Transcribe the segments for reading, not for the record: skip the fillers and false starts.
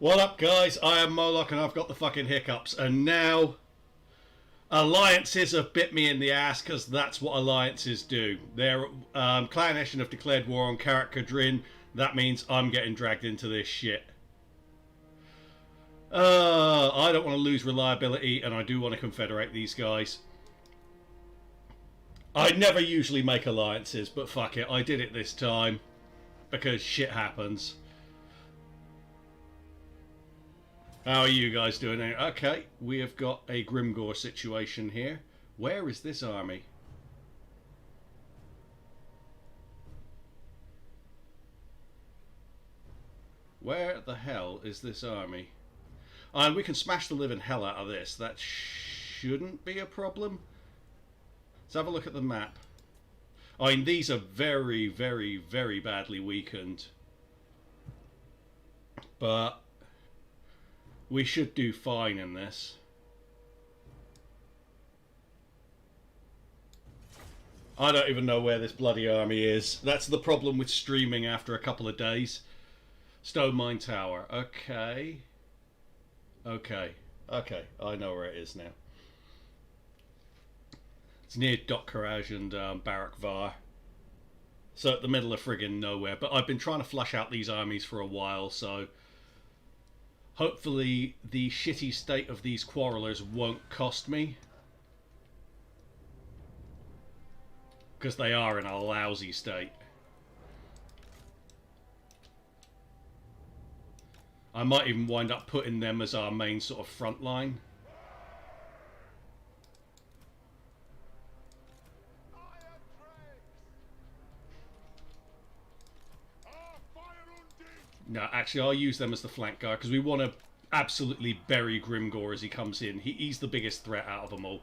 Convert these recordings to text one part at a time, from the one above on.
What up, guys? I am Moloch and I've got the fucking hiccups. And now, alliances have bit me in the ass because that's what alliances do. They're, Clan Nation have declared war on Grudge. That means I'm getting dragged into this shit. I don't want to lose reliability and I do want to confederate these guys. I never usually make alliances, but fuck it, I did it this time. Because shit happens. How are you guys doing? Okay, we have got a Grimgore situation here. Where is this army? Where the hell is this army? And we can smash the living hell out of this. That shouldn't be a problem. Let's have a look at the map. I mean, these are very, very, very badly weakened. But we should do fine in this. I don't even know where this bloody army is. That's the problem with streaming after a couple of days. Stone Mine Tower. Okay. Okay. Okay. I know where it is now. It's near Dock Courage and Barak Var. So at the middle of friggin' nowhere. But I've been trying to flush out these armies for a while, so hopefully the shitty state of these quarrelers won't cost me. Because they are in a lousy state. I might even wind up putting them as our main sort of front line. No, actually, I'll use them as the flank guard because we want to absolutely bury Grimgore as he comes in. He's the biggest threat out of them all.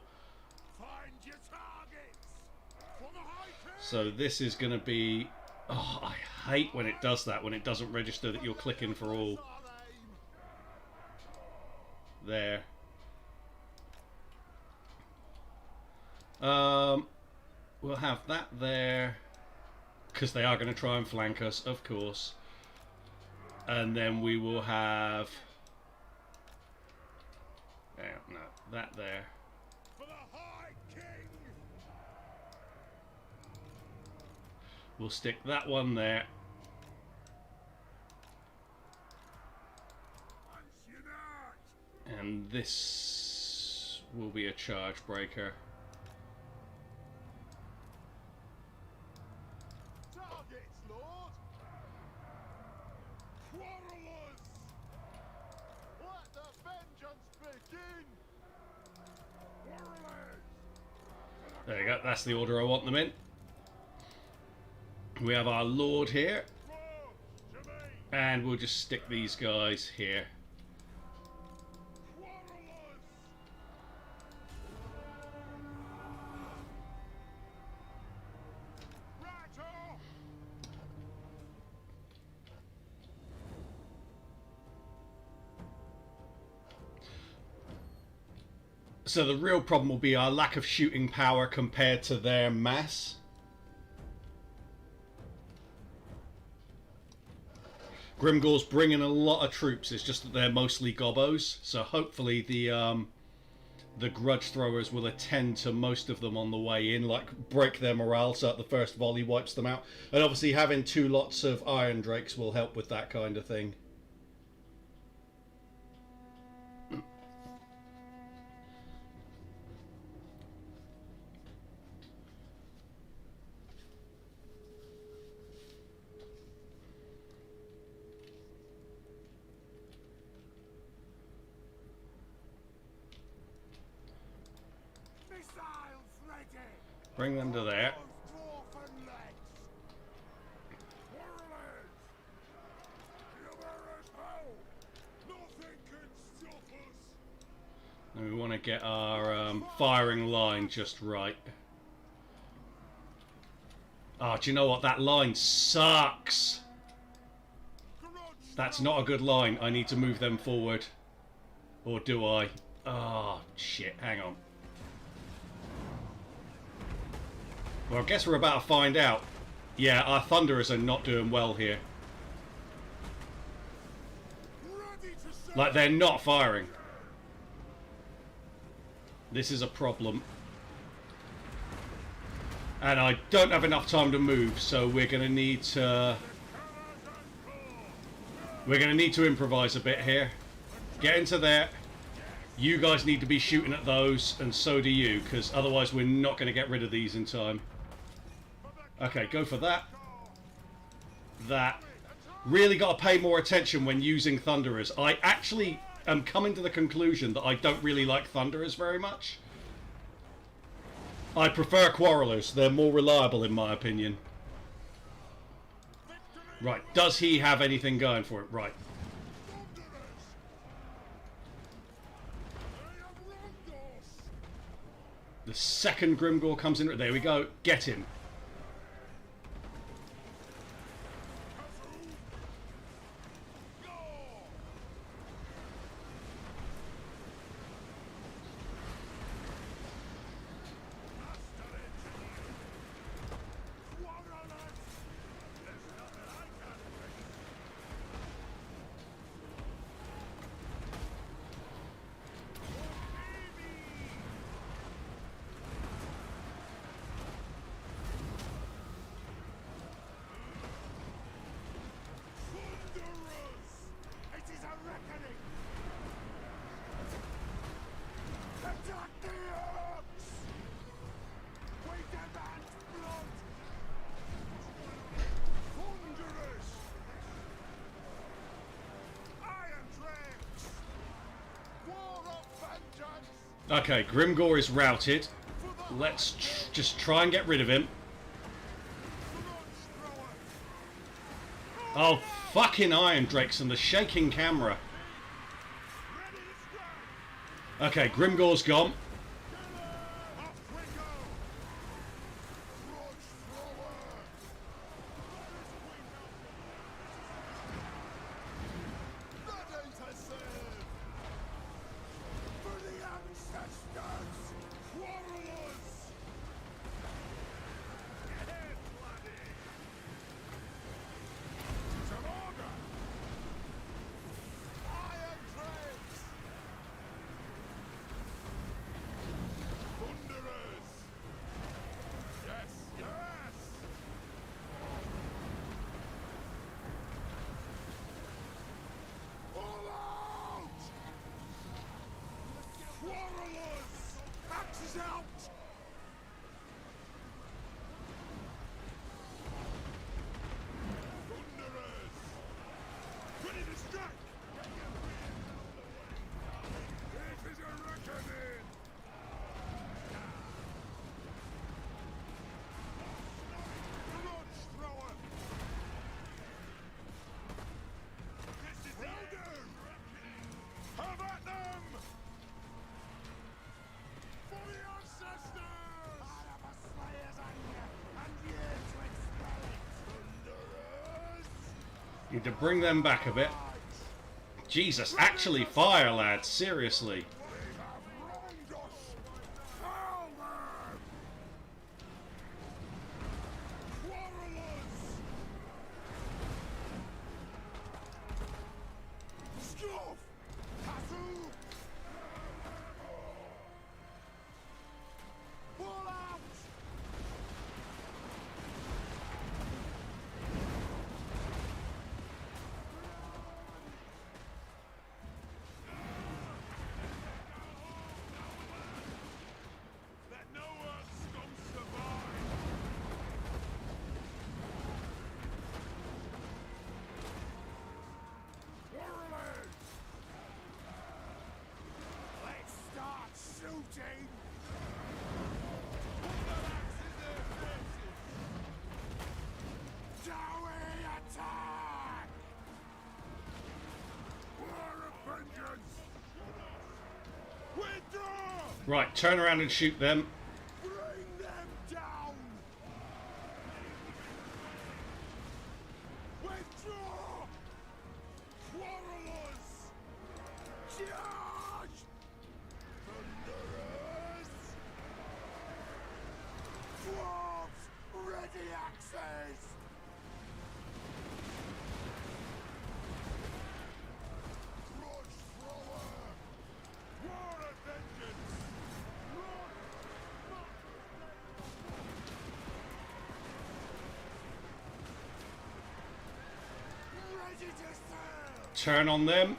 So this is going to be... Oh, I hate when it does that, when it doesn't register that you're clicking for all. There. We'll have that there because they are going to try and flank us, of course. And then we will have... no, that there. For the High King! We'll stick that one there. And this will be a charge breaker. Targets, Lord! Quarrelers! Let the vengeance begin! Quarrelers! There you go, that's the order I want them in. We have our Lord here. And we'll just stick these guys here. So the real problem will be our lack of shooting power compared to their mass. Grimgore's bringing a lot of troops, it's just that they're mostly gobos. So hopefully the grudge throwers will attend to most of them on the way in, like break their morale so that the first volley wipes them out. And obviously having 2 lots of Iron Drakes will help with that kind of thing. Bring them to there. And we want to get our firing line just right. Oh, do you know what? That line sucks. That's not a good line. I need to move them forward. Or do I? Oh, shit. Hang on. Well, I guess we're about to find out. Yeah, our Thunderers are not doing well here. Ready to Like, they're not firing. This is a problem. And I don't have enough time to move, so we're going to need to... We're going to need to improvise a bit here. Get into there. You guys need to be shooting at those, and so do you, because otherwise we're not going to get rid of these in time. Okay, go for that. That. Really got to pay more attention when using Thunderers. I actually am coming to the conclusion that I don't really like Thunderers very much. I prefer Quarrelers. They're more reliable in my opinion. Right, does he have anything going for it? Right. The second Grimgor comes in. There we go. Get him. Okay, Grimgor is routed. Let's just try and get rid of him. Oh, fucking Iron Drakes and the shaking camera. Okay, Grimgor's gone. Need to bring them back a bit. Jesus, actually fire, lads. Seriously. Right, turn around and shoot them. Bring them down! Withdraw! Quarrelers! Charge! Thunderers! Dwarves! Ready access! Grudge Turn on them.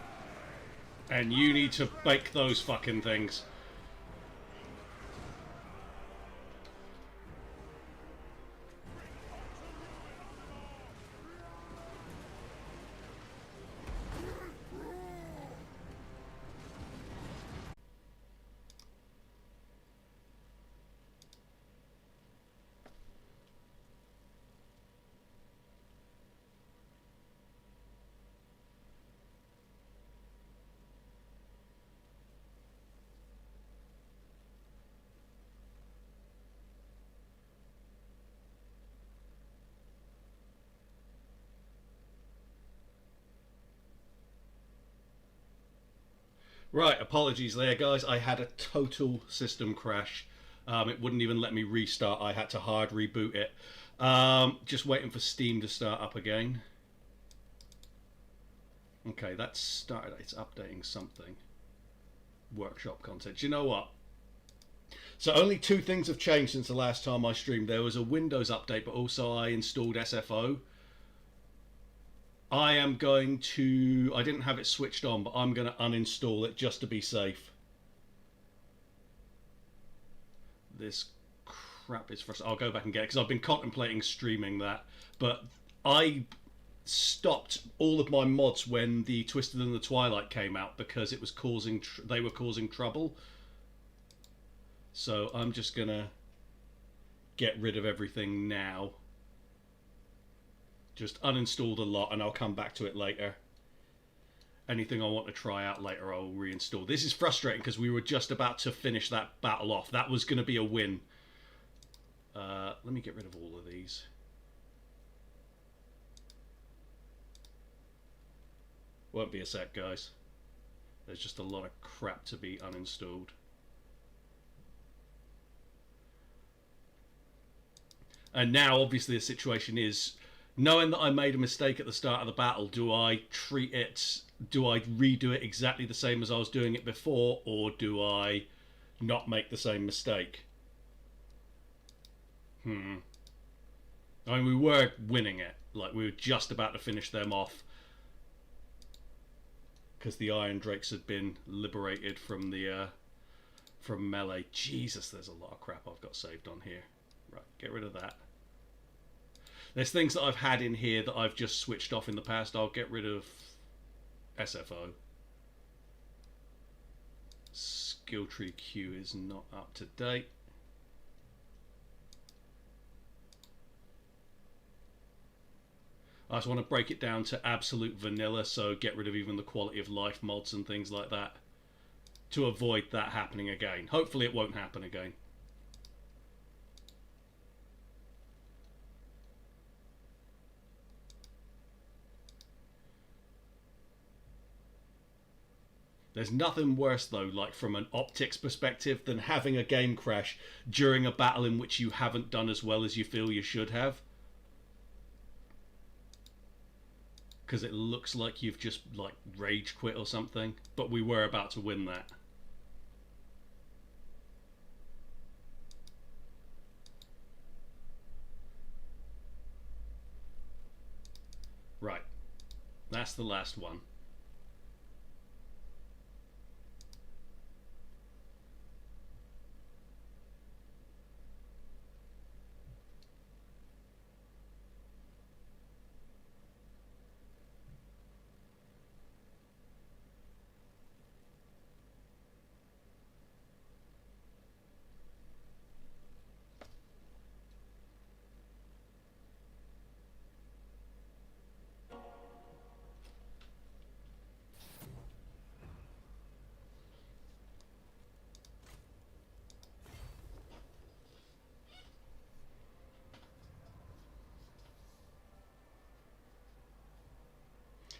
And you need to bake those fucking things. Right, apologies there, guys. I had a total system crash. It wouldn't even let me restart. I had to hard reboot it. Just waiting for Steam to start up again. Okay, that's started. It's updating something. Workshop content. Do you know what? So only two things have changed since the last time I streamed. There was a Windows update, but also I installed SFO. I am going to... I didn't have it switched on, but I'm going to uninstall it just to be safe. This crap is frustrating. I'll go back and get it, because I've been contemplating streaming that. But I stopped all of my mods when the Twisted and the Twilight came out, because it was causing... they were causing trouble. So I'm just going to get rid of everything now. Just uninstalled a lot, and I'll come back to it later. Anything I want to try out later, I'll reinstall. This is frustrating because we were just about to finish that battle off. That was going to be a win. Let me get rid of all of these. Won't be a sec, guys. There's just a lot of crap to be uninstalled. And now, obviously, the situation is... knowing that I made a mistake at the start of the battle, do I treat it... do I redo it exactly the same as I was doing it before, or do I not make the same mistake? I mean, we were winning it. Like, we were just about to finish them off. Because the Iron Drakes had been liberated from the... from melee. Jesus, there's a lot of crap I've got saved on here. Right, get rid of that. There's things that I've had in here that I've just switched off in the past. I'll get rid of SFO. Skill tree queue is not up to date. I just want to break it down to absolute vanilla, so get rid of even the quality of life mods and things like that to avoid that happening again. Hopefully it won't happen again. There's nothing worse, though, like from an optics perspective, than having a game crash during a battle in which you haven't done as well as you feel you should have. Because it looks like you've just, like, rage quit or something. But we were about to win that. Right. That's the last one.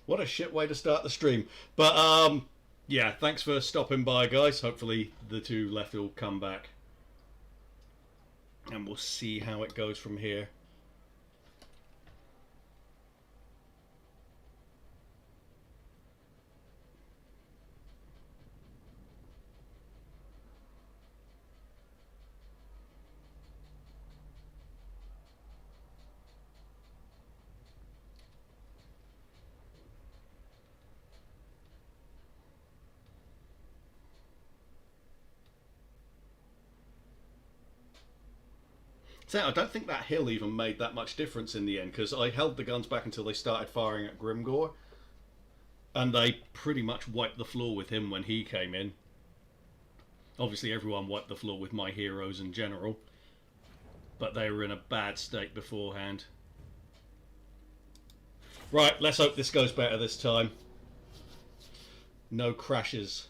What a shit way to start the stream. But, yeah, thanks for stopping by, guys. Hopefully the two left will come back. And we'll see how it goes from here. So I don't think that hill even made that much difference in the end, because I held the guns back until they started firing at Grimgor, and they pretty much wiped the floor with him when he came in. Obviously everyone wiped the floor with my heroes in general, but they were in a bad state beforehand. Right, let's hope this goes better this time. No crashes.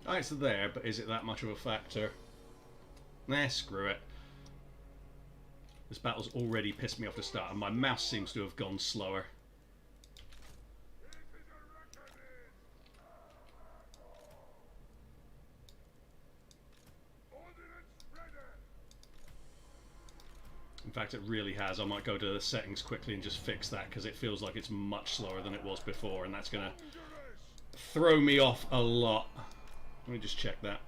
Oh, it's there, but is it that much of a factor? Nah, screw it. This battle's already pissed me off to start, and my mouse seems to have gone slower. In fact, it really has. I might go to the settings quickly and just fix that, because it feels like it's much slower than it was before, and that's going to throw me off a lot. Let me just check that.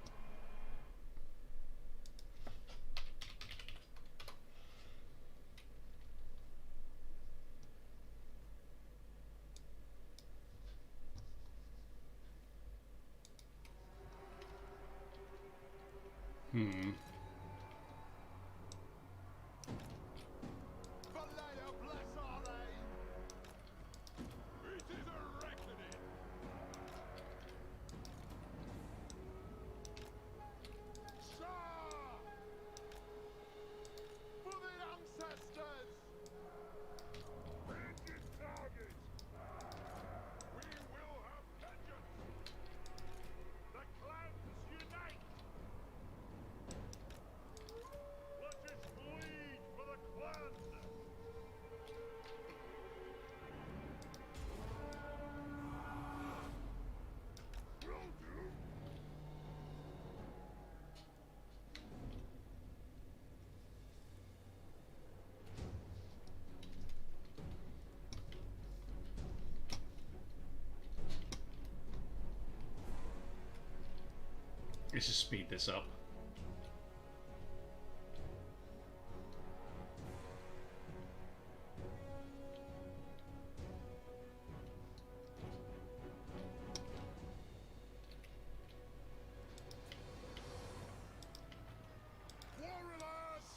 Vallejo, bless our aim! It is a reckoning! Sir! For the ancestors! Vengeance target! We will have vengeance! The clans unite! Let us bleed for the clan! Will do! Let's just speed this up. Warriors!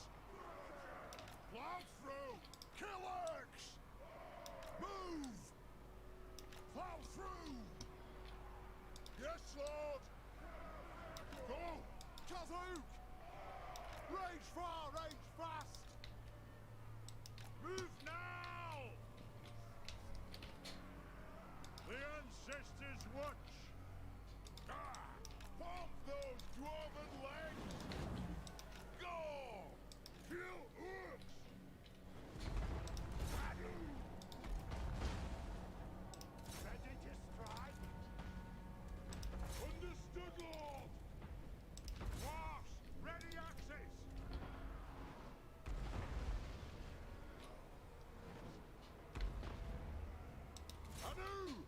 Plow through! Kill orcs! Move! Plow through! Yes, Lord! Go! Kazook! Rage far, rage fast! Move now! The ancestors watch! Ah! Pump those dwarven legs! Go! Kill orcs! Adu! Ready to strike? Understood, Lord! Dwarfs, ready access! Adu!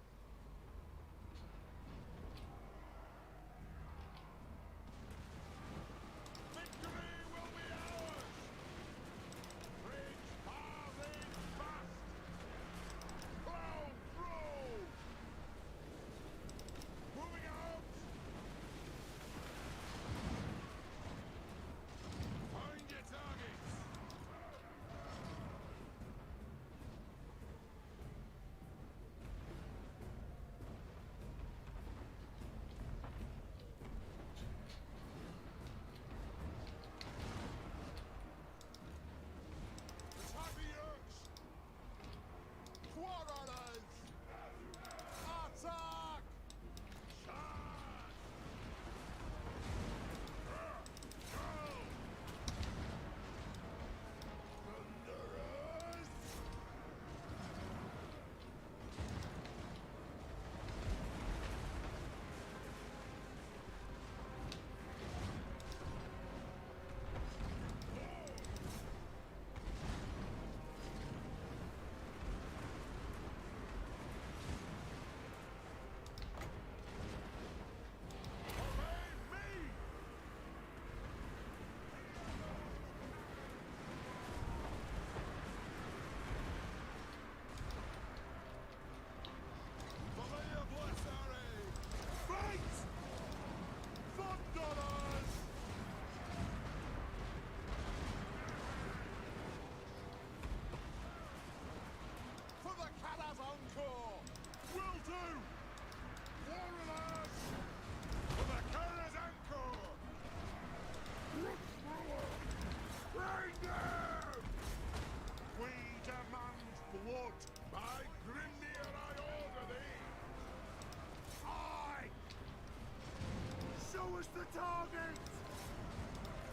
Push the target!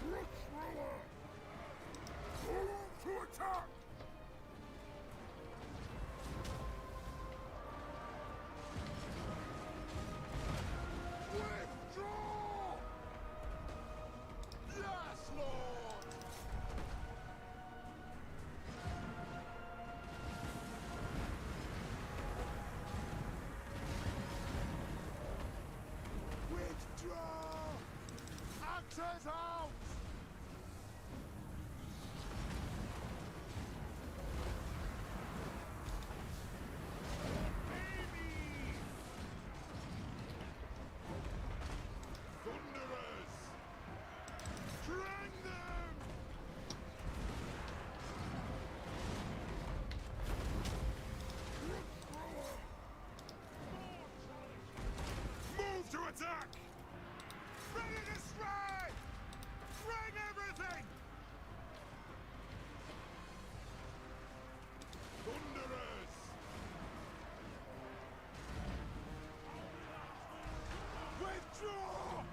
Grudge thrower! Pull to attack! Withdraw! Yes, Lord! Withdraw! Axes out! Thunderers! Drag them! Move to attack! Ready to strike! Bring everything! Thunderers! Withdraw!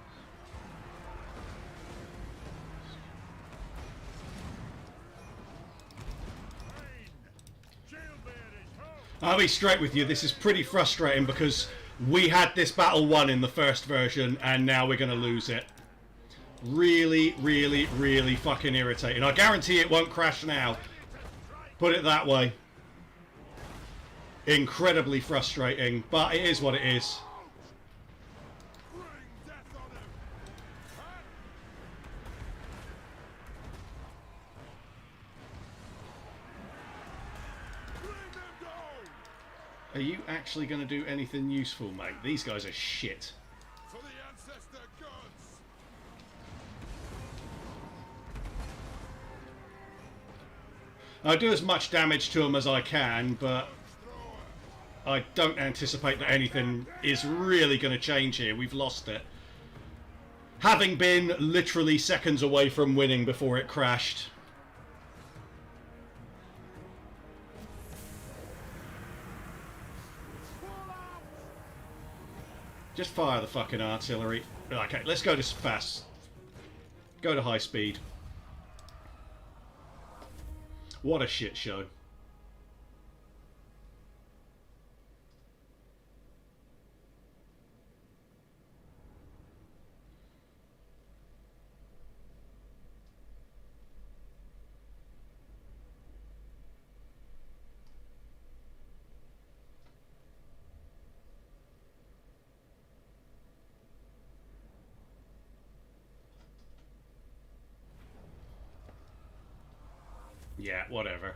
I'll be straight with you, this is pretty frustrating because we had this battle won in the first version and now we're going to lose it. Really, really, really fucking irritating. I guarantee it won't crash now. Put it that way. Incredibly frustrating, but it is what it is. Bring death on him! Bring them down! Are you actually going to do anything useful, mate? These guys are shit. For the ancestor gods! I'll do as much damage to them as I can, but Thrower! I don't anticipate that anything is really going to change here. We've lost it. Having been literally seconds away from winning before it crashed. Pull out! Just fire the fucking artillery. Okay, let's go to fast. Go to high speed. What a shit show. Yeah, whatever.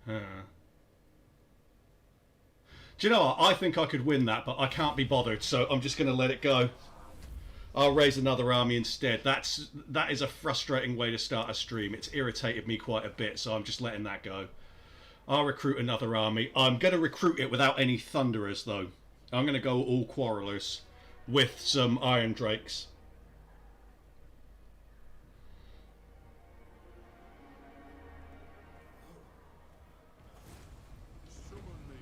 Huh. Do you know what? I think I could win that, but I can't be bothered, so I'm just going to let it go. I'll raise another army instead. That is a frustrating way to start a stream. It's irritated me quite a bit, so I'm just letting that go. I'll recruit another army. I'm going to recruit it without any Thunderers, though. I'm going to go all Quarrelers with some Iron Drakes. Summon me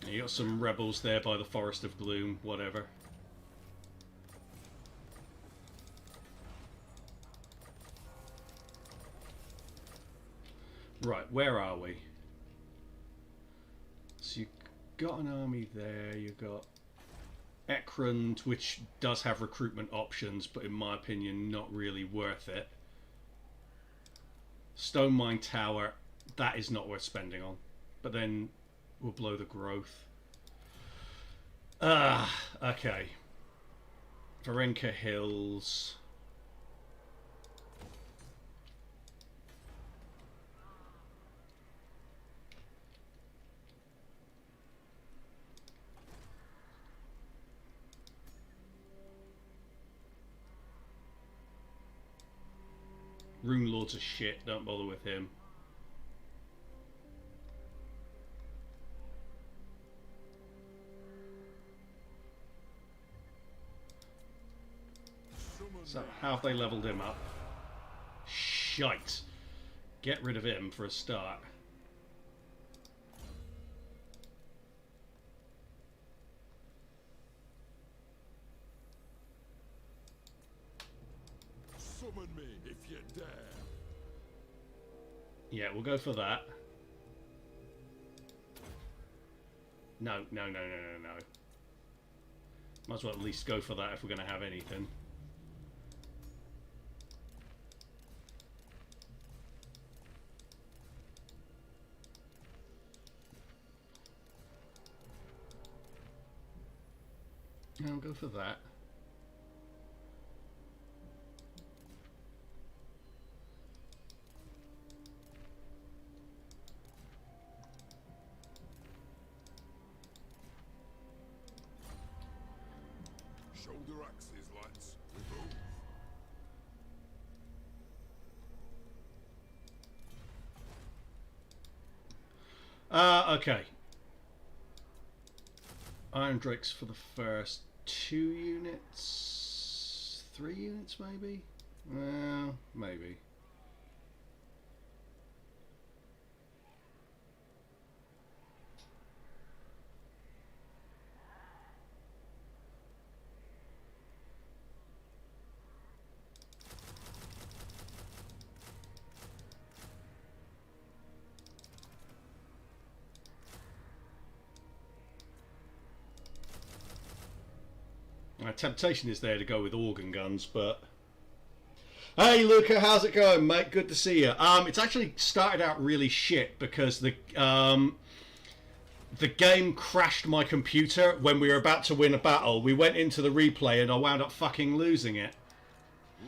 if You got some rebels there by the Forest of Gloom, whatever. Right, where are we? So you've got an army there, you've got Ekrund, which does have recruitment options, but in my opinion, not really worth it. Stone Mine Tower, that is not worth spending on. But then we'll blow the growth. Okay. Varenka Hills. Rune Lords are shit, don't bother with him. So how have they leveled him up? Shite. Get rid of him for a start. Summon me if you dare. Yeah, we'll go for that. No. Might as well at least go for that if we're going to have anything. I'll go for that. Shoulder axes, lads. We move. Okay. Iron Drakes for the first 2 units? 3 units, maybe? Well, maybe. Temptation is there to go with organ guns, but... Hey Luca, how's it going, mate? Good to see you. It's actually started out really shit because the game crashed my computer when we were about to win a battle. We went into the replay and I wound up fucking losing it.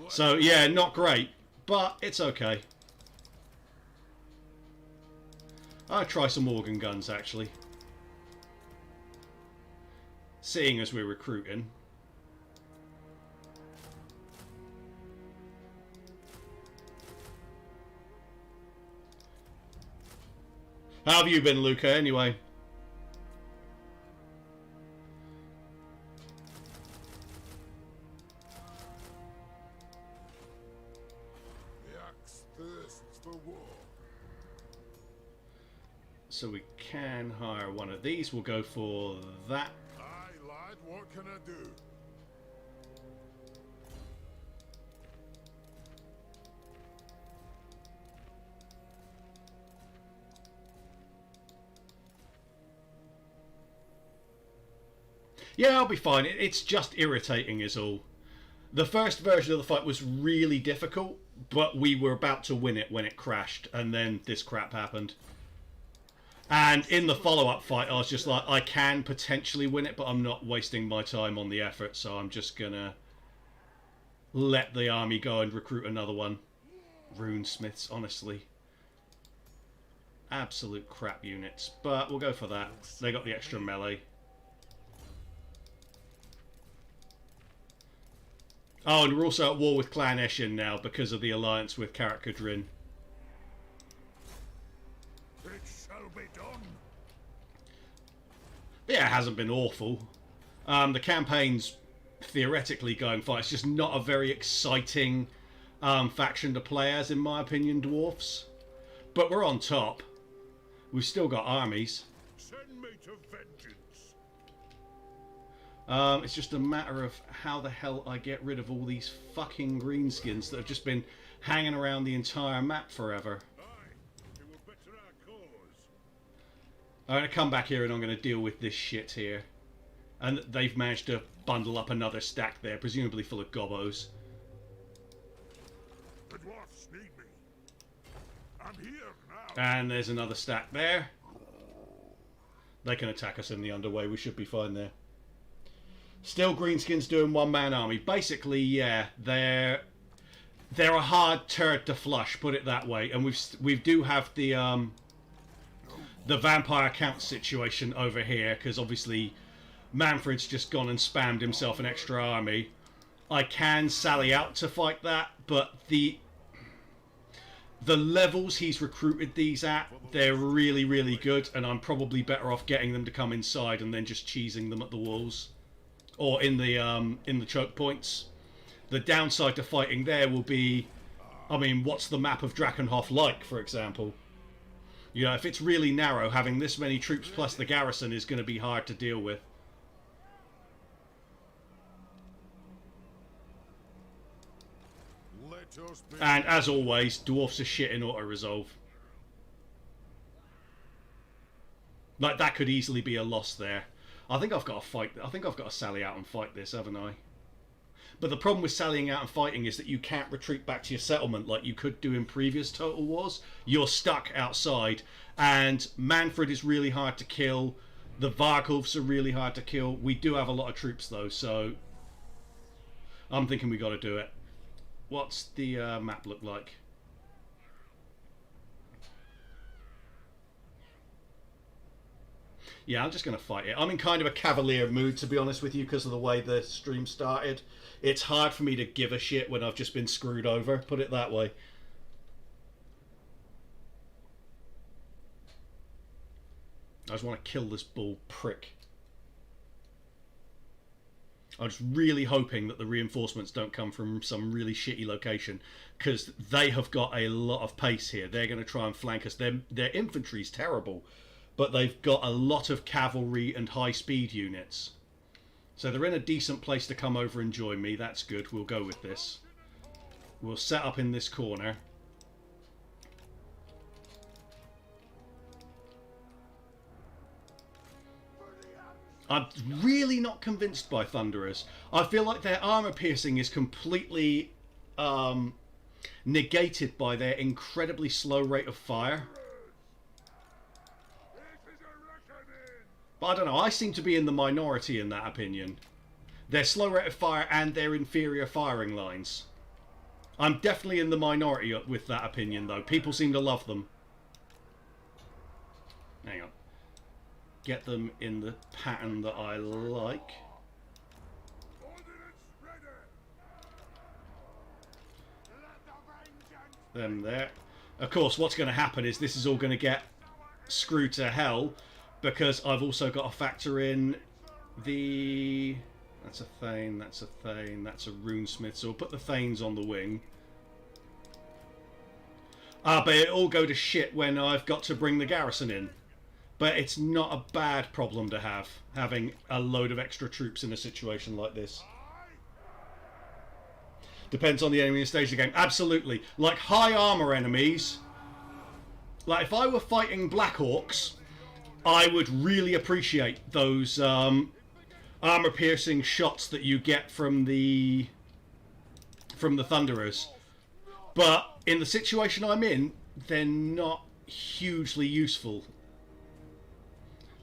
So yeah, not great, but it's okay. I'll try some organ guns actually. Seeing as we're recruiting. How have you been, Luca, anyway? The axe thirsts for war. So we can hire one of these. We'll go for that. Aye, lad, what can I do? Yeah, I'll be fine. It's just irritating is all. The first version of the fight was really difficult, but we were about to win it when it crashed, and then this crap happened. And in the follow-up fight, I was just like, I can potentially win it, but I'm not wasting my time on the effort, so I'm just gonna let the army go and recruit another one. Runesmiths, honestly. Absolute crap units, but we'll go for that. They got the extra melee. Oh, and we're also at war with Clan Eshin now because of the alliance with Karak Kadrin. It shall be done. Yeah, it hasn't been awful. The campaign's theoretically going fine. It's just not a very exciting faction to play as, in my opinion, dwarfs. But we're on top. We've still got armies. Send me to vengeance. It's just a matter of how the hell I get rid of all these fucking greenskins that have just been hanging around the entire map forever. Aye, it will better our cause. I'm going to come back here and I'm going to deal with this shit here. And they've managed to bundle up another stack there, presumably full of gobos. The dwarfs need me. I'm here now. And there's another stack there. They can attack us in the underway. We should be fine there. Still greenskins doing one-man army. Basically, yeah, they're a hard turret to flush, put it that way. And we do have the vampire count situation over here, because obviously Manfred's just gone and spammed himself an extra army. I can sally out to fight that, but the levels he's recruited these at, they're really, really good, and I'm probably better off getting them to come inside and then just cheesing them at the walls. Or in the choke points. The downside to fighting there will be, I mean, what's the map of Drakenhof like, for example? You know, if it's really narrow, having this many troops plus the garrison is going to be hard to deal with. And as always, dwarfs are shit in auto-resolve. Like, that could easily be a loss there. I think I've got to fight. I think I've got to sally out and fight this, haven't I? But the problem with sallying out and fighting is that you can't retreat back to your settlement like you could do in previous Total Wars. You're stuck outside, and Manfred is really hard to kill. The Varghulfs are really hard to kill. We do have a lot of troops though, so I'm thinking we got to do it. What's the map look like? Yeah, I'm just going to fight it. I'm in kind of a cavalier mood, to be honest with you, because of the way the stream started. It's hard for me to give a shit when I've just been screwed over, put it that way. I just want to kill this bull prick. I'm just really hoping that the reinforcements don't come from some really shitty location, because they have got a lot of pace here. They're going to try and flank us. Their infantry's terrible, but they've got a lot of cavalry and high-speed units. So they're in a decent place to come over and join me. That's good. We'll go with this. We'll set up in this corner. I'm really not convinced by Thunderers. I feel like their armor piercing is completely negated by their incredibly slow rate of fire. But I don't know, I seem to be in the minority in that opinion. Their slow rate of fire and their inferior firing lines. I'm definitely in the minority with that opinion though. People seem to love them. Hang on. Get them in the pattern that I like. Them there. Of course, what's going to happen is this is all going to get screwed to hell, because I've also got to factor in the... That's a Thane, that's a Thane, that's a Runesmith. So we'll put the Thanes on the wing. But it'll all go to shit when I've got to bring the garrison in. But it's not a bad problem to have, having a load of extra troops in a situation like this. Depends on the enemy and stage of the game. Absolutely. Like high armor enemies. Like if I were fighting Black Orcs, I would really appreciate those armor-piercing shots that you get from the Thunderers. But in the situation I'm in, they're not hugely useful.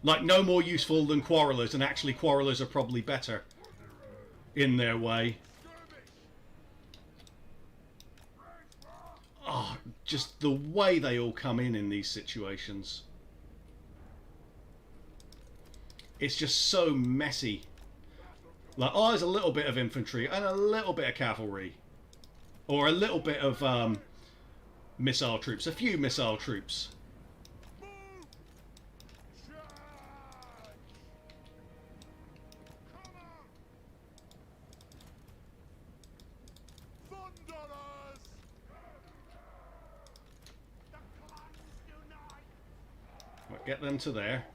Like, no more useful than Quarrelers, and actually Quarrelers are probably better in their way. Oh, just the way they all come in these situations. It's just so messy. Like, oh, there's a little bit of infantry and a little bit of cavalry. Or a little bit of missile troops. A few missile troops. Right, get them to there.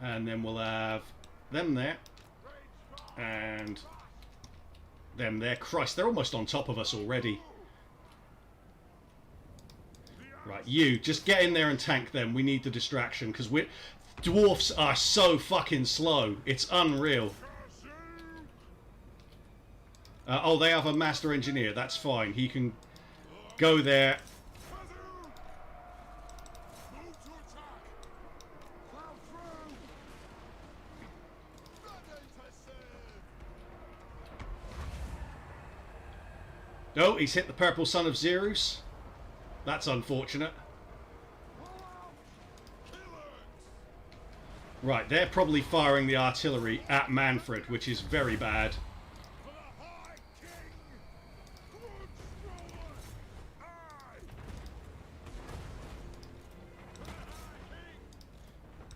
And then we'll have them there. And them there. Christ, they're almost on top of us already. Right, you, just get in there and tank them. We need the distraction, because dwarfs are so fucking slow. It's unreal. Oh, they have a master engineer. That's fine. He can go there. Oh, he's hit the purple son of Zerus. That's unfortunate. Right, they're probably firing the artillery at Manfred, which is very bad.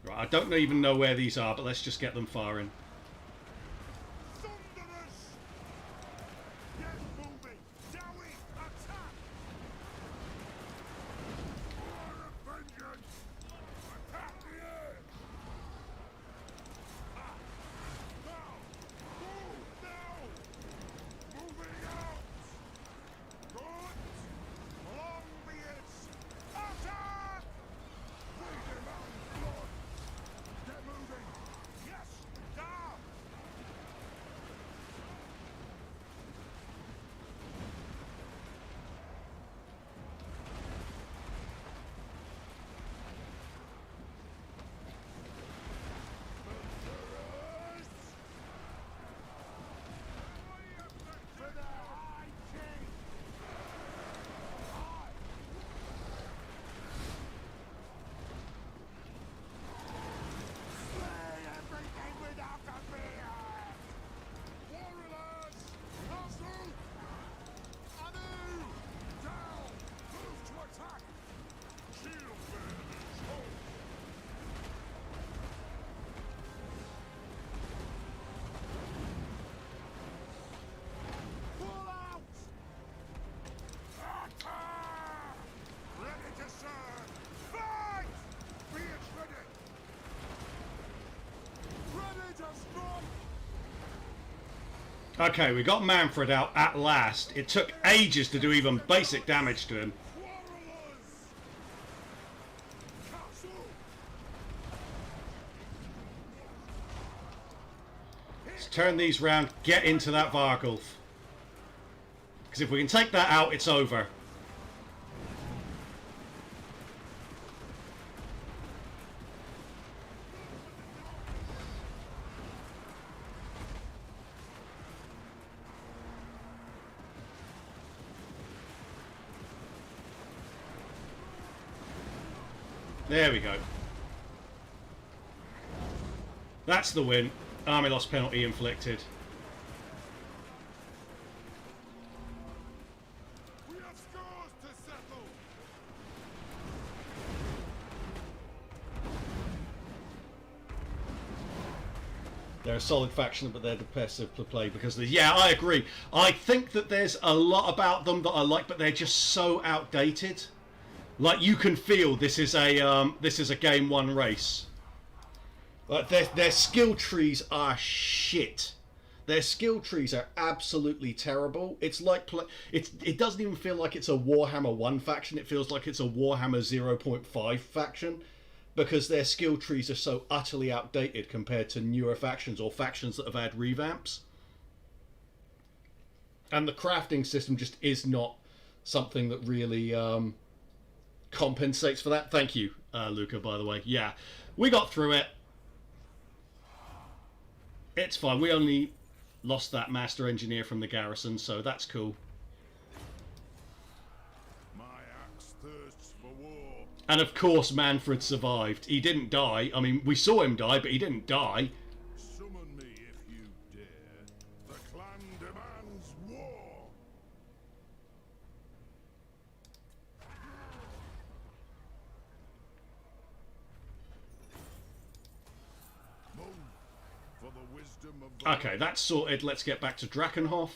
Right, I don't even know where these are, but let's just get them firing. Okay, we got Manfred out at last. It took ages to do even basic damage to him. Let's turn these round, get into that Vargulf. Because if we can take that out, it's over. There we go. That's the win. Army loss penalty inflicted. We have scores to settle. They're a solid faction, but they're depressive to play because of yeah, I agree. I think that there's a lot about them that I like, but they're just so outdated. Like you can feel this is a game one race. Like their skill trees are shit. Their skill trees are absolutely terrible. It's like it doesn't even feel like it's a Warhammer 1 faction. It feels like it's a Warhammer 0.5 faction because their skill trees are so utterly outdated compared to newer factions or factions that have had revamps. And the crafting system just is not something that really compensates for that. Thank you, Luca, by the way. Yeah, we got through it. It's fine. We only lost that master engineer from the garrison, so that's cool. My axe thirsts for war. And of course Manfred survived. He didn't die. I mean, we saw him die, but he didn't die. Summon me if you dare. The clan demands war. Move for the wisdom of the Okay, that's sorted. Let's get back to Drakenhof.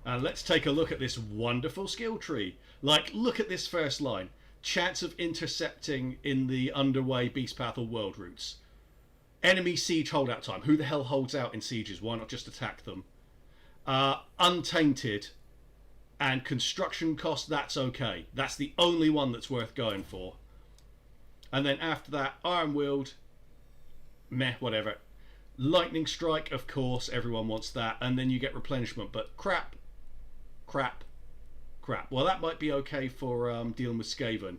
And let's take a look at this wonderful skill tree. Like, look at this first line. Chance of intercepting in the underway beast path or world routes. Enemy siege holdout time. Who the hell holds out in sieges? Why not just attack them? Untainted. And construction cost, that's okay. That's the only one that's worth going for. And then after that, Iron Wield. Meh, whatever. Lightning Strike, of course, everyone wants that. And then you get replenishment. But crap. Crap. Crap. Well, that might be okay for dealing with Skaven.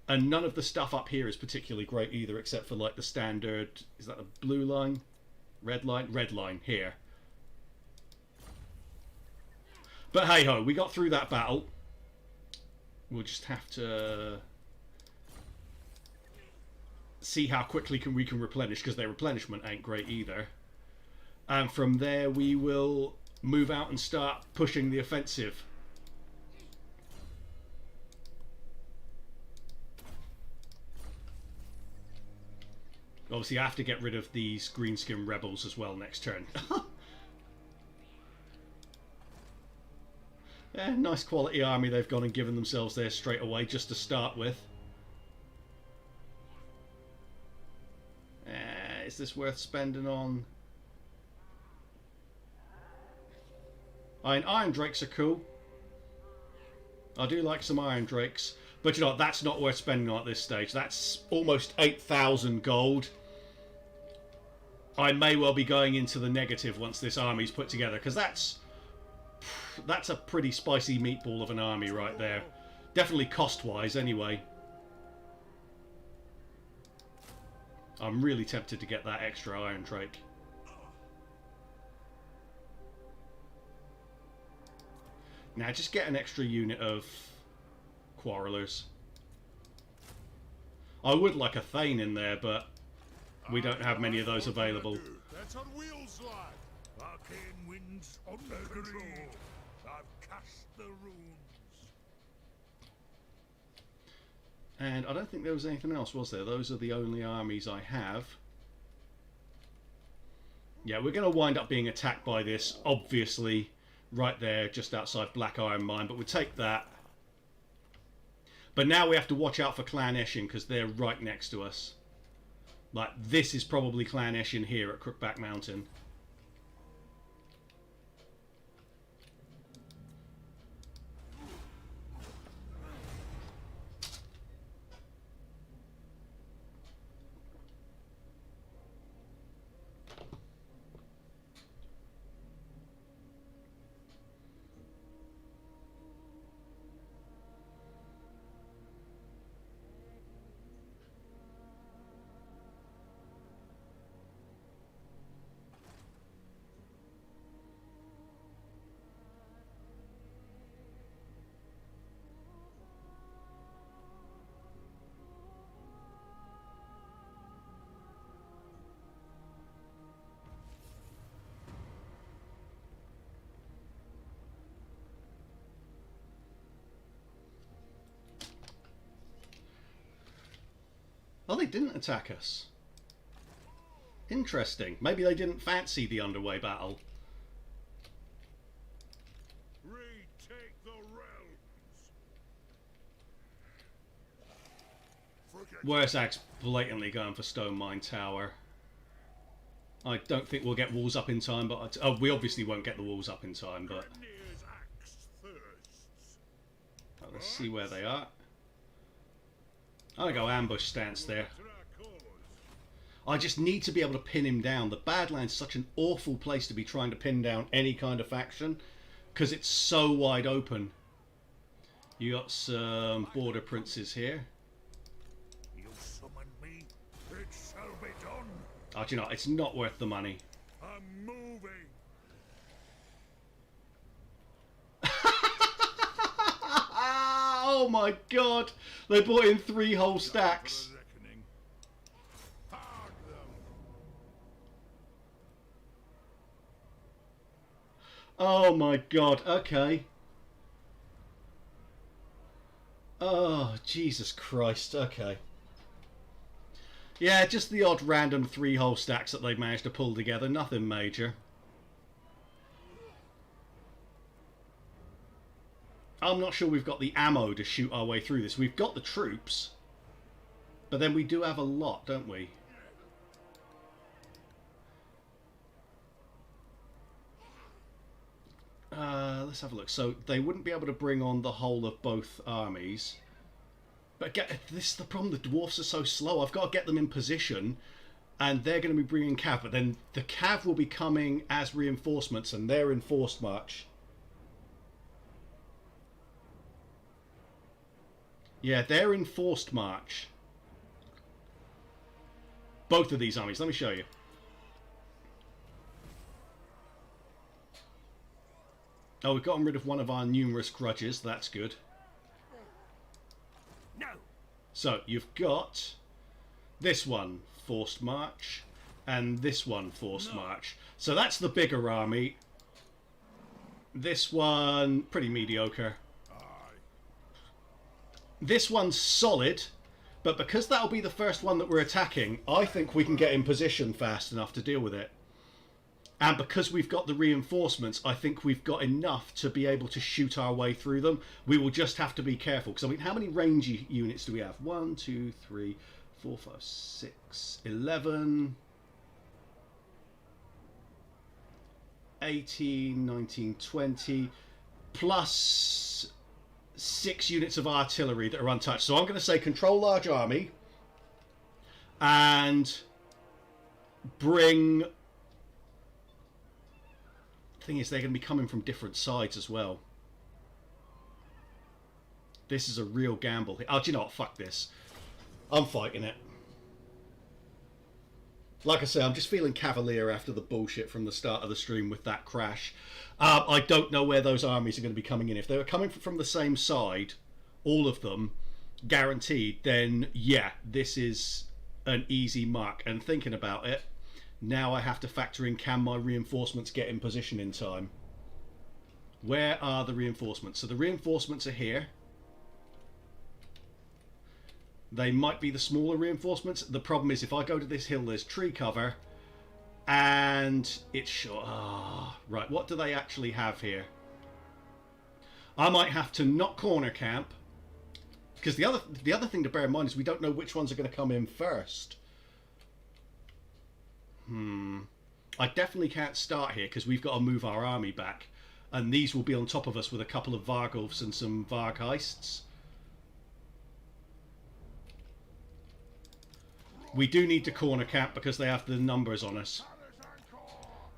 And none of the stuff up here is particularly great either, except for like the standard... Is that the blue line? Red line? Red line, here. But hey-ho, we got through that battle. We'll just have to... see how quickly we can replenish, because their replenishment ain't great either. And from there we will move out and start pushing the offensive. Obviously I have to get rid of these greenskin rebels as well next turn. Yeah, nice quality army they've gone and given themselves there straight away just to start with. Is this worth spending on? Iron Drakes are cool. I do like some Iron Drakes. But you know, that's not worth spending on at this stage. That's almost 8,000 gold. I may well be going into the negative once this army's put together. Because that's a pretty spicy meatball of an army right there. Definitely cost-wise anyway. I'm really tempted to get that extra Iron Drake. Now just get an extra unit of Quarrelers. I would like a Thane in there, but we don't have many of those available. That's on wheels, lad. Arcane winds under control. I've cast the runes. And I don't think there was anything else, was there? Those are the only armies I have. Yeah, we're going to wind up being attacked by this, obviously, right there, just outside Black Iron Mine, but we'll take that. But now we have to watch out for Clan Eshin, because they're right next to us. Like, this is probably Clan Eshin here at Crookback Mountain. didn't attack us. Interesting. Maybe they didn't fancy the underway battle. Retake the realms. Forget Where's Axe blatantly going for Stone Mine Tower? I don't think we'll get walls up in time, but we obviously won't get the walls up in time. But Grimnir's axe thirsts. let's see where they are. I'll go ambush stance there. To our cause. I just need to be able to pin him down. The Badlands such an awful place to be trying to pin down any kind of faction because it's so wide open. You got some border princes here. You summon me, it shall be done. Oh, do you know, it's not worth the money. I'm moving. Oh my god! They brought in 3 whole stacks. For a reckoning. Hard them. Oh my god, okay. Oh, Jesus Christ, okay. Yeah, just the odd random 3 whole stacks that they managed to pull together, nothing major. I'm not sure we've got the ammo to shoot our way through this. We've got the troops, but then we do have a lot, don't we? Let's have a look. So they wouldn't be able to bring on the whole of both armies. But this is the problem. The dwarfs are so slow. I've got to get them in position, and they're going to be bringing cav. But then the cav will be coming as reinforcements, and they're in forced march. Yeah, they're in forced march. Both of these armies. Let me show you. Oh, we've gotten rid of one of our numerous grudges. That's good. No. So, you've got this one, forced march, and this one, forced march. So that's the bigger army. This one, pretty mediocre. This one's solid, but because that'll be the first one that we're attacking, I think we can get in position fast enough to deal with it. And because we've got the reinforcements, I think we've got enough to be able to shoot our way through them. We will just have to be careful. Because, I mean, how many range units do we have? 1, 2, 3, 4, 5, 6, 11, 18, 19, 20, plus 6 units of artillery that are untouched. So I'm going to say control large army and bring... Thing is, they're going to be coming from different sides as well. This is a real gamble. Oh, do you know what? Fuck this. I'm fighting it. Like I say, I'm just feeling cavalier after the bullshit from the start of the stream with that crash. I don't know where those armies are going to be coming in. If they were coming from the same side, all of them, guaranteed, then yeah, this is an easy mark. And thinking about it, now I have to factor in, can my reinforcements get in position in time? Where are the reinforcements? So the reinforcements are here. They might be the smaller reinforcements. The problem is if I go to this hill, there's tree cover. And it's short. Right, what do they actually have here? I might have to not corner camp. Because the other thing to bear in mind is we don't know which ones are going to come in first. I definitely can't start here because we've got to move our army back. And these will be on top of us with a couple of Vargulfs and some Vargheists. We do need to corner camp because they have the numbers on us.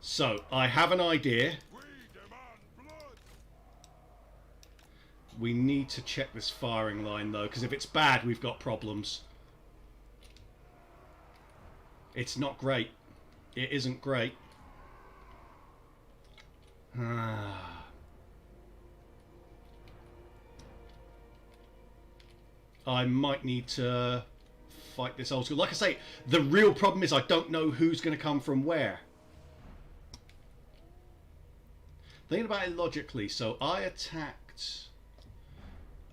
So, I have an idea. We need to check this firing line though, because if it's bad, we've got problems. It's not great. It isn't great. I might need to fight this old school. Like I say, the real problem is I don't know who's going to come from where. Thinking about it logically, so I attacked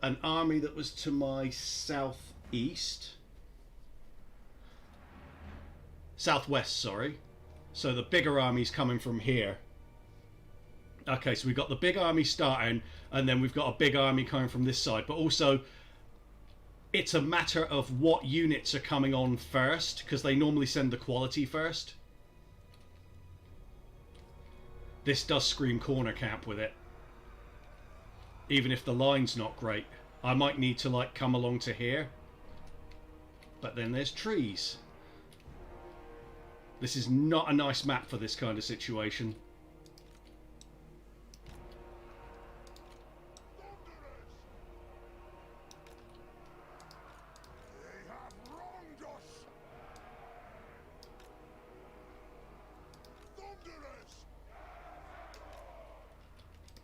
an army that was to my southeast. southwest, sorry. So the bigger army's coming from here. Okay, so we've got the big army starting, and then we've got a big army coming from this side. But also, it's a matter of what units are coming on first, because they normally send the quality first. This does scream corner camp with it. Even if the line's not great. I might need to like come along to here. But then there's trees. This is not a nice map for this kind of situation.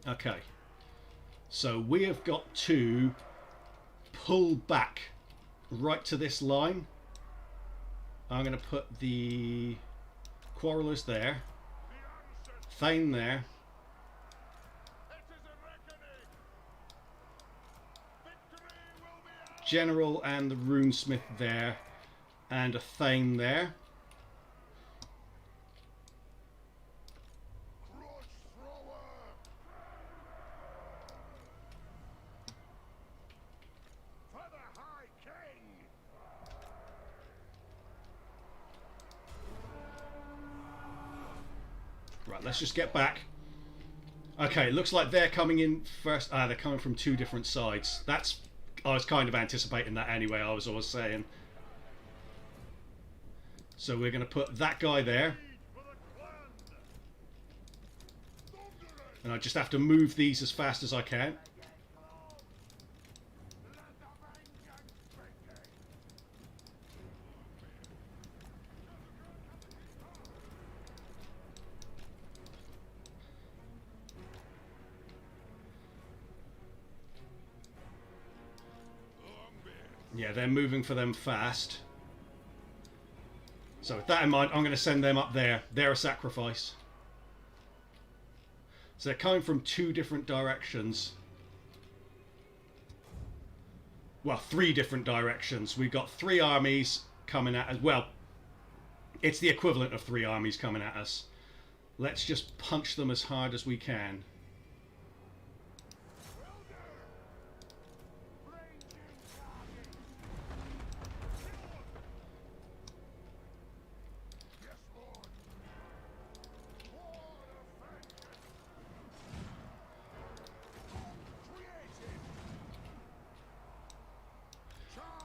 Okay, so we have got to pull back right to this line. I'm going to put the Quarrelers there, Thane there, General and the Runesmith there, and a Thane there. Right, let's just get back. Okay, looks like they're coming in first. Ah, they're coming from two different sides. That's... I was kind of anticipating that anyway, I was always saying. So we're going to put that guy there. And I just have to move these as fast as I can. Yeah, they're moving for them fast. So with that in mind, I'm going to send them up there. They're a sacrifice. So they're coming from two different directions. Well, three different directions. We've got three armies coming at us. Well, it's the equivalent of three armies coming at us. Let's just punch them as hard as we can.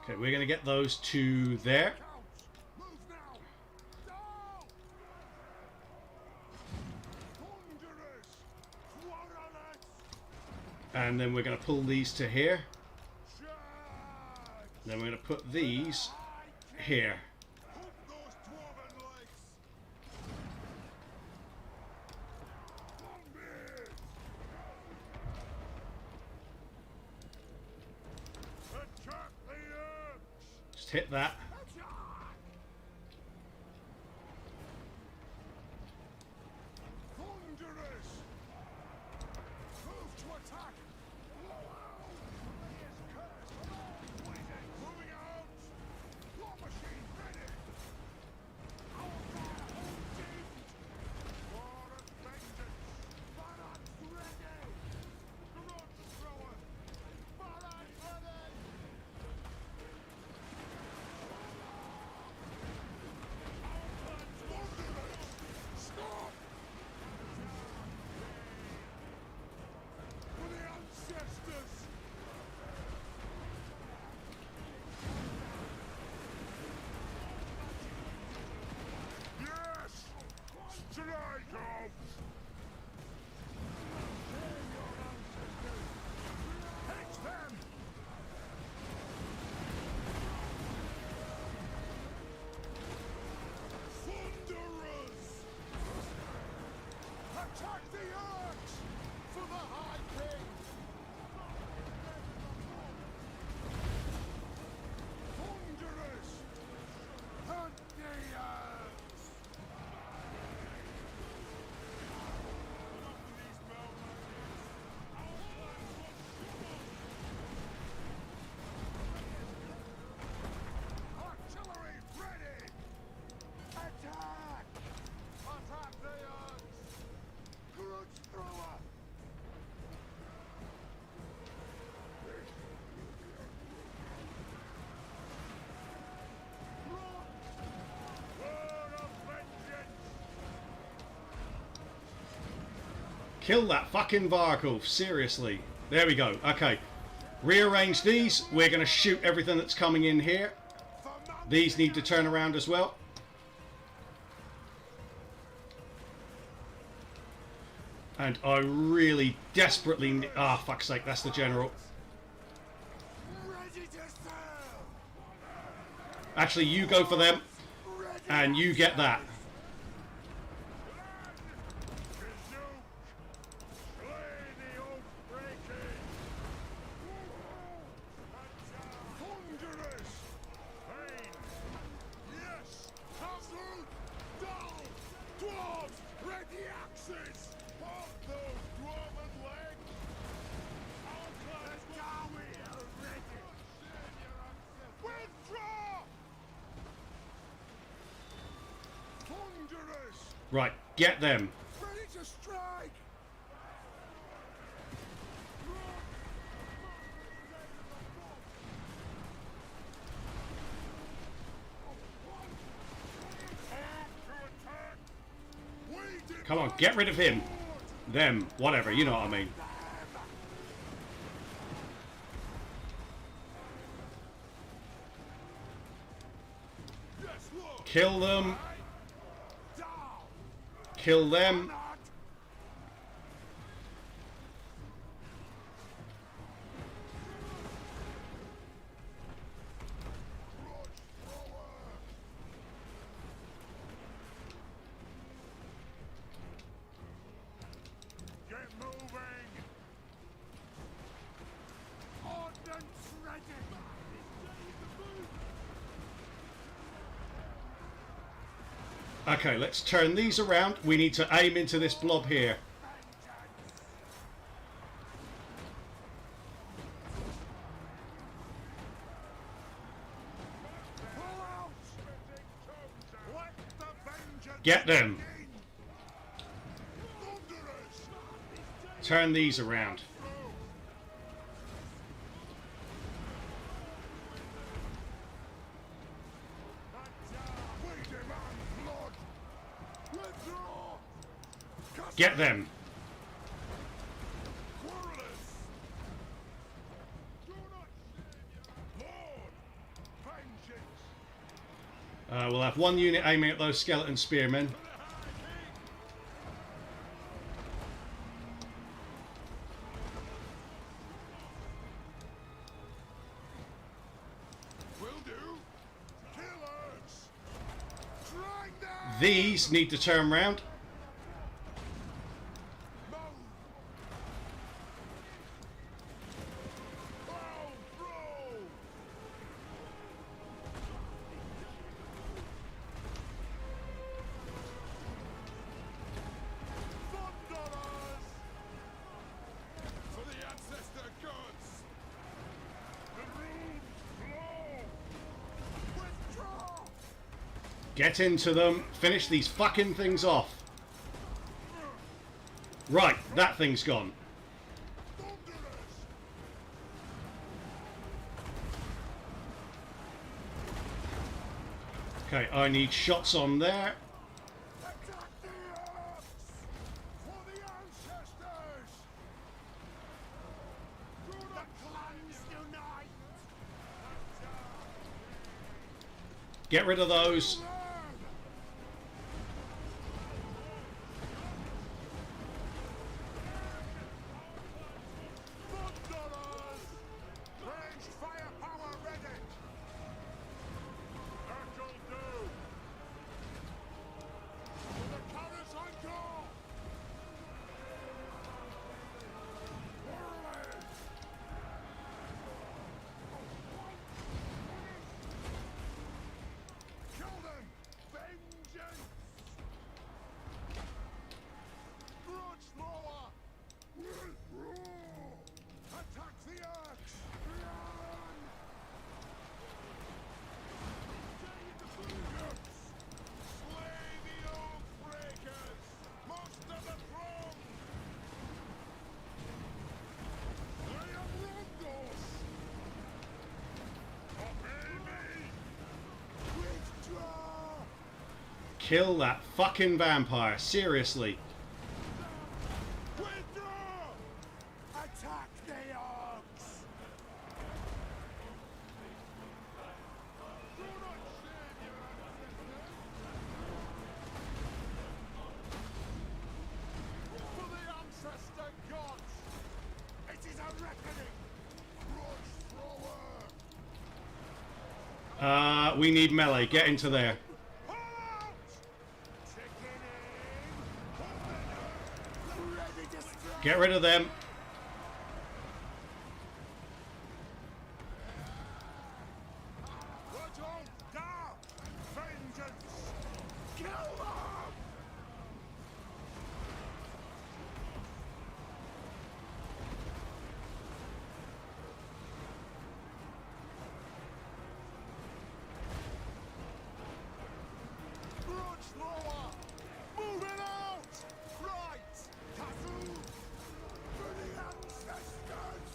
Okay, we're going to get those two there. And then we're going to pull these to here. Then we're going to put these here. Just hit that. Kill that fucking Varkulf, seriously. There we go. Okay. Rearrange these. We're going to shoot everything that's coming in here. These need to turn around as well. And I really desperately need... Ah, fuck's sake, that's the general. Actually, you go for them. And you get that. Right, get them. Ready to strike. Come on, get rid of him. Them, whatever, you know what I mean. Kill them. Kill them. Get moving. Ordnance ready. Okay, let's turn these around. We need to aim into this blob here. Get them. Turn these around. Get them. We'll have one unit aiming at those skeleton spearmen. These need to turn round. Get into them. Finish these fucking things off. Right, that thing's gone. Okay, I need shots on there. Get rid of those. Kill that fucking vampire, seriously. Attack the orcs! Do not shame your ancestors! For the ancestor gods! It is a reckoning! Grudge thrower! We need melee. Get into there. Pull out! Chicken in! Ready to strike! Get rid of them. Grudge on! Down! Vengeance! Kill them! Grudge lower! Move it out! Right! Tattoo! For the ancestors!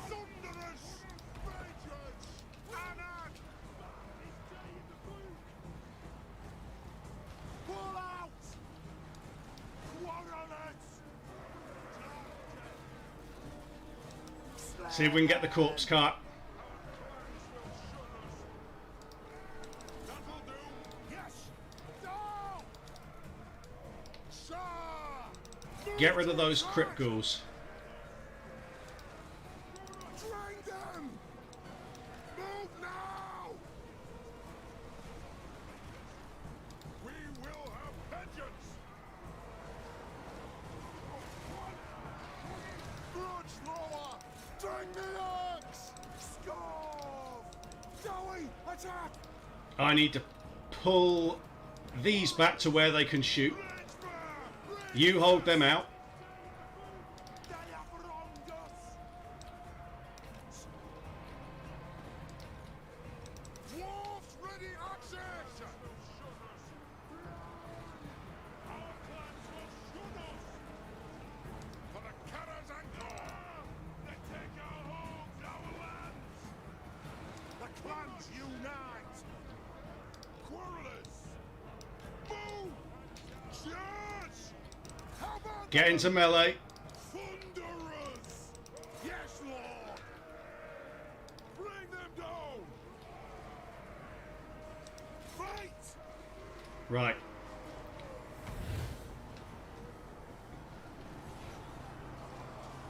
Thunderous! Vengeance! Anak! Pull out! Quarrelers! See if we can get the corpse cart. That'll do! Yes! Down! Sir! Get rid of those crypt ghouls. Drain them! Move now! We will have vengeance! Grudge lower! Drain the orcs! Scarf! Zoe, attack! I need to pull these back to where they can shoot. You hold them out. They have wronged us! Dwarves ready access! Our clans will shoot us! For the Karazanko! They take our homes, our lands! The clans unite! Quarrelers! Move! Charge! How about Get into melee. Thunderers! Yes, Lord! Bring them down! Fight! Right.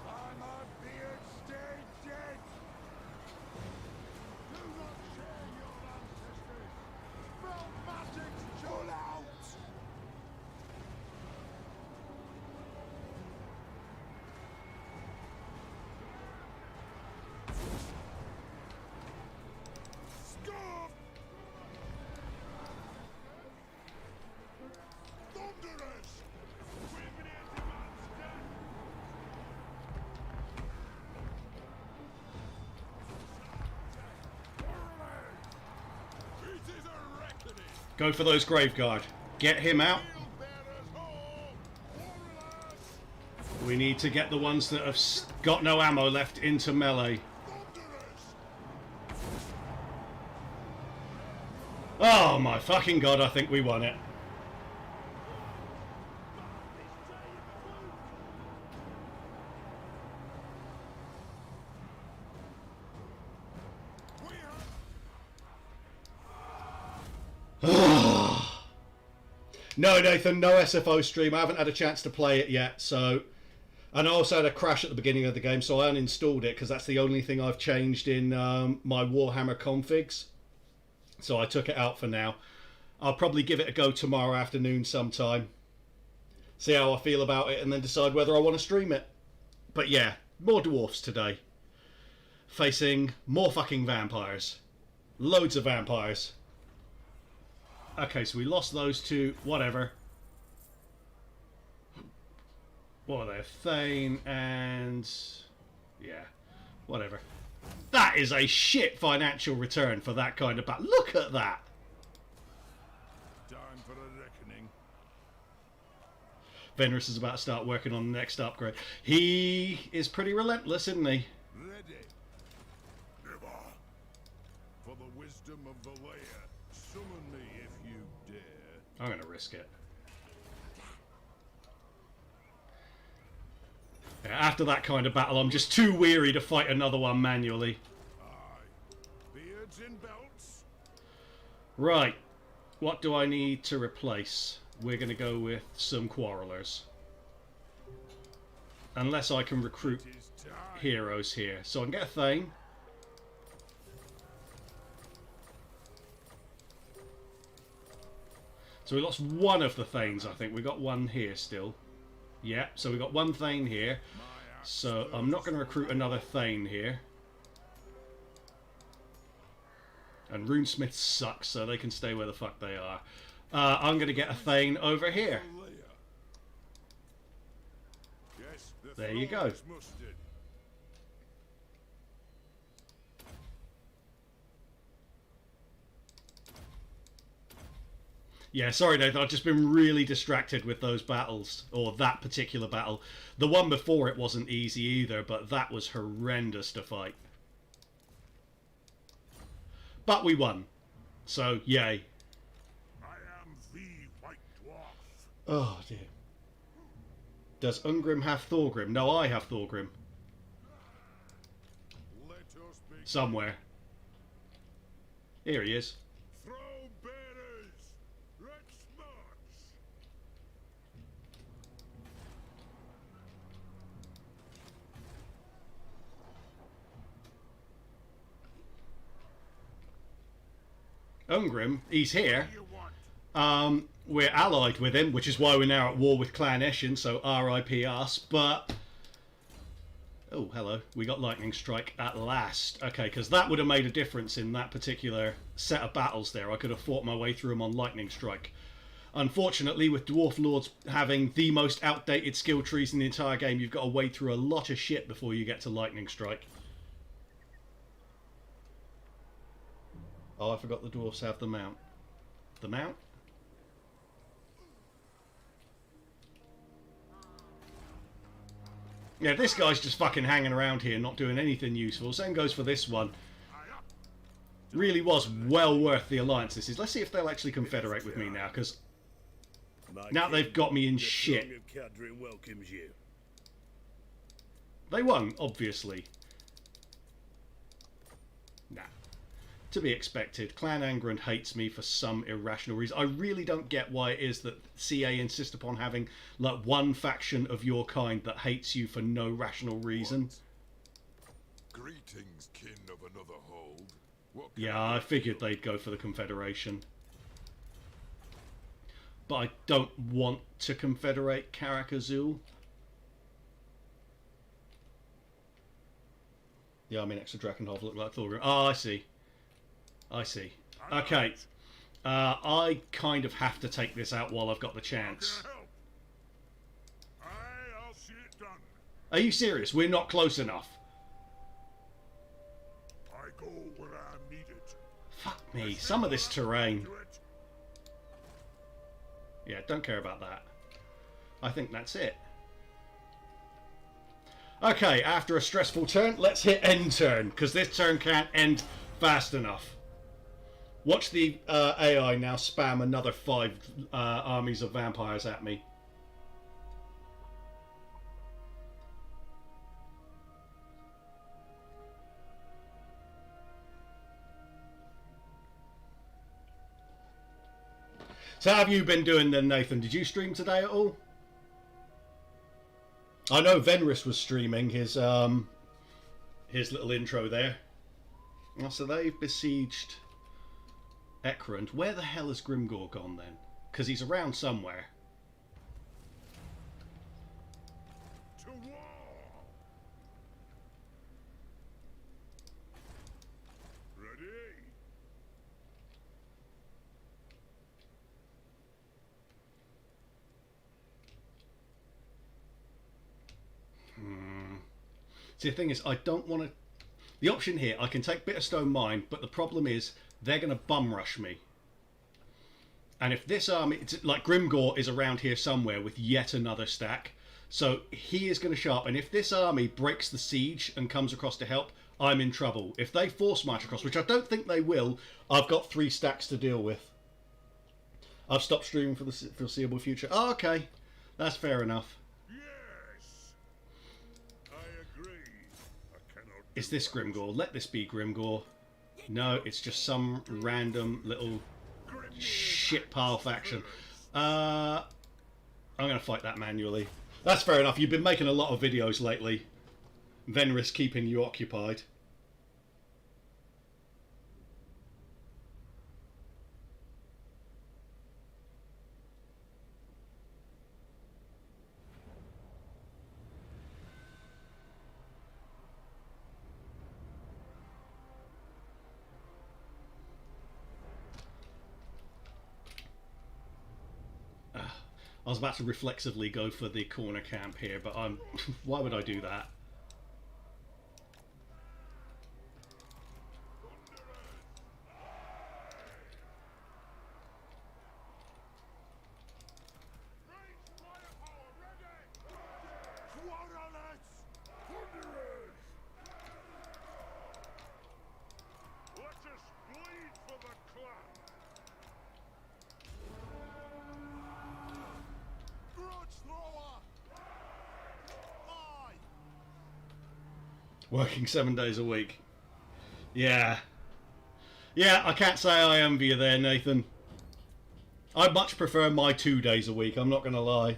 I'm a beard stay dead! Do not share your ancestors! Spellmatics pull out! Scarf! Thunderers! It is a reckoning! Go for those graveguard. Get him out. Bearers home! Warriors! We need to get the ones that have got no ammo left into melee. Thunderers! Oh my fucking god, I think we won it. We have No, Nathan, no SFO stream. I haven't had a chance to play it yet, so... And I also had a crash at the beginning of the game, so I uninstalled it, because that's the only thing I've changed in my Warhammer configs. So I took it out for now. I'll probably give it a go tomorrow afternoon sometime. See how I feel about it, and then decide whether I want to stream it. But yeah, more dwarfs today. Facing more fucking vampires. Loads of vampires. Okay, so we lost those two, whatever. What are they? Thane and... yeah, whatever. That is a shit financial return for that kind of battle. Look at that! time for a reckoning. Venrus is about to start working on the next upgrade. He is pretty relentless, isn't he? Ready. Never. For the wisdom of the layer, summon me if you dare. I'm going to risk it. Yeah, after that kind of battle, I'm just too weary to fight another one manually. Beards and belts. Right. What do I need to replace? We're going to go with some quarrelers. Unless I can recruit heroes here. So I can get a Thane. So we lost one of the Thanes, I think. We got one here still. Yeah, so we got one Thane here. So I'm not going to recruit another Thane here. And runesmiths suck, so they can stay where the fuck they are. I'm going to get a Thane over here. There you go. Yeah, sorry Nathan, I've just been really distracted with those battles, or that particular battle. The one before it wasn't easy either, but that was horrendous to fight. But we won, so yay. I am the White Dwarf. Oh dear. Does Ungrim have Thorgrim? No, I have Thorgrim. Let us begin. Somewhere. Here he is. Throw bearers. Let's march. Ungrim, he's here. What do you want? We're allied with him, which is why we're now at war with Clan Eshin, so RIP us, but... Oh, hello. We got Lightning Strike at last. Okay, because that would have made a difference in that particular set of battles there. I could have fought my way through them on Lightning Strike. Unfortunately, with Dwarf Lords having the most outdated skill trees in the entire game, you've got to wade through a lot of shit before you get to Lightning Strike. Oh, I forgot the Dwarfs have the mount. The mount? Yeah, this guy's just fucking hanging around here, not doing anything useful. Same goes for this one. Really was well worth the alliance this is. Let's see if they'll actually confederate with me now, because now they've got me in shit. They won, obviously. Nah. To be expected. Clan Angrand hates me for some irrational reason. I really don't get why it is that CA insist upon having like one faction of your kind that hates you for no rational reason. Greetings, kin of another hold. What can Yeah, I I do for figured you? they'd go for the Confederation. But I don't want to confederate Karak-Azul. Yeah, I mean, extra Drakenhof look like Thorgrim. Oh, I see. I see. Okay. I kind of have to take this out while I've got the chance. Can I help? I'll see it done. Are you serious? We're not close enough. I go where I'm needed. Fuck me. Some of this terrain. Do it. Yeah, don't care about that. I think that's it. Okay, after a stressful turn, let's hit end turn, because this turn can't end fast enough. Watch the AI now spam another 5 armies of vampires at me. So how have you been doing then, Nathan? Did you stream today at all? I know Venris was streaming his little intro there. Oh, so they've besieged Ekrund. Where the hell has Grimgor gone then? Because he's around somewhere. To war. Ready. See, the thing is, I don't want to... The option here, I can take Bitterstone Mine, but the problem is they're going to bum rush me. And if this army... It's like Grimgor is around here somewhere with yet another stack. So he is going to show up. And if this army breaks the siege and comes across to help, I'm in trouble. If they force march across, which I don't think they will, I've got 3 stacks to deal with. I've stopped streaming for the foreseeable future. Oh, okay. That's fair enough. Yes, I agree. I cannot. Is this Grimgore? Let this be Grimgore. No, it's just some random little shit pile faction. I'm going to fight that manually. That's fair enough. You've been making a lot of videos lately. Venris keeping you occupied. I was about to reflexively go for the corner camp here, but I'm... why would I do that? Working 7 days a week. Yeah. Yeah, I can't say I envy you there, Nathan. I much prefer my 2 days a week, I'm not going to lie.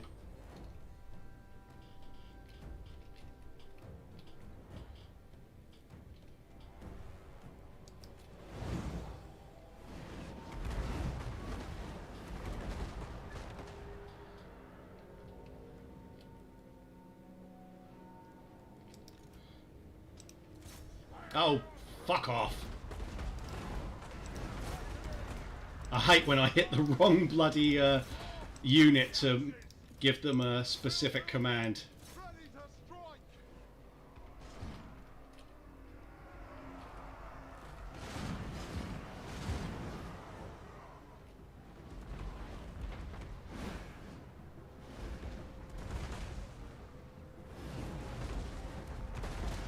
Oh, fuck off. I hate when I hit the wrong bloody unit to give them a specific command.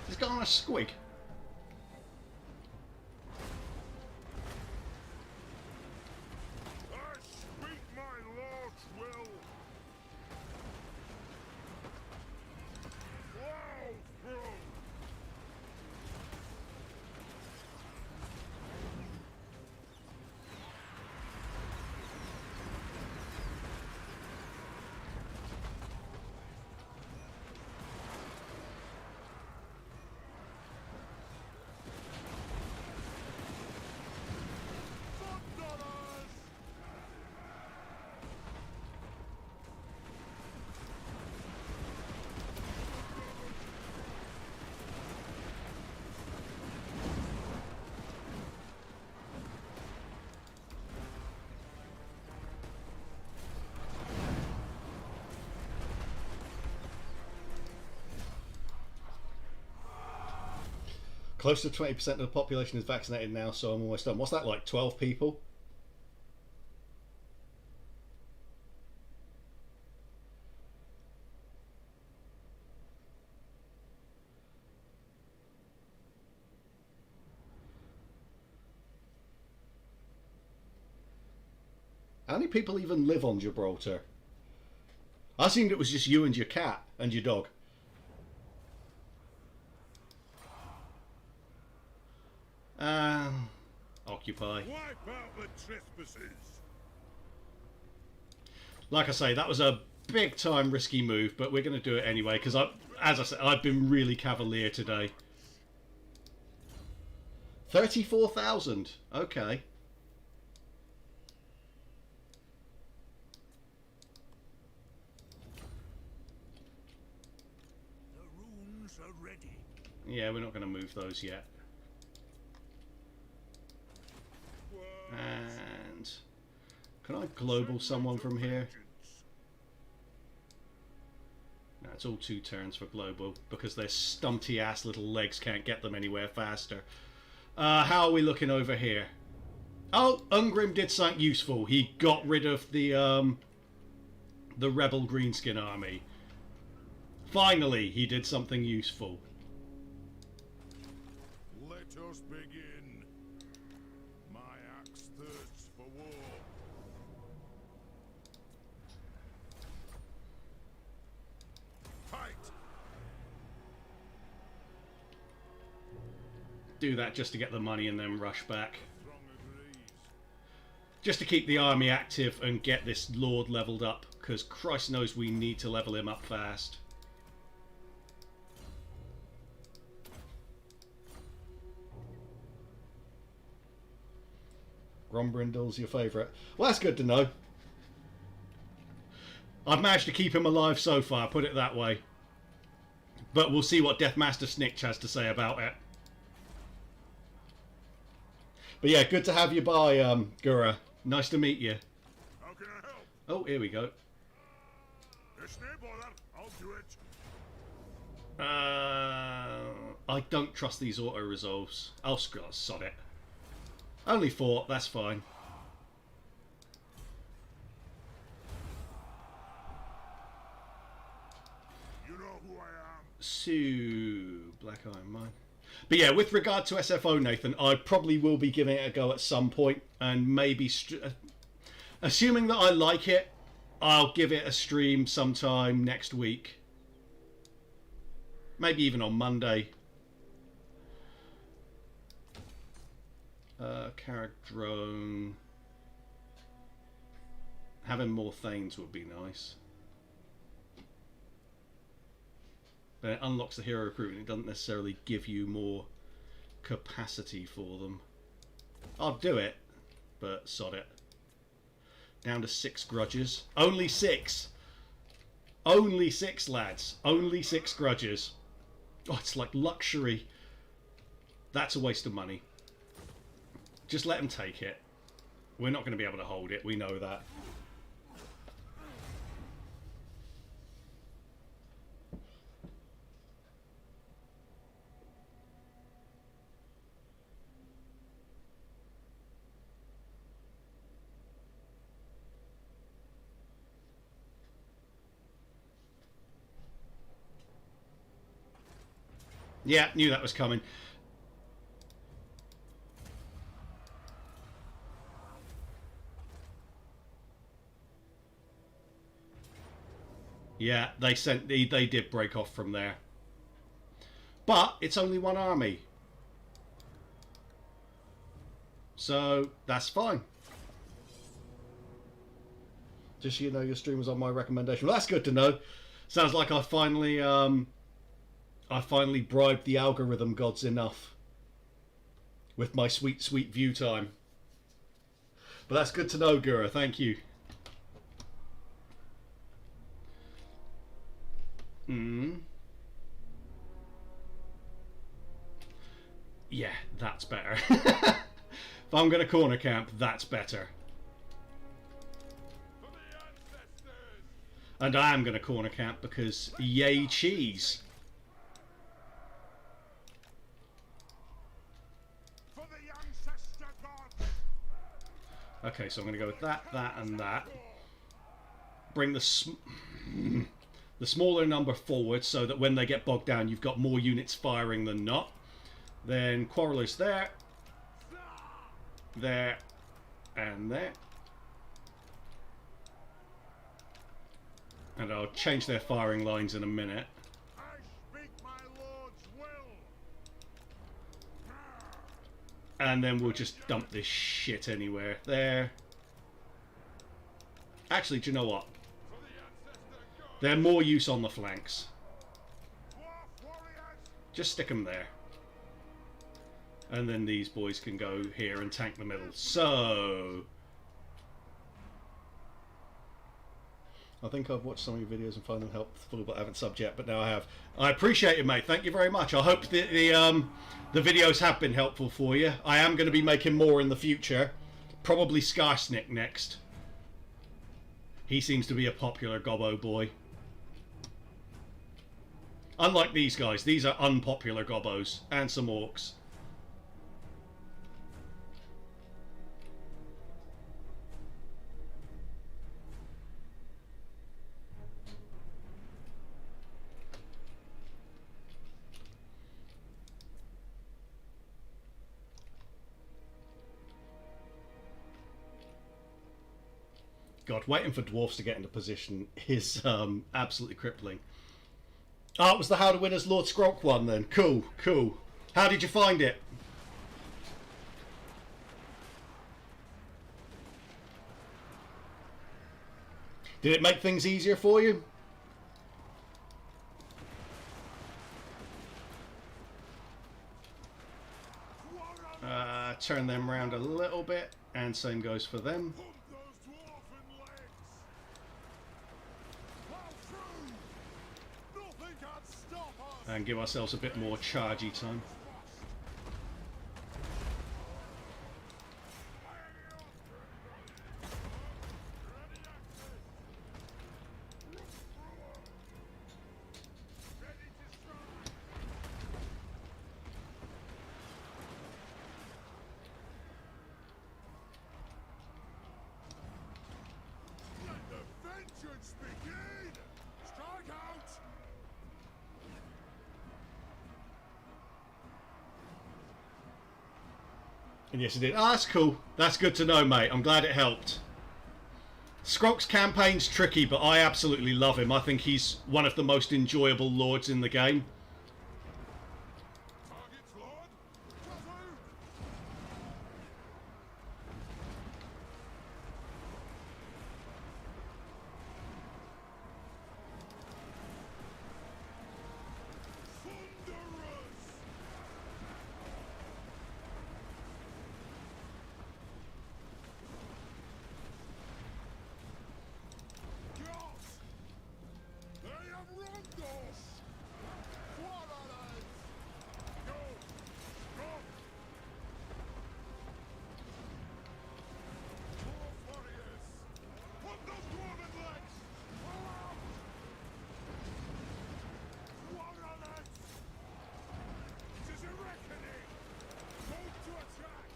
He's got on a squig. Close to 20% of the population is vaccinated now, so I'm almost done. What's that, like 12 people? How many people even live on Gibraltar? I assumed it was just you and your cat and your dog. Occupy. Wipe out the trespassers. Like I say, that was a big time risky move, but we're going to do it anyway because, as I said, I've been really cavalier today. 34,000. Okay. The runes are ready. Yeah, we're not going to move those yet. And can I global someone from here? No, it's all 2 turns for global because their stumpty ass little legs can't get them anywhere faster. How are we looking over here? Oh, Ungrim did something useful. He got rid of the rebel greenskin army. Finally, he did something useful. Let us begin. My axe thirsts for war. do that just to get the money and then rush back. Just to keep the army active and get this Lord leveled up, because Christ knows we need to level him up fast. Grombrindal's your favourite. Well, that's good to know. I've managed to keep him alive so far, put it that way. But we'll see what Deathmaster Snitch has to say about it. But yeah, good to have you by, Gura. Nice to meet you. How can I help? Oh, here we go. It's no bother. I'll do it. I don't trust these auto-resolves. I'll sod it. Only 4, that's fine. You know who I am. Sue, Black Iron Mine. But yeah, with regard to SFO, Nathan, I probably will be giving it a go at some point, and maybe, assuming that I like it, I'll give it a stream sometime next week. Maybe even on Monday. Carrot drone. Having more Thanes would be nice. But it unlocks the hero recruitment. It doesn't necessarily give you more capacity for them. I'll do it, but sod it. Down to 6 grudges. Only 6! Only 6, lads. Only 6 grudges. Oh, it's like luxury. That's a waste of money. Just let them take it. We're not going to be able to hold it. We know that. Yeah, knew that was coming. Yeah, they did break off from there. But it's only one army. So that's fine. Just so you know, your stream was on my recommendation. Well, that's good to know. Sounds like I finally bribed the algorithm gods enough with my sweet, sweet view time. But that's good to know, Gura. Thank you. Yeah, that's better. If I'm going to corner camp, that's better. And I am going to corner camp because yay cheese. Okay, so I'm going to go with that, that, and that. Bring the smaller number forward so that when they get bogged down, you've got more units firing than not. Then Quarrelers there, there, and there. And I'll change their firing lines in a minute. I speak my lord's will. And then we'll just dump this shit anywhere. There. Actually, do you know what? They're more use on the flanks. Just stick them there. And then these boys can go here and tank the middle. So... I think I've watched some of your videos and found them helpful, but I haven't subbed yet, but now I have. I appreciate it, mate. Thank you very much. I hope the videos have been helpful for you. I am going to be making more in the future. Probably Skarsnik next. He seems to be a popular gobbo boy. Unlike these guys, these are unpopular gobbos and some orcs. God, waiting for dwarfs to get into position is absolutely crippling. Oh, it was the How to Win as Lord Skrulk one then. Cool, cool. How did you find it? Did it make things easier for you? Turn them around a little bit, and same goes for them. Pump those dwarven legs. Plow through. Nothing can stop us. And give ourselves a bit more chargey time. Vengeance begin! Strike out! And yes, it did. Ah, that's cool. That's good to know, mate. I'm glad it helped. Skrok's campaign's tricky, but I absolutely love him. I think he's one of the most enjoyable lords in the game. Targets, Lord! Cover! Thunderous! Gods! They have wronged us! Warhammer! Go! Go! Dwarf warriors! Put those dwarven legs! Pull out! Warhammer! It is a reckoning! Move to attack!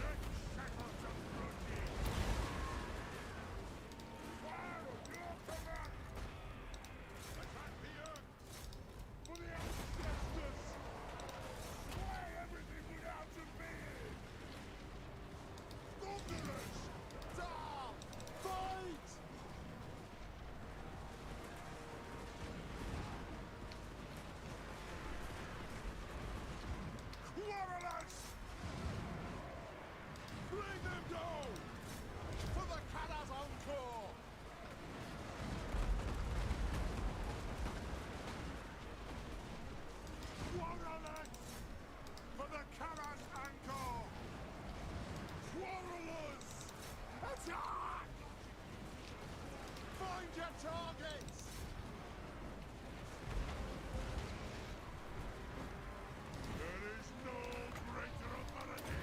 Let's shackle to Grudge! Fire of your command! Attack the earth! For the ancestors! Slay everything without a being! Thunderous! Down! Fight! Quarrelers! Bring them down! For the Kara's encore! Quarrelers! For the Kara's encore! Quarrelers! Attack! Find your targets! There is no greater authority!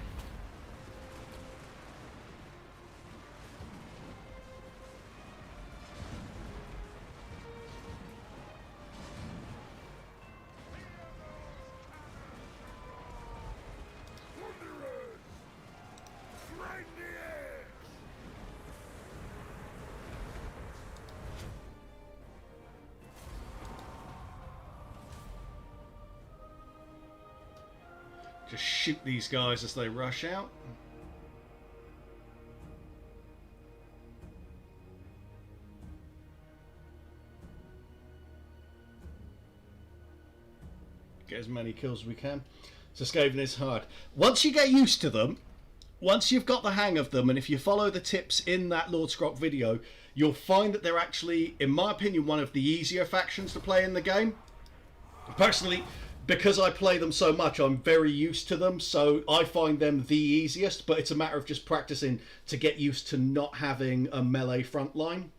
Wanderers! Rend the air! Just shoot these guys as they rush out. Get as many kills as we can. So Skaven is hard. Once you get used to them, once you've got the hang of them, and if you follow the tips in that Lord Skrok video, you'll find that they're actually, in my opinion, one of the easier factions to play in the game. Personally, because I play them so much, I'm very used to them, so I find them the easiest, but it's a matter of just practicing to get used to not having a melee front line.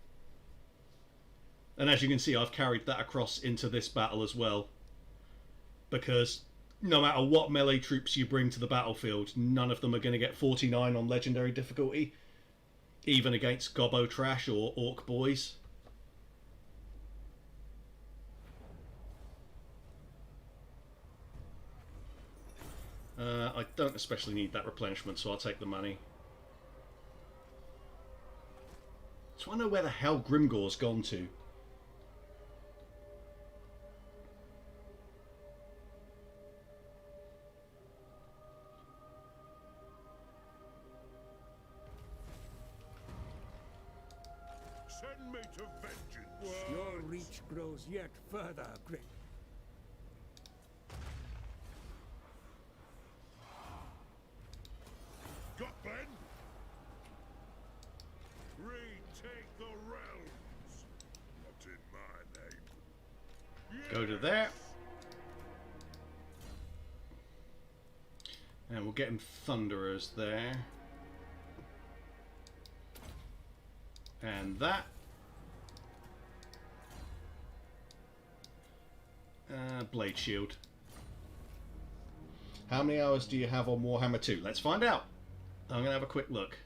And as you can see, I've carried that across into this battle as well. Because no matter what melee troops you bring to the battlefield, none of them are going to get 49 on legendary difficulty, even against Gobbo Trash or Orc Boys. I don't especially need that replenishment, so I'll take the money. So I know where the hell Grimgor's gone to. Send me to vengeance. Your reach grows yet further, Grim. Got Ben? take the realms. Not in my name. Go to there. And we'll get him Thunderers there. And that. Blade Shield. How many hours do you have on Warhammer 2? Let's find out. I'm going to have a quick look.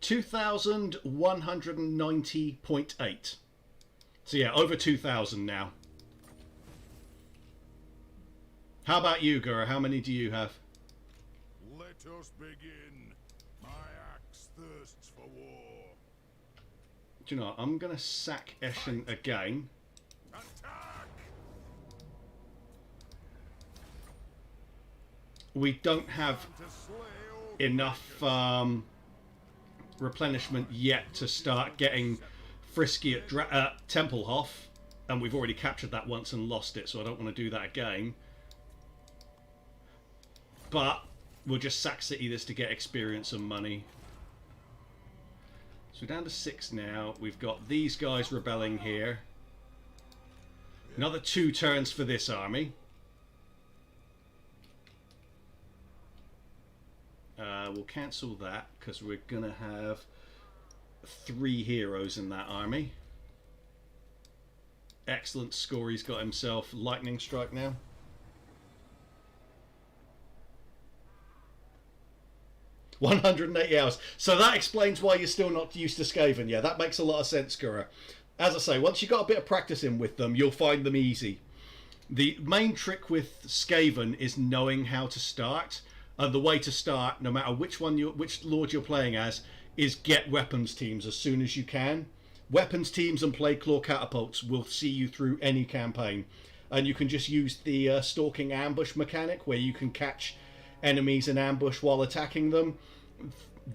2,190.8. So yeah, over 2,000 now. How about you, Gura? How many do you have? Let us begin. My axe thirsts for war. Do you know what? I'm going to sack Eshin again. Attack! We don't have To slay all enough replenishment yet to start getting frisky at Templehof, and we've already captured that once and lost it, so I don't want to do that again. But we'll just sack City this to get experience and money. So we're down to 6 now. We've got these guys rebelling here. Another 2 turns for this army. We'll cancel that because we're going to have 3 heroes in that army. Excellent score. He's got himself Lightning Strike now. $180 hours. So that explains why you're still not used to Skaven. Yeah, that makes a lot of sense, Gura. As I say, once you've got a bit of practice in with them, you'll find them easy. The main trick with Skaven is knowing how to start. And the way to start, no matter which lord you're playing as, is get weapons teams as soon as you can. Weapons teams and Plague Claw catapults will see you through any campaign. And you can just use the stalking ambush mechanic, where you can catch enemies in ambush while attacking them.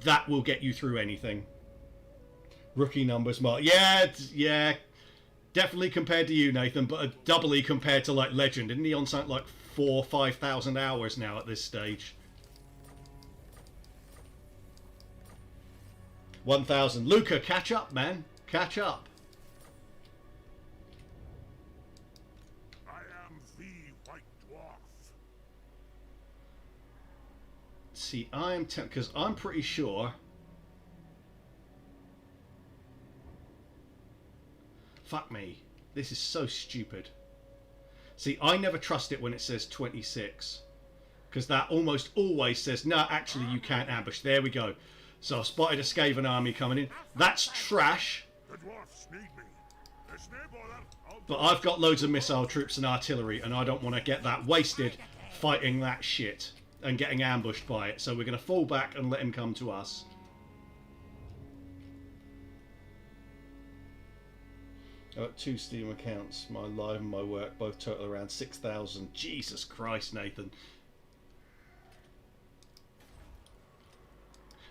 That will get you through anything. Rookie numbers, Mark. Yeah, definitely compared to you, Nathan, but doubly compared to like Legend. Isn't he on something like 4,000 or 5,000 hours now at this stage? 1,000. Luca, catch up, man. Catch up. I am the White Dwarf. See, I'm because I'm pretty sure. Fuck me. This is so stupid. See, I never trust it when it says 26. Because that almost always says, no, actually you can't ambush. There we go. So I've spotted a Skaven army coming in. That's trash. The dwarfs need me. There's no bother. But I've got loads of missile troops and artillery, and I don't want to get that wasted fighting that shit and getting ambushed by it. So we're going to fall back and let him come to us. I've got 2 Steam accounts, my live and my work, both total around 6,000. Jesus Christ, Nathan.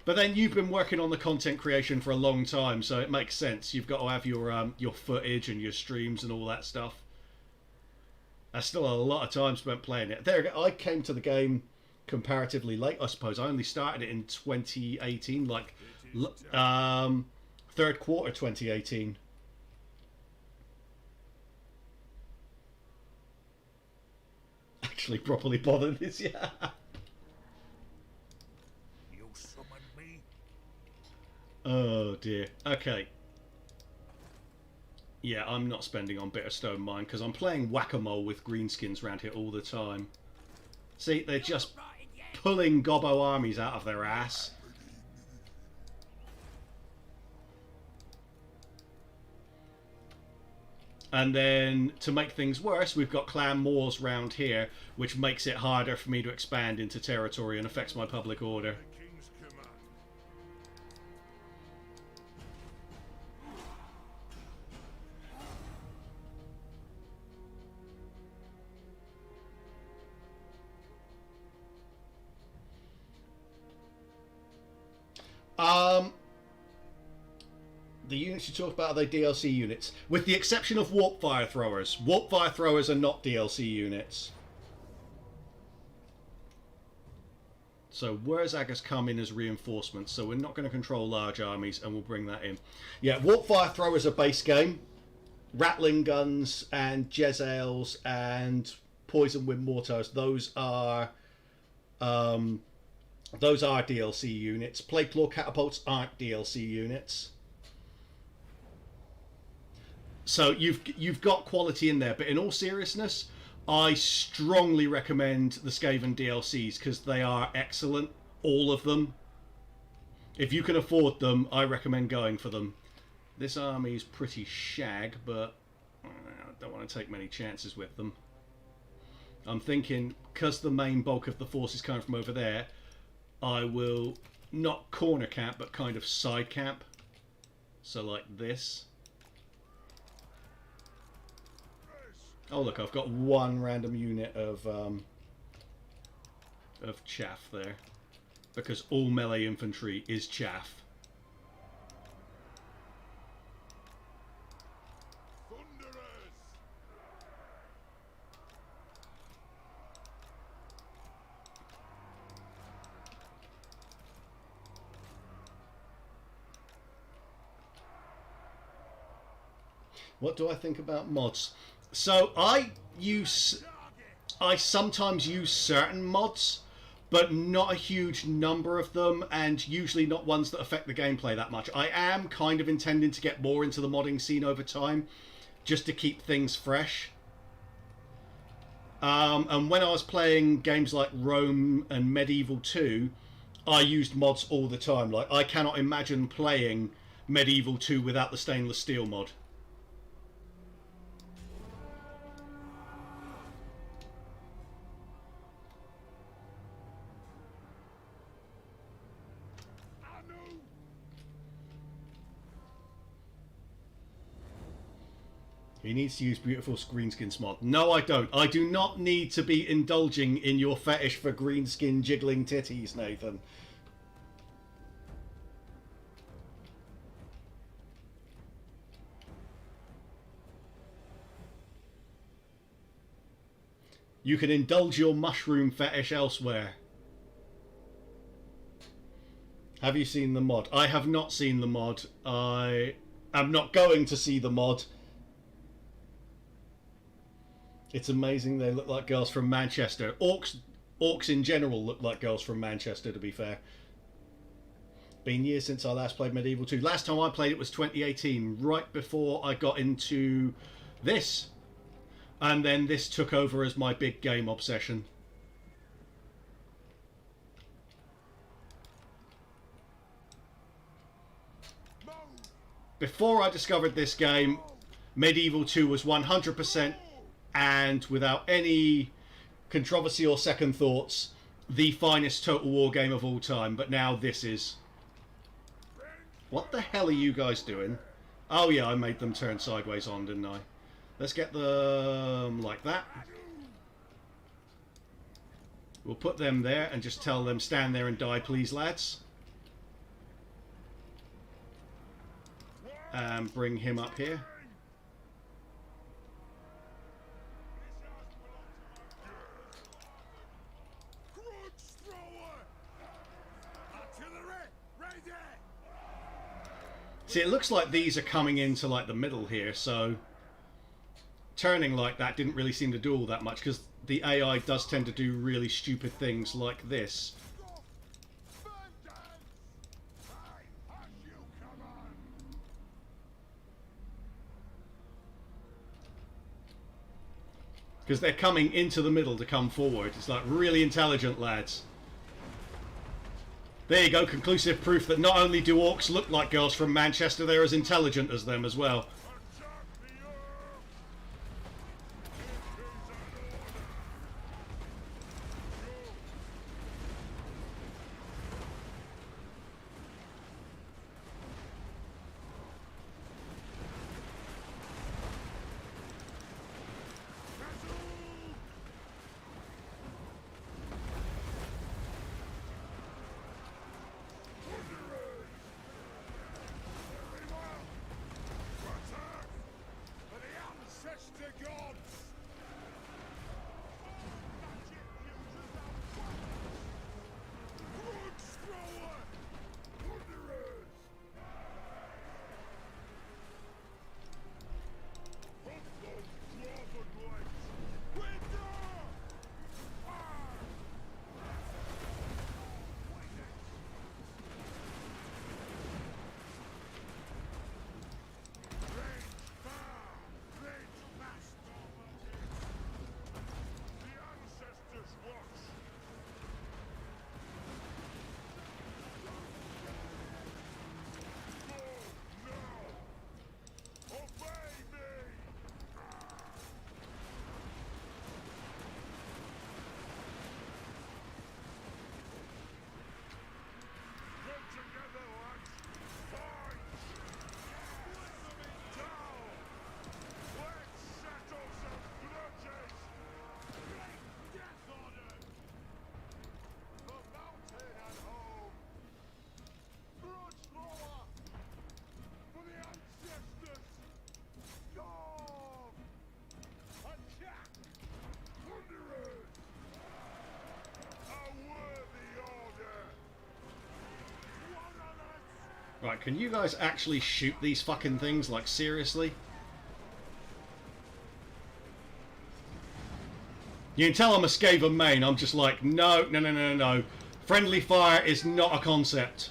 But then you've been working on the content creation for a long time, so it makes sense. You've got to have your footage and your streams and all that stuff. That's still a lot of time spent playing it. There, I came to the game comparatively late, I suppose. I only started it in 2018, like 3rd quarter 2018. Actually, properly bothered this year. You summoned me. Oh dear. Okay. Yeah, I'm not spending on Bitterstone Mine because I'm playing whack-a-mole with greenskins around here all the time. See, they're just pulling gobbo armies out of their ass. And then, to make things worse, we've got clan wars round here, which makes it harder for me to expand into territory and affects my public order. The king's command. The units you talk about, are they DLC units? With the exception of Warp Fire Throwers. Warp Fire Throwers are not DLC units. So Wurzager's come in as reinforcements, so we're not going to control large armies, and we'll bring that in. Yeah, Warp Fire Throwers are base game. Rattling Guns and Jezzails and Poison Wind Mortars, those are DLC units. Plague Claw Catapults aren't DLC units. So you've got quality in there, but in all seriousness, I strongly recommend the Skaven DLCs because they are excellent, all of them. If you can afford them, I recommend going for them. This army is pretty shag, but I don't want to take many chances with them. I'm thinking, because the main bulk of the force is coming from over there, I will not corner camp, but kind of side camp. So like this. Oh look, I've got one random unit of chaff there, because all melee infantry is chaff. What do I think about mods? So I sometimes use certain mods, but not a huge number of them, and usually not ones that affect the gameplay that much. I am kind of intending to get more into the modding scene over time, just to keep things fresh. And when I was playing games like Rome and Medieval 2, I used mods all the time. Like, I cannot imagine playing Medieval 2 without the stainless steel mod. He needs to use beautiful greenskins mod. No, I don't. I do not need to be indulging in your fetish for greenskin jiggling titties, Nathan. You can indulge your mushroom fetish elsewhere. Have you seen the mod? I have not seen the mod. I am not going to see the mod. It's amazing they look like girls from Manchester. Orcs in general look like girls from Manchester, to be fair. Been years since I last played Medieval 2. Last time I played it was 2018, right before I got into this. And then this took over as my big game obsession. Before I discovered this game, Medieval 2 was 100%, and without any controversy or second thoughts, the finest Total War game of all time. But now this is... What the hell are you guys doing? Oh yeah, I made them turn sideways on, didn't I? Let's get them like that. We'll put them there and just tell them, stand there and die, please, lads. And bring him up here. See, it looks like these are coming into like the middle here, so turning like that didn't really seem to do all that much, because the AI does tend to do really stupid things like this. Because they're coming into the middle to come forward. It's like really intelligent, lads. There you go, conclusive proof that not only do orcs look like girls from Manchester, they're as intelligent as them as well. Right, can you guys actually shoot these fucking things? Like, seriously? You can tell I'm a Skaven main. I'm just like, no, no, no, no, no. Friendly fire is not a concept.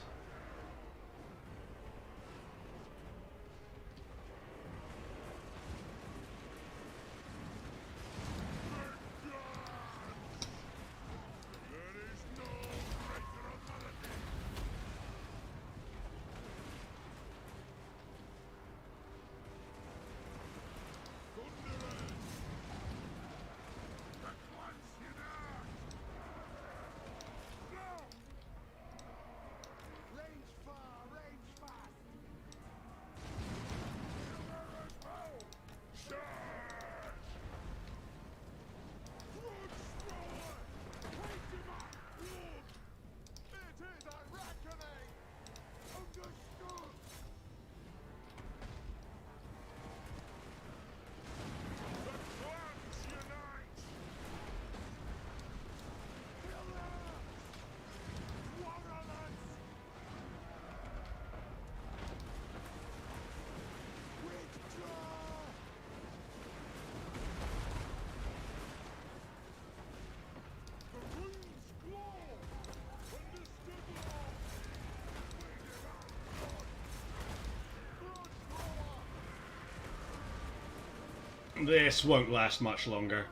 This won't last much longer.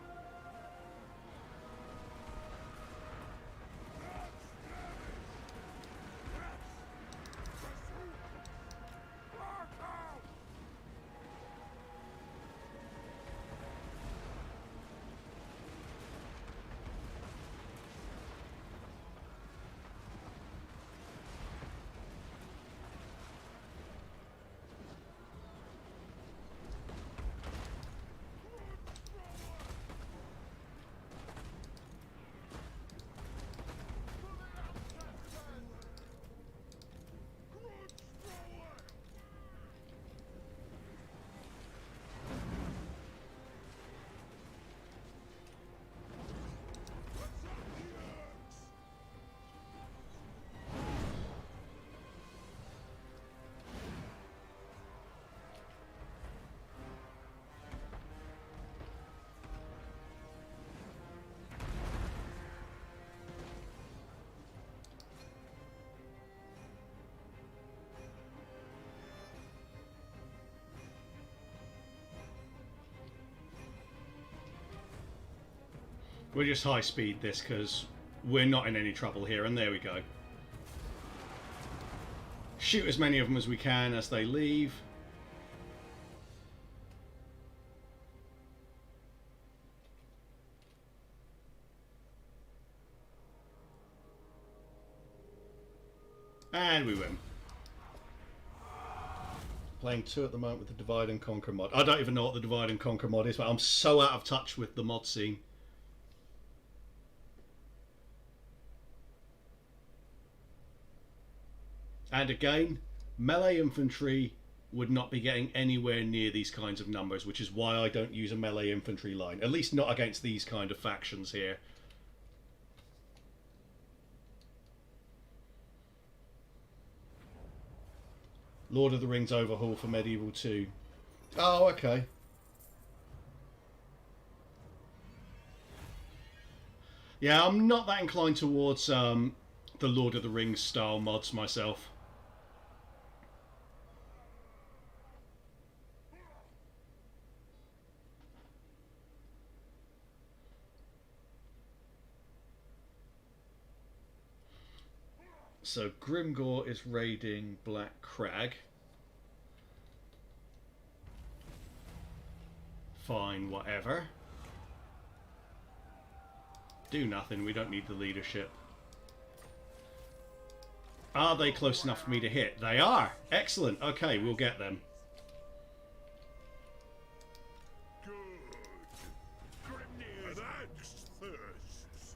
We'll just high speed this because we're not in any trouble here, and there we go. Shoot as many of them as we can as they leave. And we win. Playing 2 at the moment with the Divide and Conquer mod. I don't even know what the Divide and Conquer mod is, but I'm so out of touch with the mod scene. And again, melee infantry would not be getting anywhere near these kinds of numbers, which is why I don't use a melee infantry line. At least not against these kind of factions here. Lord of the Rings overhaul for Medieval 2. Oh, okay. Yeah, I'm not that inclined towards the Lord of the Rings style mods myself. So Grimgor is raiding Black Crag. Fine, whatever. Do nothing, we don't need the leadership. Are they close enough for me to hit? They are! Excellent, okay, we'll get them. Good. Grimnir's axe thirsts.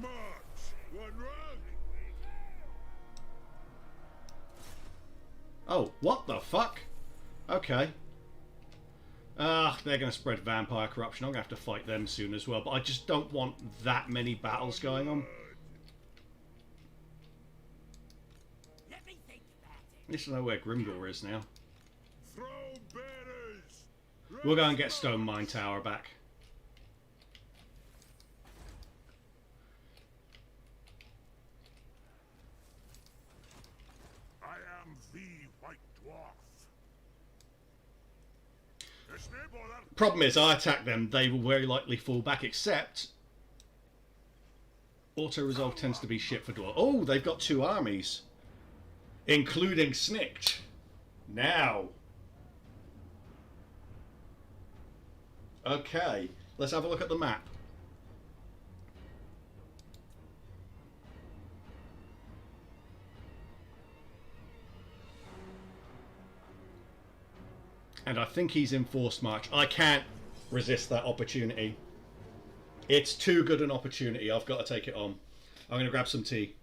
March! One run! Oh, what the fuck? Okay. They're going to spread vampire corruption. I'm going to have to fight them soon as well. But I just don't want that many battles going on. I need to know where Grombrindal is now. Throw bearers. We'll go and get Stone Mine Tower back. I am the White Dwarf. It's no bother. Problem is, I attack them, they will very likely fall back, except auto-resolve tends to be shit for dwarf. Oh, they've got 2 armies, including Snicked. Now. Okay, let's have a look at the map. And I think he's in forced march. I can't resist that opportunity. It's too good an opportunity. I've got to take it on. I'm going to grab some tea.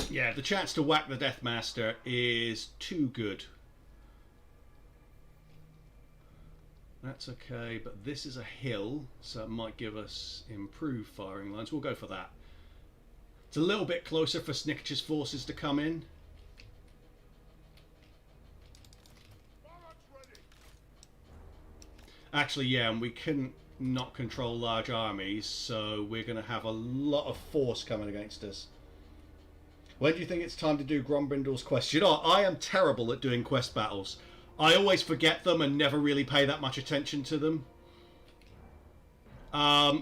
Yeah, the chance to whack the Deathmaster is too good. That's okay, but this is a hill, so it might give us improved firing lines. We'll go for that. It's a little bit closer for Snick's forces to come in. Actually, yeah, and we couldn't not control large armies, so we're going to have a lot of force coming against us. When do you think it's time to do Grombrindal's quest? You know, I am terrible at doing quest battles. I always forget them and never really pay that much attention to them.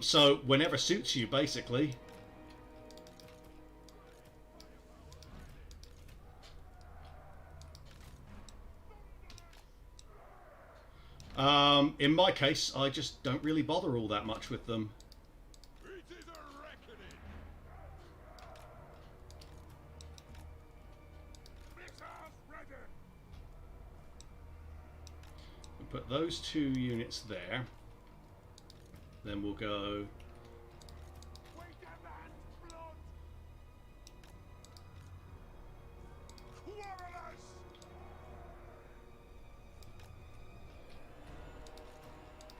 So whenever suits you, basically. In my case, I just don't really bother all that much with them. It is a reckoning. Missiles ready. We'll put those 2 units there. Then we'll go... We demand blood. Quarrelers.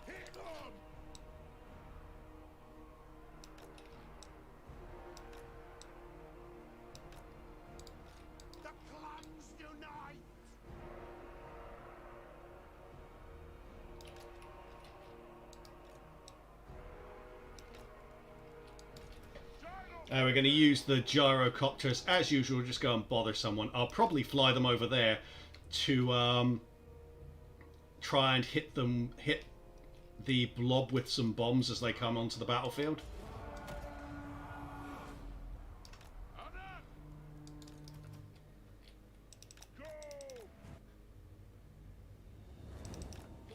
Hit on. The clans unite. We're going to use the gyrocopters as usual. Just go and bother someone. I'll probably fly them over there to try and hit the blob with some bombs as they come onto the battlefield. Go.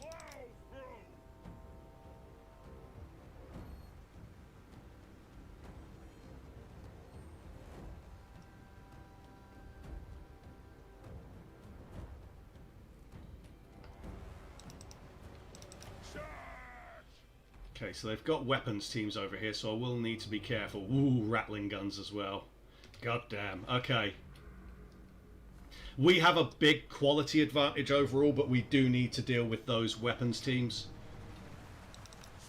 Plow through. Okay, so they've got weapons teams over here, so I will need to be careful. Ooh, rattling guns as well. God damn. Okay. We have a big quality advantage overall, but we do need to deal with those weapons teams.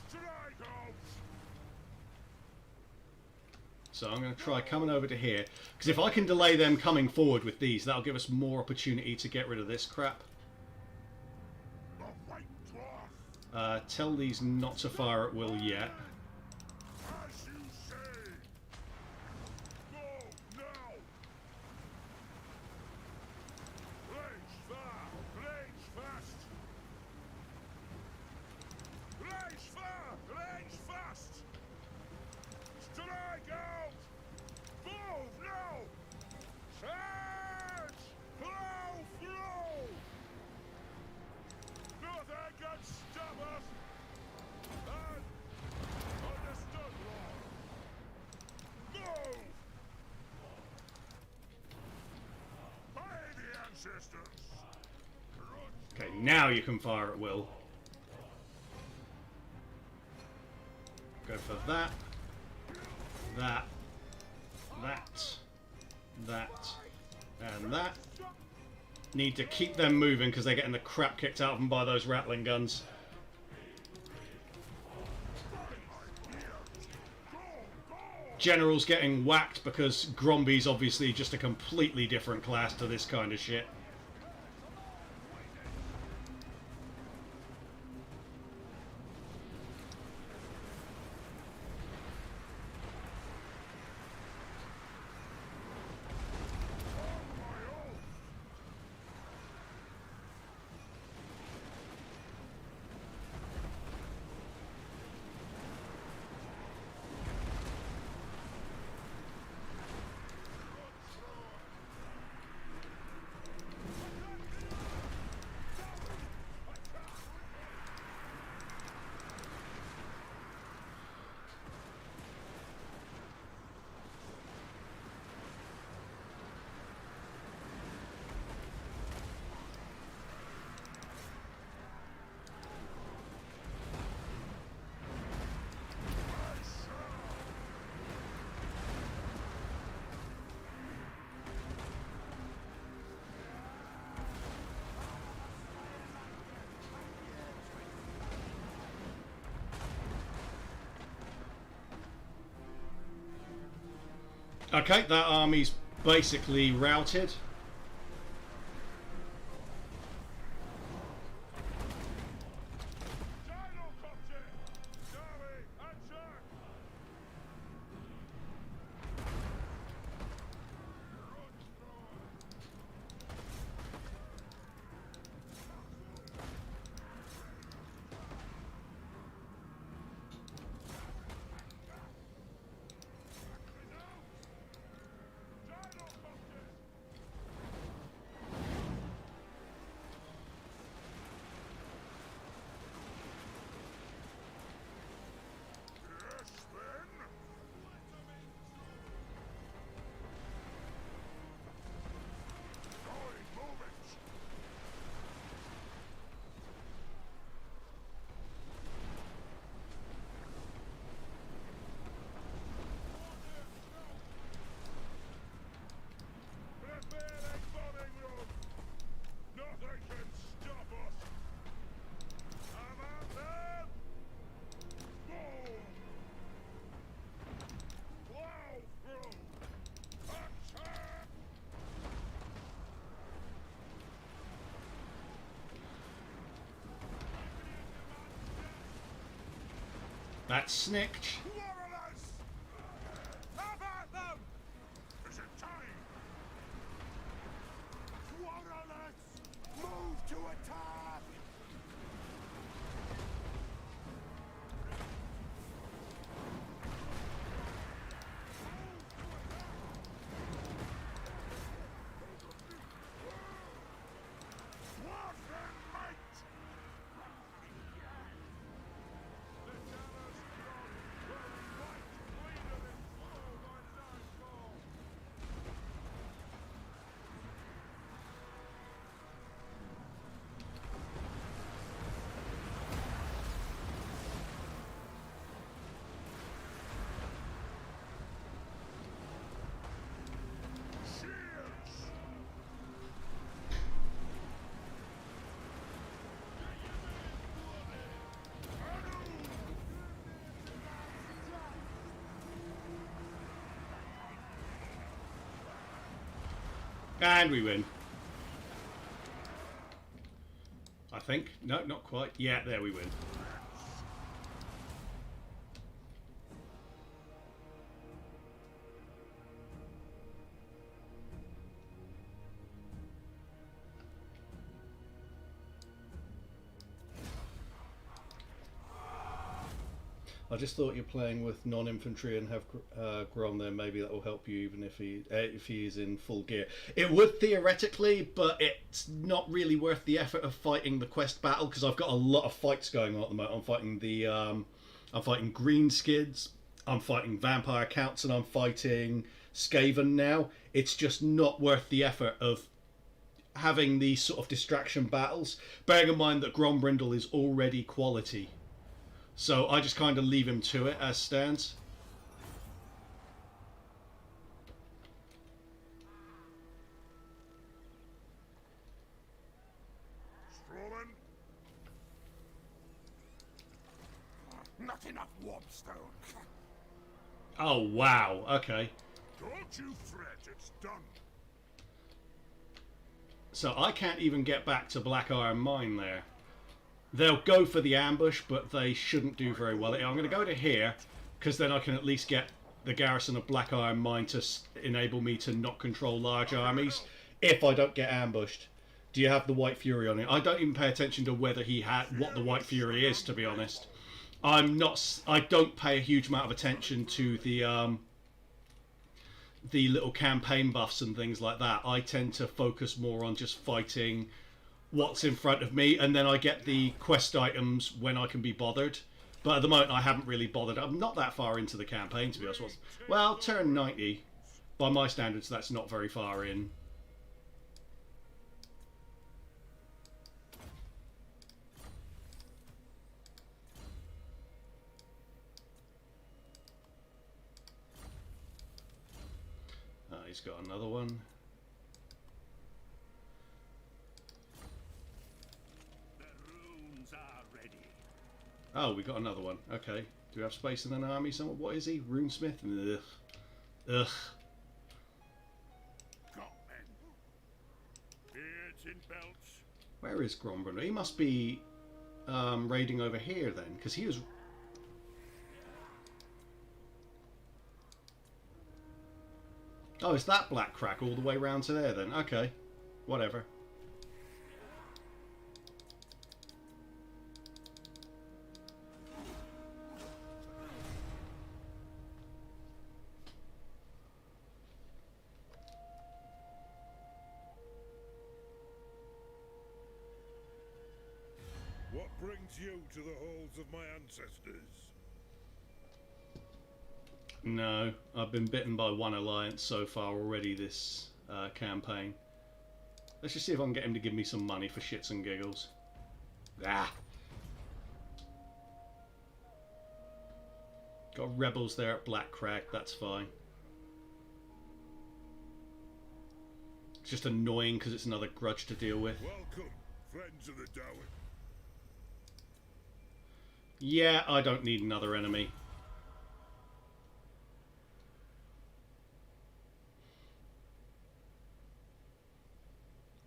Strike out. So I'm going to try coming over to here, because if I can delay them coming forward with these, that'll give us more opportunity to get rid of this crap. The White Dwarf. Tell these not to fire at will yet. As you say. Go now. Blaze far. Blaze fast. Blaze far. Blaze fast. Strike out. Move now. Charge. Plow through. Nothing can stop us. And Okay, now you can fire at will. Go for that. That. And that. Need to keep them moving because they're getting the crap kicked out of them by those rattling guns. General's getting whacked because Gromby's obviously just a completely different class to this kind of shit. Okay, that army's basically routed. That's snicked. How about them? Is it time? Warhammer! Move to attack! And we win. I think. No, not quite. Yeah, there we win. I just thought you're playing with non-infantry and have Grom there. Maybe that will help you, even if he is in full gear. It would theoretically, but it's not really worth the effort of fighting the quest battle because I've got a lot of fights going on at the moment. I'm fighting I'm fighting green skids, I'm fighting vampire counts, and I'm fighting Skaven now. It's just not worth the effort of having these sort of distraction battles, bearing in mind that Grombrindal is already quality. So I just kind of leave him to it as stands. Strolling. Not enough warpstone. Oh, wow. Okay. Don't you fret, it's done. So I can't even get back to Black Iron Mine there. They'll go for the ambush, but they shouldn't do very well. I'm going to go to here, because then I can at least get the garrison of Black Iron Mine to enable me to not control large armies if I don't get ambushed. Do you have the White Fury on it? I don't even pay attention to whether he had what the White Fury is, to be honest. I don't pay a huge amount of attention to the little campaign buffs and things like that. I tend to focus more on just fighting what's in front of me, and then I get the quest items when I can be bothered. But at the moment I haven't really bothered. I'm not that far into the campaign, to be honest. Well, turn 90. By my standards, that's not very far in. He's got another one. The runes are ready. Oh, we got another one. Okay. Do we have space in an army somewhere? What is he? Runesmith? Ugh. Ugh. Got men. Beards in belts. Where is Grombrindal? He must be raiding over here then, because he was... Oh, it's that black crack all the way round to there then. Okay. Whatever. What brings you to the halls of my ancestors? No, I've been bitten by one alliance so far already this campaign. Let's just see if I can get him to give me some money for shits and giggles. Ah! Got rebels there at Black Crag, that's fine. It's just annoying because it's another grudge to deal with. Welcome, friends of the Dowen. Yeah, I don't need another enemy.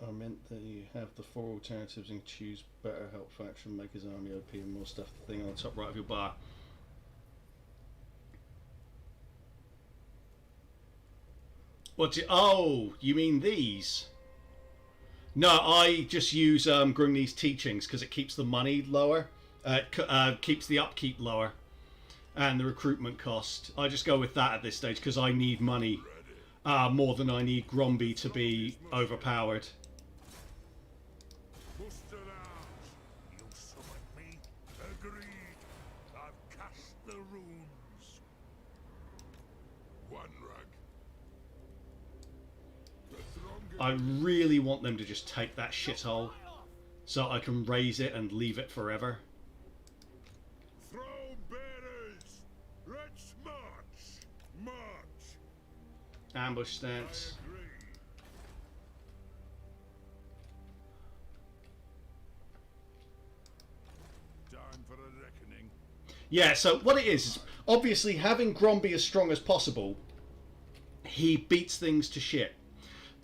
I meant that you have the 4 alternatives and choose better, help faction, make his army OP and more stuff. The thing on the top right of your bar. What's it? Oh, you mean these? No, I just use Grumney's teachings because it keeps the money lower. Keeps the upkeep lower. And the recruitment cost. I just go with that at this stage because I need money more than I need Gromby to be overpowered. Muster arms. You summon me? Agreed. I've cast the runes. One rag. The I really want them to just take that shithole so I can raise it and leave it forever. Throne bearers. Let's march. March. Ambush stance. Agree. Time for a reckoning. Yeah, so what it is obviously having Gromby as strong as possible, he beats things to shit.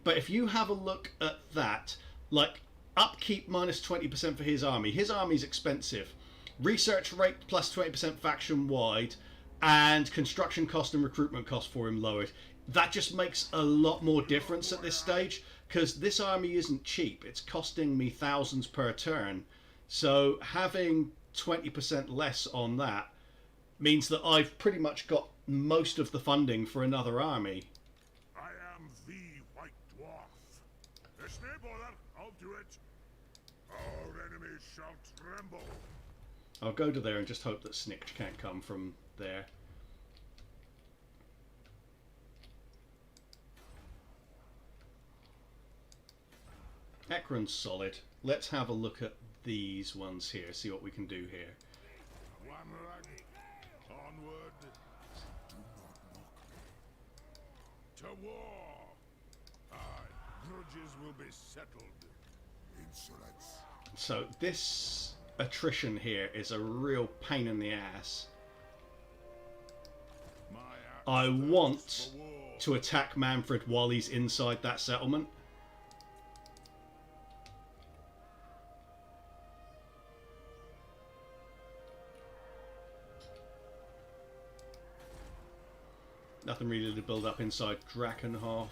But if you have a look at that, like upkeep minus 20% for his army's expensive. Research rate plus 20% faction wide, and construction cost and recruitment cost for him lowered. That just makes a lot more difference at this stage, because this army isn't cheap. It's costing me thousands per turn. So having 20% less on that means that I've pretty much got most of the funding for another army. I am the White Dwarf. There's no bother. I'll do it. Our enemies shall tremble. I'll go to there and just hope that Snicked can't come from there. Ekron's solid. Let's have a look at these ones here, see what we can do here. Warhammer, onward. To war. Aye, grudges will be settled. Insolence. So this attrition here is a real pain in the ass. My axe I thirsts want for war. to attack Manfred while he's inside that settlement. Nothing really to build up inside Drakenhof.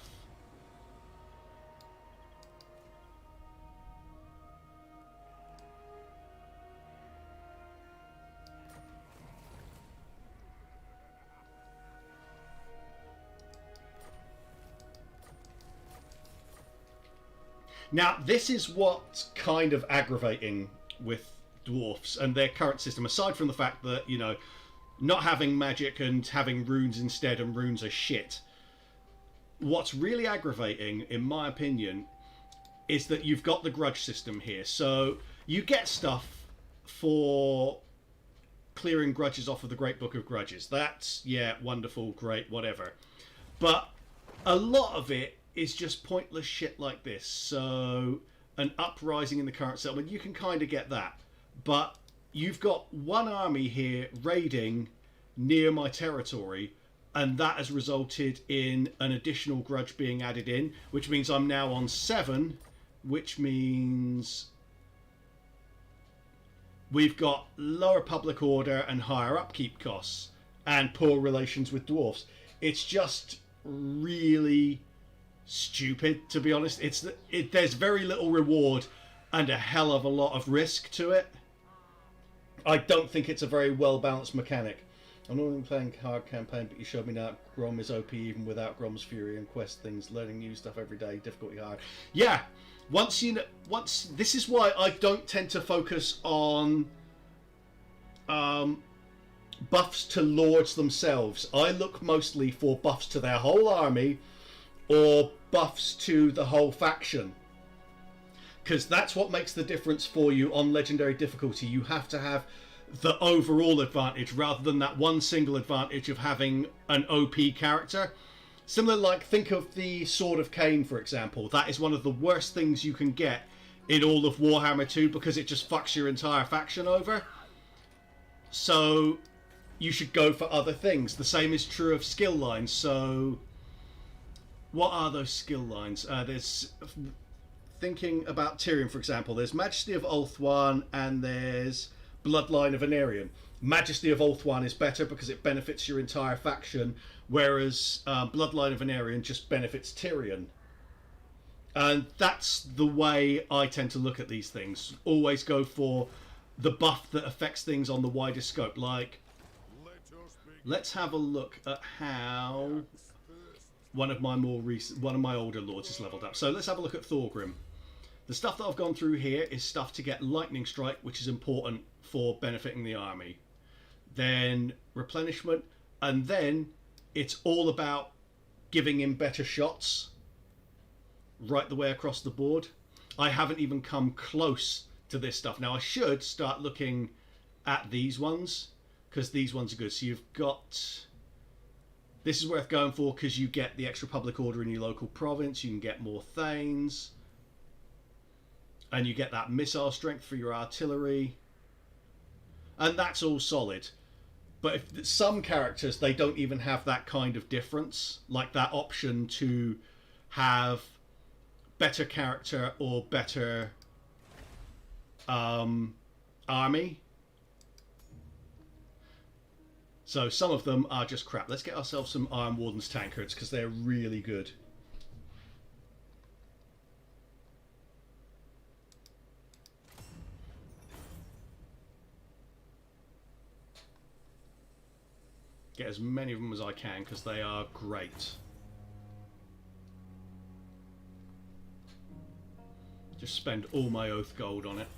Now, this is what's kind of aggravating with dwarfs and their current system, aside from the fact that, you know, not having magic and having runes instead, and runes are shit. What's really aggravating, in my opinion, is that you've got the grudge system here. So you get stuff for clearing grudges off of the Great Book of Grudges. That's, yeah, wonderful, great, whatever. But a lot of it is just pointless shit like this. So an uprising in the current settlement, you can kind of get that. But you've got one army here raiding near my territory, and that has resulted in an additional grudge being added in, which means I'm now on 7, which means we've got lower public order and higher upkeep costs and poor relations with dwarfs. It's just really stupid, to be honest. There's very little reward and a hell of a lot of risk to it. I don't think it's a very well balanced mechanic. I'm not even playing hard campaign, but you showed me now Grom is OP even without Grom's fury and quest things. Learning new stuff every day, difficulty hard. Yeah, once this is why I don't tend to focus on buffs to lords themselves. I look mostly for buffs to their whole army or buffs to the whole faction, because that's what makes the difference for you on legendary difficulty. You have to have the overall advantage rather than that one single advantage of having an OP character. Similar, like, think of the Sword of Cain, for example. That is one of the worst things you can get in all of Warhammer 2 because it just fucks your entire faction over. So you should go for other things. The same is true of skill lines. So what are those skill lines? There's, thinking about Tyrion, for example, there's Majesty of Ulthuan and there's Bloodline of Anarion. Majesty of Ulthuan is better because it benefits your entire faction, whereas Bloodline of Anarion just benefits Tyrion. And that's the way I tend to look at these things. Always go for the buff that affects things on the widest scope. Like, let's have a look at how one of my older lords is leveled up. So let's have a look at Thorgrim. The stuff that I've gone through here is stuff to get Lightning Strike, which is important for benefiting the army. Then replenishment, and then it's all about giving him better shots right the way across the board. I haven't even come close to this stuff. Now I should start looking at these ones, because these ones are good. So you've got... This is worth going for because you get the extra public order in your local province. You can get more Thanes. And you get that missile strength for your artillery. And that's all solid. But if some characters, they don't even have that kind of difference. Like that option to have better character or better army. So some of them are just crap. Let's get ourselves some Iron Wardens tankards because they're really good. Get as many of them as I can because they are great. Just spend all my oath gold on it.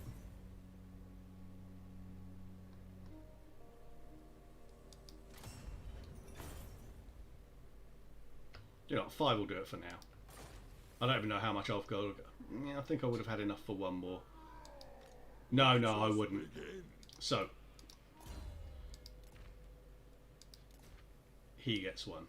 You know, 5 will do it for now. I don't even know how much I've got. Yeah, I think I would have had enough for one more. No, I wouldn't. So, he gets one.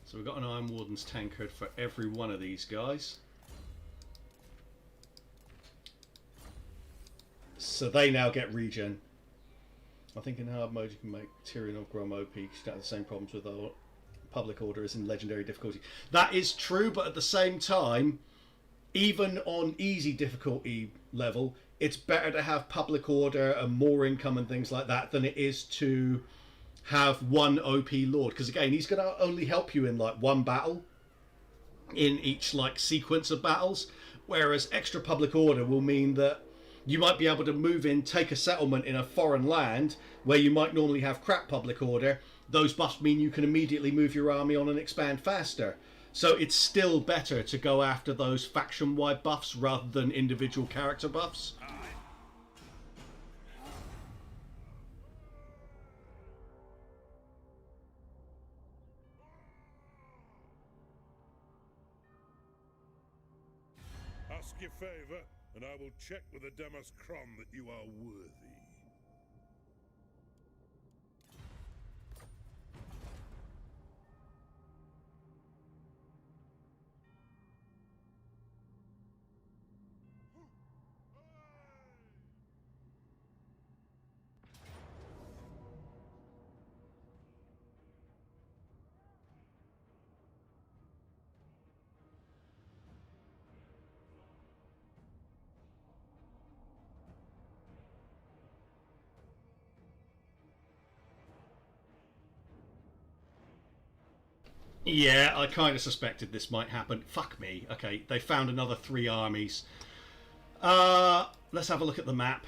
So we've got an Iron Warden's tankard for every one of these guys. So they now get regen. I think in hard mode you can make Tyrion or Grom OP because you don't have the same problems with the public order as in legendary difficulty. That is true, but at the same time, even on easy difficulty level, it's better to have public order and more income and things like that than it is to have one OP Lord. Because again, he's going to only help you in like one battle in each like sequence of battles, whereas extra public order will mean that you might be able to move in, take a settlement in a foreign land where you might normally have crap public order. Those buffs mean you can immediately move your army on and expand faster. So it's still better to go after those faction-wide buffs rather than individual character buffs. Ask your favour, and I will check with the Demas Crom that you are worthy. Yeah, I kind of suspected this might happen. Fuck me. Okay, they found another 3 armies. Let's have a look at the map.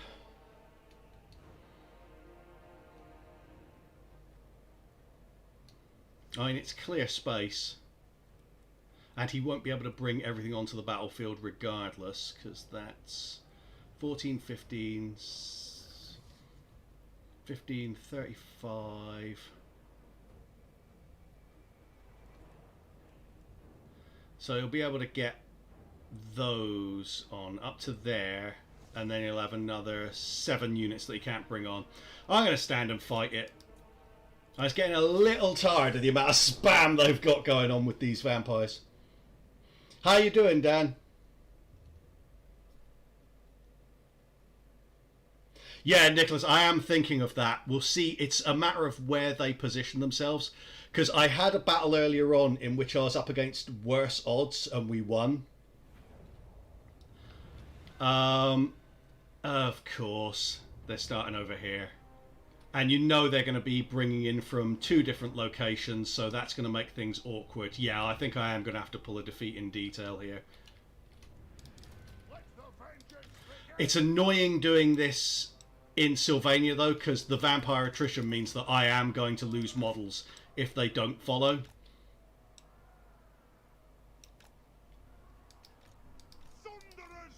I mean, it's clear space. And he won't be able to bring everything onto the battlefield regardless, because that's 14, 15, 15, 35... So he'll be able to get those on up to there, and then he'll have another 7 units that he can't bring on. I'm going to stand and fight it. I was getting a little tired of the amount of spam they've got going on with these vampires. How you doing, Dan? Yeah, Nicholas, I am thinking of that. We'll see. It's a matter of where they position themselves. Because I had a battle earlier on in which I was up against worse odds and we won. Of course, they're starting over here. And you know they're going to be bringing in from 2 different locations, so that's going to make things awkward. Yeah, I think I am going to have to pull a defeat in detail here. It's annoying doing this in Sylvania, though, because the vampire attrition means that I am going to lose models if they don't follow. Thunderers!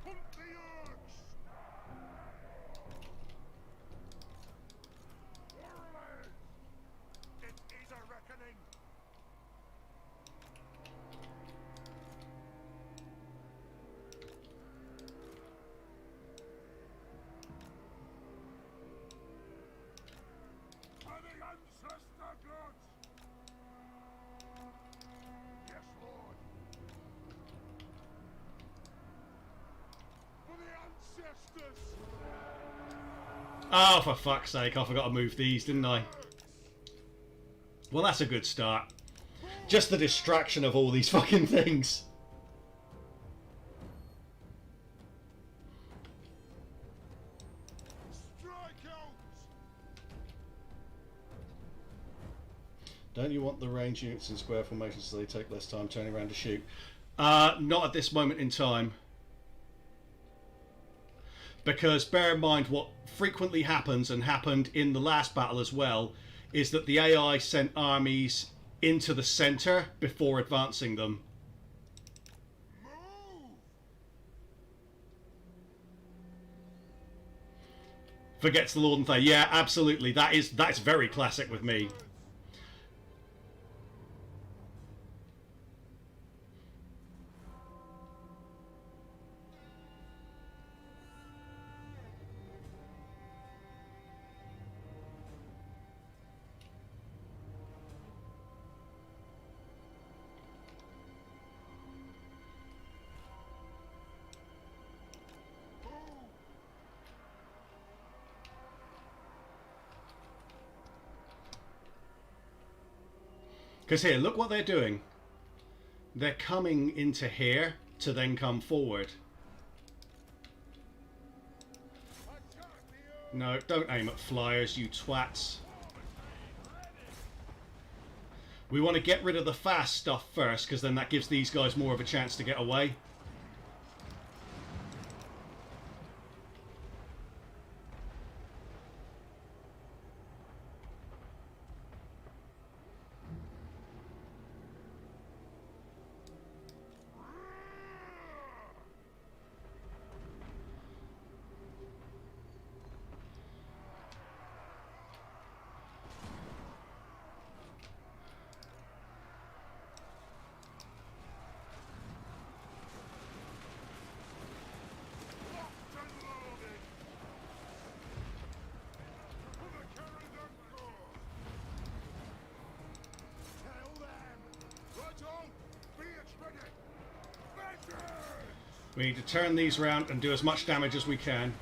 Hunt the orcs! Warlords! It is a reckoning! For the ancestor gods! Yes, Lord! For the ancestors! Oh, for fuck's sake, I forgot to move these, didn't I? Well, that's a good start. Just the distraction of all these fucking things. Strike out! Don't you want the range units in square formation so they take less time turning around to shoot? Not at this moment in time. Because bear in mind what frequently happens, and happened in the last battle as well, is that the AI sent armies into the center before advancing them. Move! Forgets the Lord and Thay. Yeah, absolutely. That's very classic with me. Because here, look what they're doing. They're coming into here to then come forward. No, don't aim at flyers, you twats. We want to get rid of the fast stuff first, because then that gives these guys more of a chance to get away. We need to turn these around and do as much damage as we can.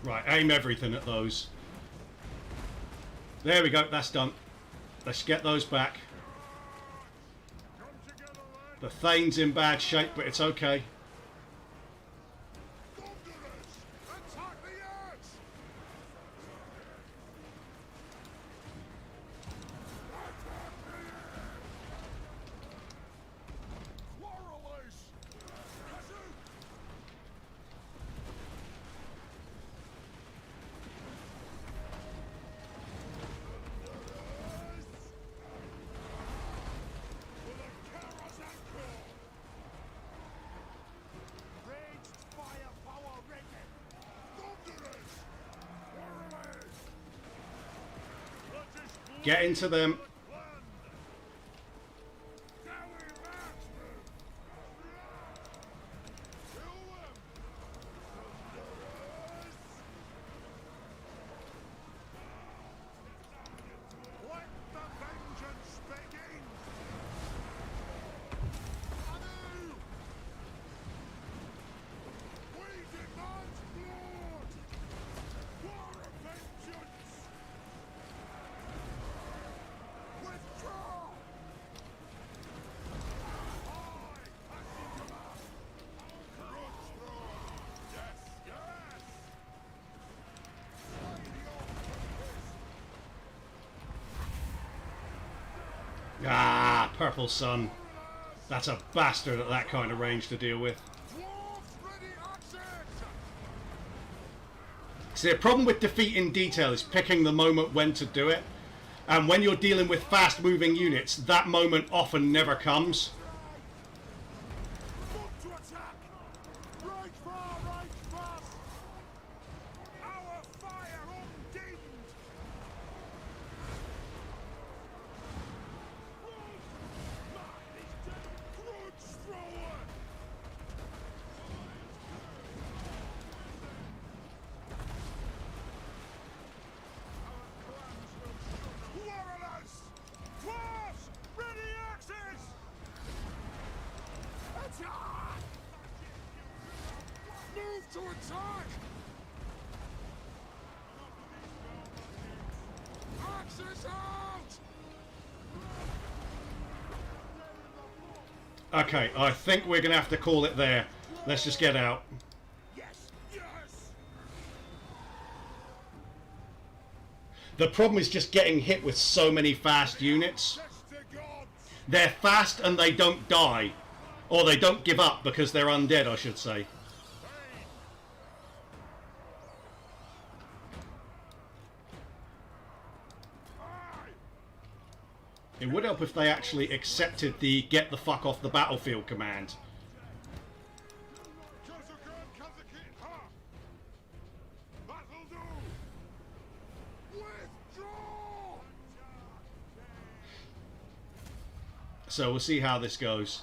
Right, aim everything at those. There we go, that's done. Let's get those back. The Thane's in bad shape, but it's okay. Get into them. Ah, Purple Sun. That's a bastard at that kind of range to deal with. See, the problem with defeating detail is picking the moment when to do it. And when you're dealing with fast-moving units, that moment often never comes. Okay, I think we're going to have to call it there. Let's just get out. The problem is just getting hit with so many fast units. Ancestor gods! They're fast and they don't die. Or they don't give up because they're undead, I should say. It would help if they actually accepted the get the fuck off the battlefield command. That'll do! Withdraw! So we'll see how this goes.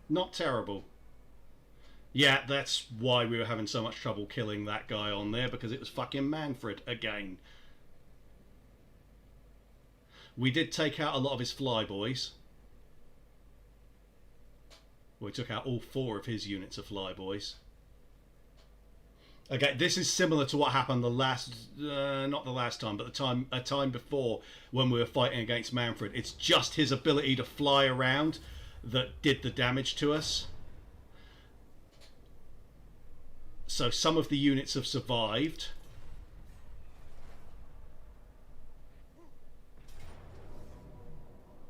Not terrible. Yeah, that's why we were having so much trouble killing that guy on there, because it was fucking Manfred again. We did take out a lot of his flyboys. We took out all 4 of his units of flyboys. Okay, this is similar to what happened the last, not the last time, but a time before when we were fighting against Manfred. It's just his ability to fly around that did the damage to us. So some of the units have survived.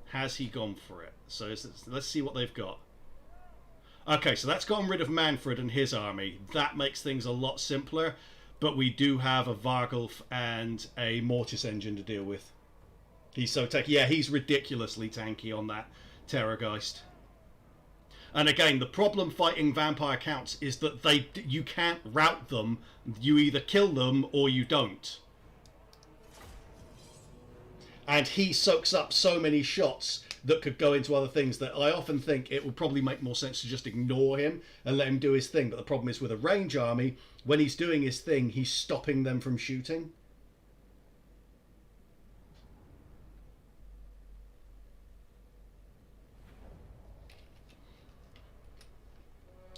Has he gone for it? So let's see what they've got. Okay, so that's gotten rid of Manfred and his army. That makes things a lot simpler. But we do have a Vargulf and a Mortis engine to deal with. He's so tanky. Yeah, he's ridiculously tanky on that Terrorgeist. And again, the problem fighting vampire counts is that you can't rout them. You either kill them or you don't. And he soaks up so many shots that could go into other things that I often think it would probably make more sense to just ignore him and let him do his thing. But the problem is with a range army, when he's doing his thing, he's stopping them from shooting.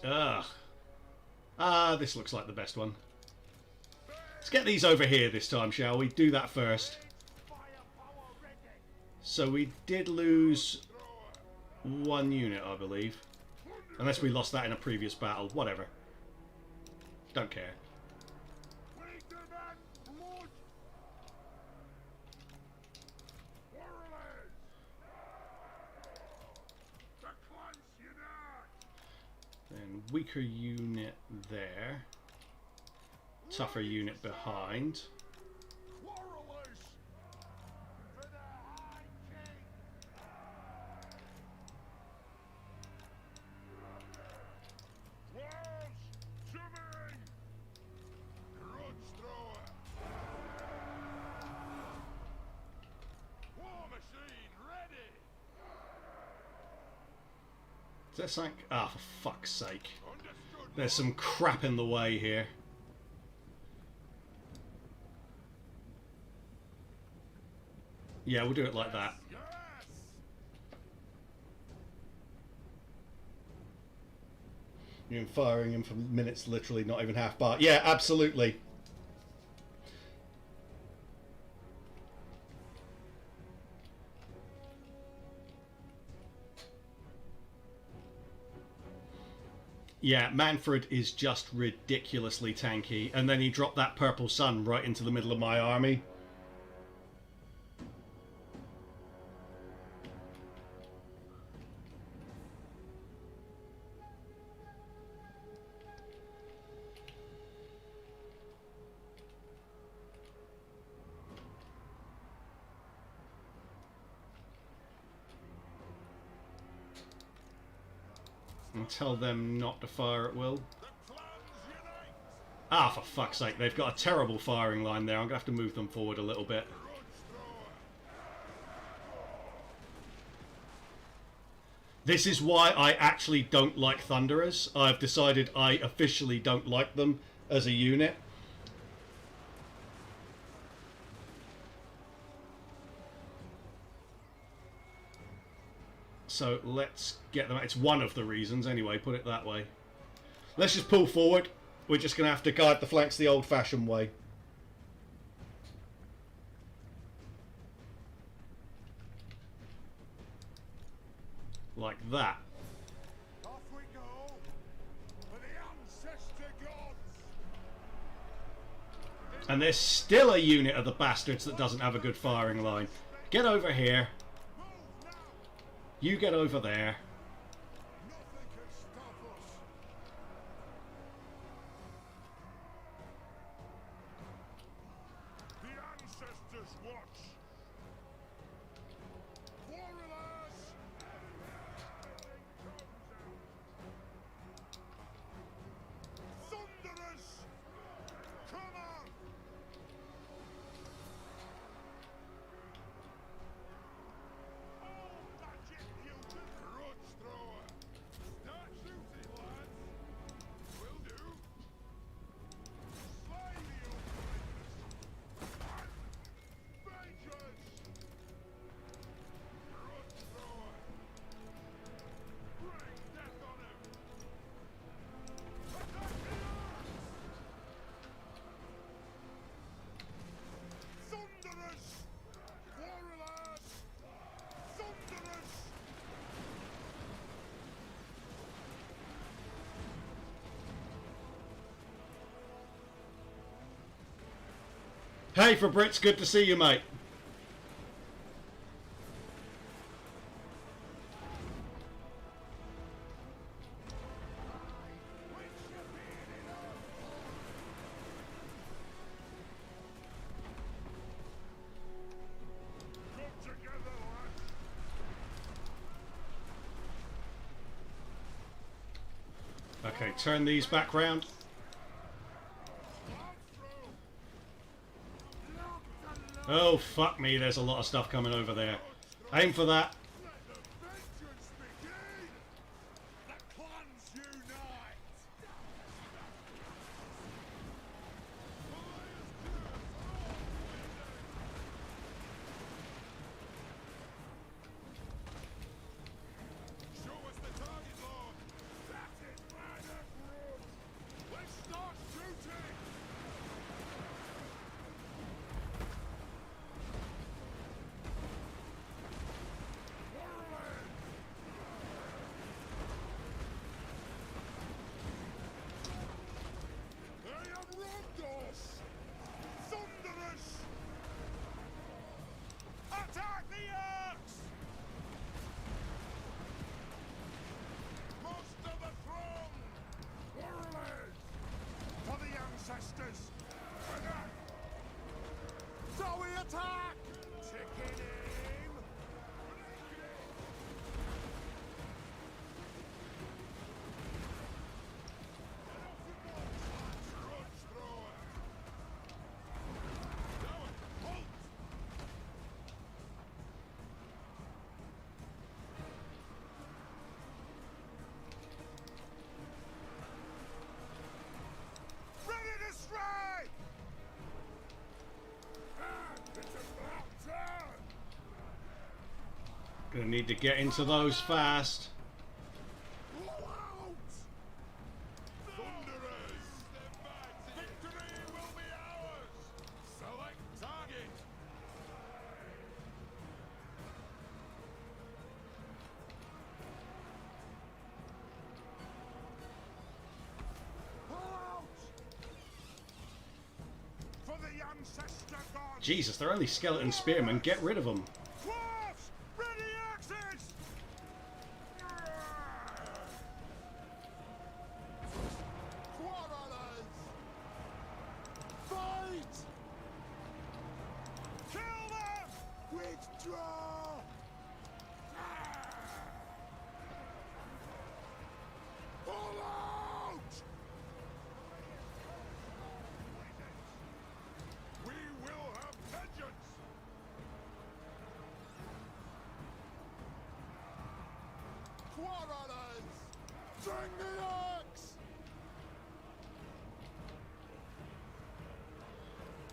Ugh. This looks like the best one. Let's get these over here this time, shall we? Do that first. So we did lose 1 unit, I believe. Unless we lost that in a previous battle. Whatever. Don't care. Then weaker unit there. Tougher unit behind. Is that something? Ah, for fuck's sake. There's some crap in the way here. Yeah, we'll do it like that. You've been firing him for minutes, literally not even half bar. Yeah, absolutely. Yeah, Manfred is just ridiculously tanky, and then he dropped that purple sun right into the middle of my army. And tell them not to fire at will. Ah, for fuck's sake, they've got a terrible firing line there. I'm going to have to move them forward a little bit. This is why I actually don't like Thunderers. I've decided I officially don't like them as a unit. So let's get them. It's one of the reasons anyway, put it that way. Let's just pull forward. We're just going to have to guard the flanks the old-fashioned way. Like that. Off we go for the ancestor gods. And there's still a unit of the bastards that doesn't have a good firing line. Get over here. You get over there. Nothing can stop us. The ancestors watch. Warriors! Thunderers! Come on! All magic you can grudge thrower! Start shooting, lads! Will do! Slay the openers! Vengeance! Grudge thrower! Bring death on him! Attack the arms! Thunderers! Warriors! Thunderers! Hey, for Brits, good to see you, mate. Come together, lads! Okay, turn these back round. Oh, fuck me, there's a lot of stuff coming over there. Aim for that. Let the vengeance begin! The clans unite! Show us the target, Lord! That's it, man and Grudge! Let's start shooting! Warriors! They have robbed us! Thunderous! Attack the Orcs! Most of the throng! Warriors! For the ancestors! So we attack! Chicken aim! Grudge thrower! Down! Halt! Ready to strike! It's about time! Gonna need to get into those fast. Blow out! Thunderers! Victory will be ours! Select target! Pull out! For the ancestor gods! Jesus, they're only skeleton spearmen. Get rid of them. Dwarfs! Ready axes! Quarrelers! Fight! Kill them! Withdraw! Pull out! We will have vengeance! Quarrelers! Bring the axe!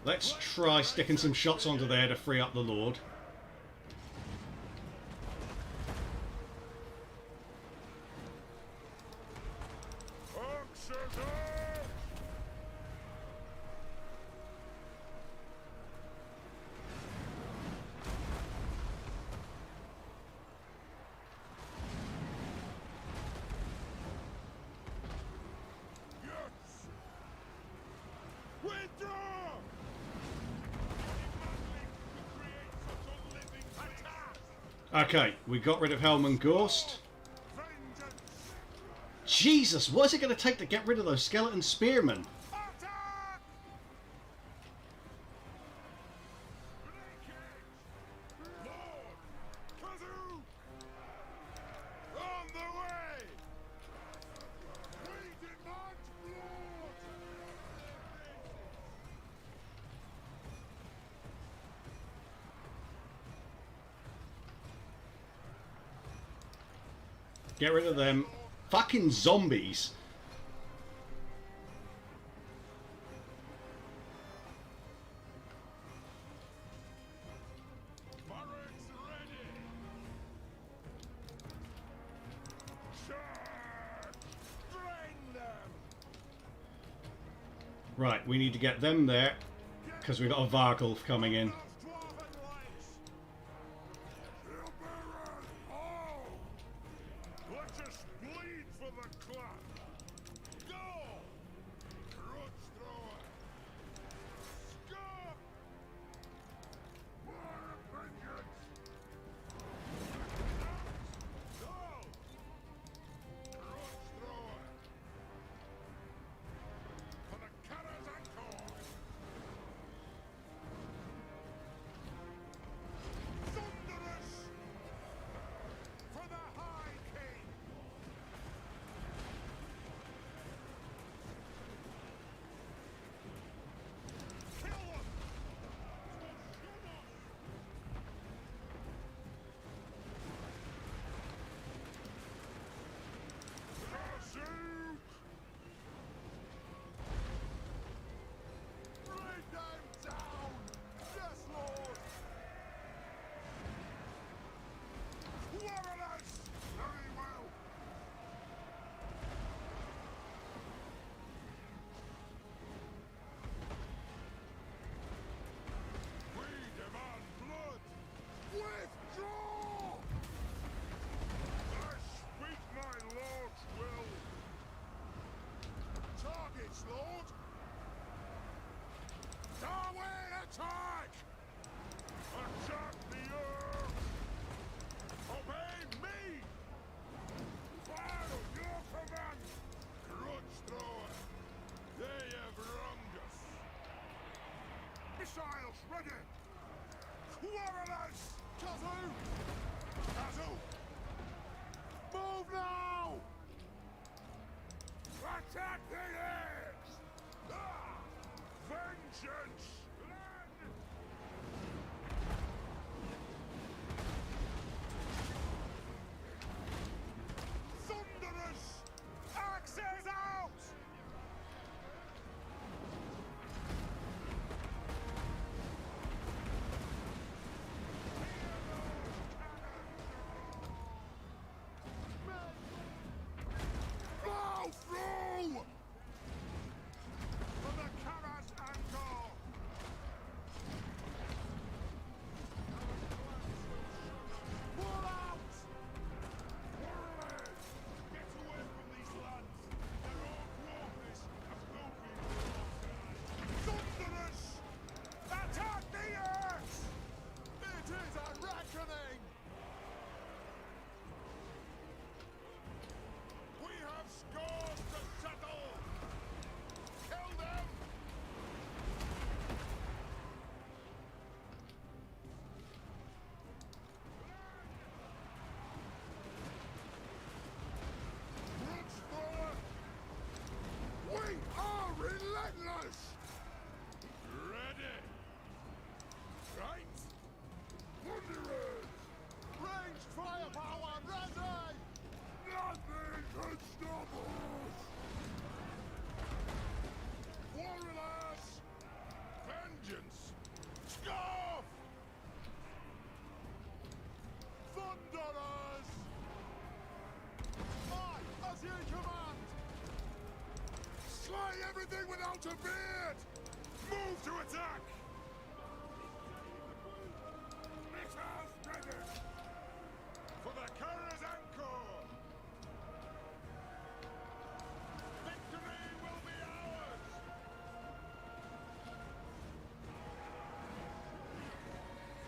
Let's try sticking some shots onto there to free up the Lord. Axes up! Yes! Withdraw! Okay, we got rid of Helm and Gorst. Jesus, what is it going to take to get rid of those skeleton spearmen? Get rid of them. Fucking zombies. Right, we need to get them there because we've got a Vargulf coming in. Missiles ready! Warriors! Kazu! Kazu! Move now! Attack the eggs! Ah! Vengeance! Thunderous! Axes out! Blow through! For the Kara's anchor! Pull out! Warriors! Get away from these lands! Their own warriors have broken Thunderous! Attack the earth! It is a reckoning! We have scores to settle! Kill them! Grudge thrower! We are relentless! Ready! Right! Wanderers! Ranged firepower ready! Nothing can stop us! Warriors! Vengeance! Scarf! Thunderers! Aye, as ye command! Slay everything without a beard! Move to attack! Missiles ready! For the Kara's anchor! Victory will be ours!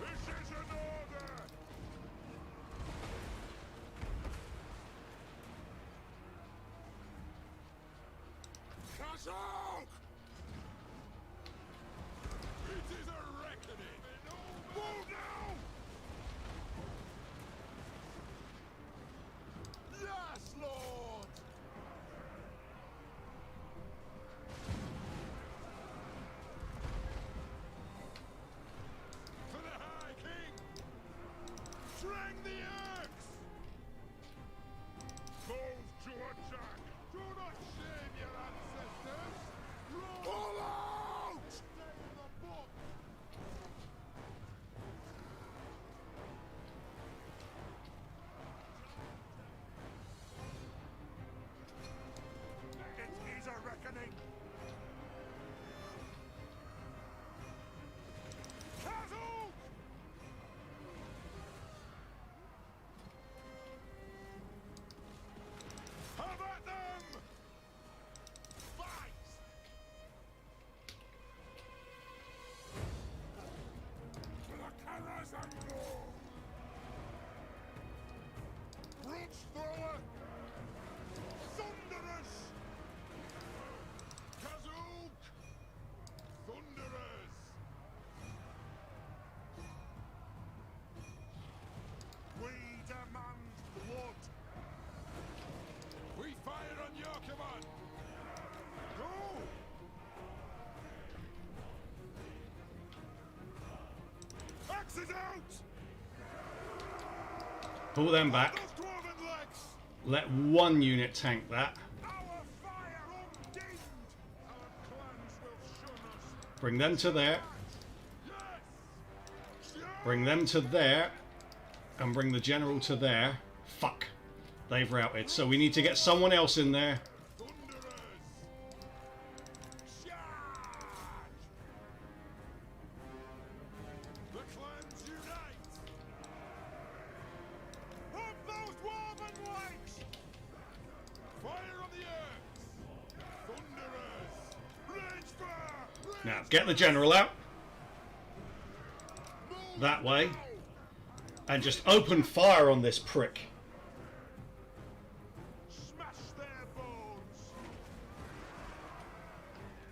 This is an order! Shock! It is a reckoning! Move now! Yes, Lord! For the High King! Strang the axe! Move to attack! Do not shame your ancestors! Pull out! Stay in the book! It is a reckoning! Castle! Have at them! Fight! For the Karazango! Grudge thrower! Thunderous! Kazook! Thunderers! We demand blood! We fire on your command! Go! Axes out! Pull them back. Those dwarven legs! Let one unit tank that. Our fire undimmed! Our clans will shun us! Bring them to there. Yes! Bring them to there. And bring the general to there. Fuck. They've routed. So we need to get someone else in there. Thunderers! Charge! The clans unite! Of those dwarven legs! Fire on the earth! Thunderers! Range fire! Now, get the general out. Move That way. now! And just open fire on this prick. Smash their bones!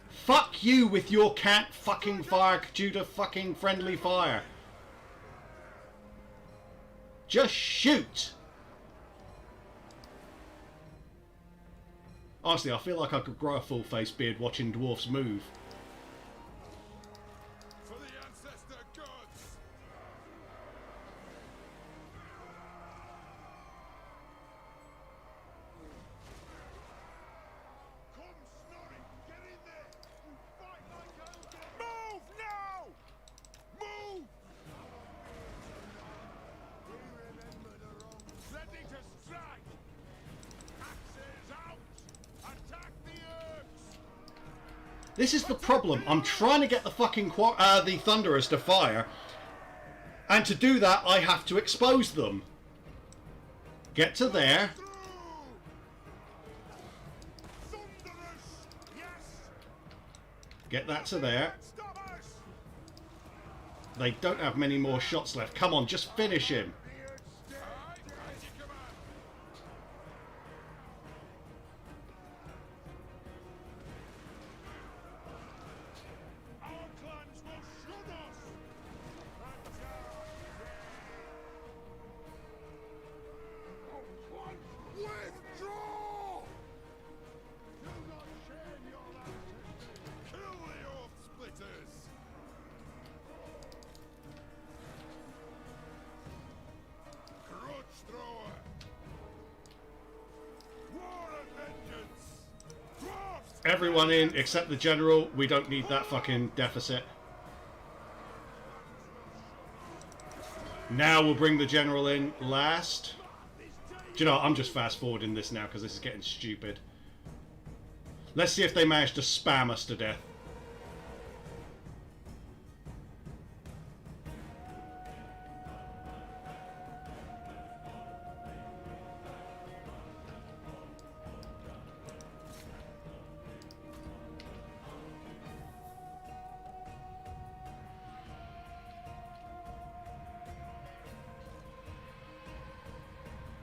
Fuck you with your can't fucking fire due to fucking friendly fire. Just shoot. Honestly, I feel like I could grow a full face beard watching dwarfs move. For the ancestor gods! Come, Snorri! Get in there! You fight like elders! Move now! Move! We remember the wrong. Ready to strike! Axes out! Attack the herbs! This is the problem. I'm trying to get the fucking the Thunderers to fire. And to do that, I have to expose them. Get to there. Through! Thunderous! Yes! Get that to there. Stop us! They don't have many more shots left. Come on, just finish him. Aye, as you command! Our clans will shun us! Withdraw! Do not shame your ancestors! Kill the oath splitters! Grudge thrower! War and vengeance! Dwarfs! Everyone in except the general. We don't need that fucking deficit. Now we'll bring the general in last. Do you know what? I'm just fast forwarding this now because this is getting stupid. Let's see if they manage to spam us to death.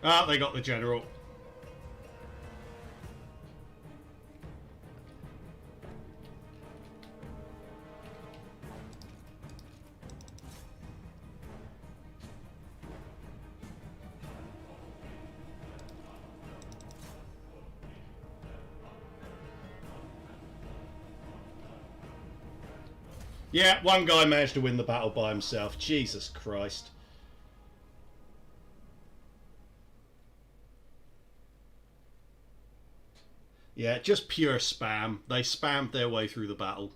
Ah, they got the general. Yeah, one guy managed to win the battle by himself. Jesus Christ. Yeah, just pure spam. They spammed their way through the battle.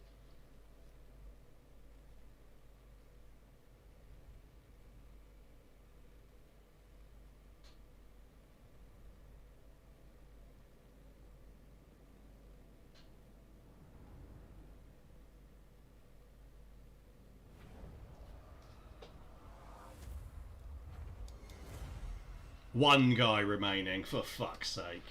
One guy remaining, for fuck's sake.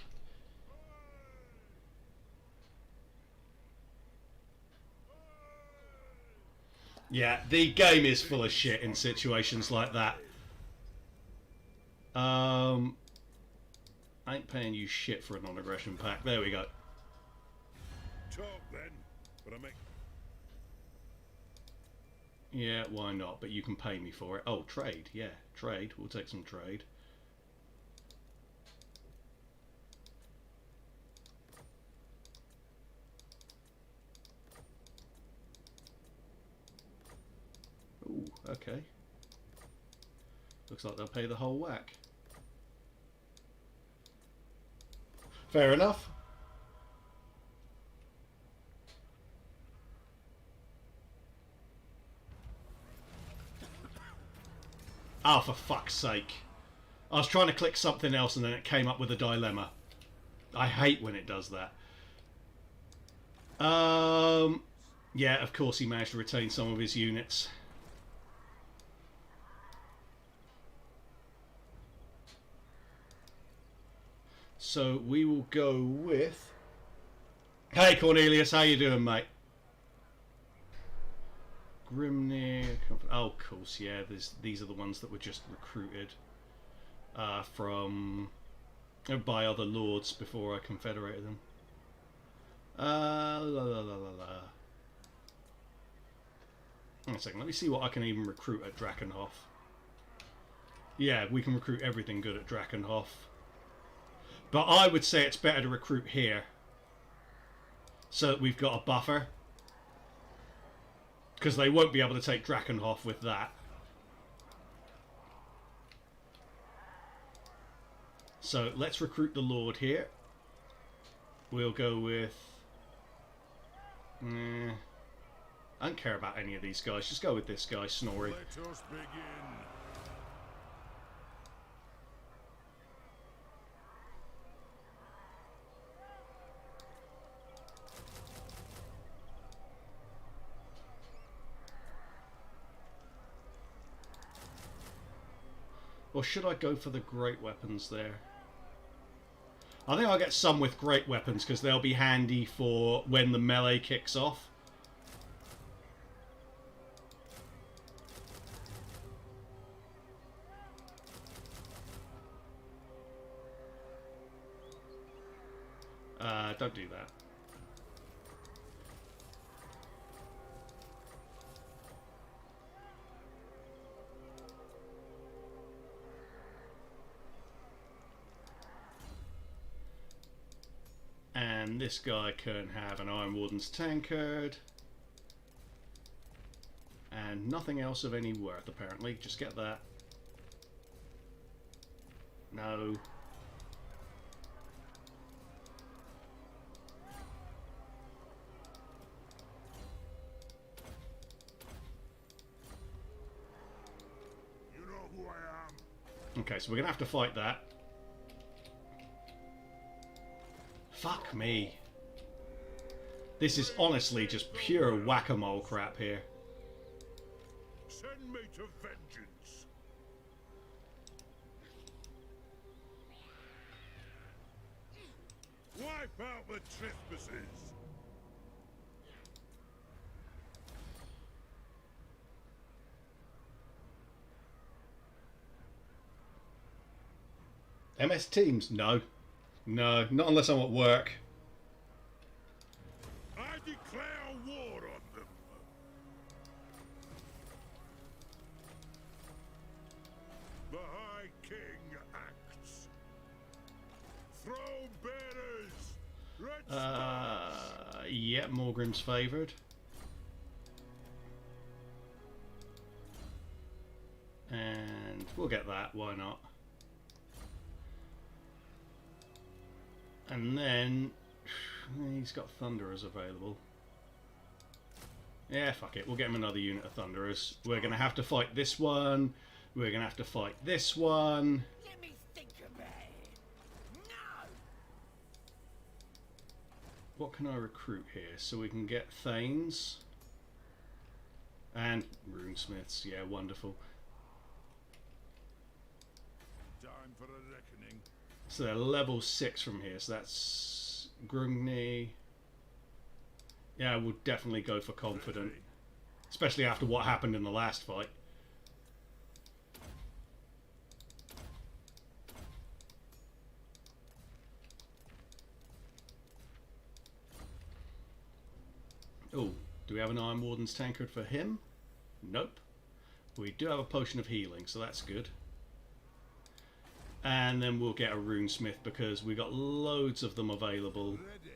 Yeah, the game is full of shit in situations like that. I ain't paying you shit for a non-aggression pack. There we go. Talk then, but I make. Yeah, why not? But you can pay me for it. Oh, trade. Yeah, trade. We'll take some trade. Ooh, okay. Looks like they'll pay the whole whack. Fair enough. Oh, for fuck's sake. I was trying to click something else and then it came up with a dilemma. I hate when it does that. Yeah, of course he managed to retain some of his units. So we will go with... Hey Cornelius, how you doing, mate? Grimnir... Oh, of course, yeah. These are the ones that were just recruited from... by other lords before I confederated them. La la la la la. Hang on a second, let me see what I can even recruit at Drakenhof. Yeah, we can recruit everything good at Drakenhof. But I would say it's better to recruit here. So that we've got a buffer. Because they won't be able to take Drakenhof with that. So let's recruit the Lord here. We'll go with... I don't care about any of these guys. Just go with this guy, Snorri. Let us begin. Or should I go for the great weapons there? I think I'll get some with great weapons because they'll be handy for when the melee kicks off. Don't do that. And this guy can have an Iron Warden's tankard. And nothing else of any worth, apparently. Just get that. No. You know who I am. Okay, so we're going to have to fight that. Fuck me. This is honestly just pure whack-a-mole crap here. Send me to vengeance. Wipe out the trespassers. MS Teams? No. No, not unless I'm at work. I declare war on them. The High King acts. Throne bearers. Red Yeah, Morgrim's favoured. we'll get that. Why not? And then he's got Thunderers available. Yeah, fuck it. We'll get him another unit of Thunderers. We're going to have to fight this one. We're going to have to fight this one. Let me think about it. No! What can I recruit here? So we can get Thanes. And Runesmiths. Yeah, wonderful. Time for a reckoning. So they're level 6 from here. So that's Grungni. Yeah, we'll definitely go for Confident. Especially after what happened in the last fight. Oh, do we have an Iron Warden's tankard for him? Nope. We do have a potion of healing, so that's good. And then we'll get a Runesmith because we got loads of them available. Ready.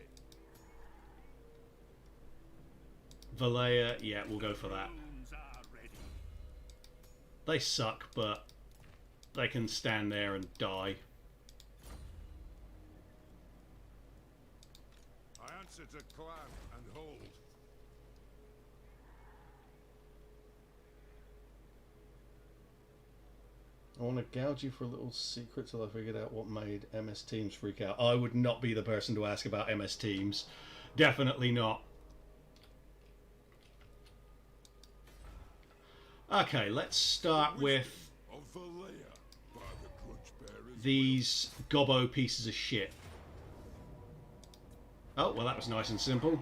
Valea, yeah, we'll go for that. Wounds are ready. They suck, but they can stand there and die. I answer to clan and hold. I want to gouge you for a little secret till I figured out what made MS Teams freak out. I would not be the person to ask about MS Teams. Definitely not. Okay, let's start with Of Valea by the Grudge bearers. these gobbo pieces of shit. Oh, well that was nice and simple.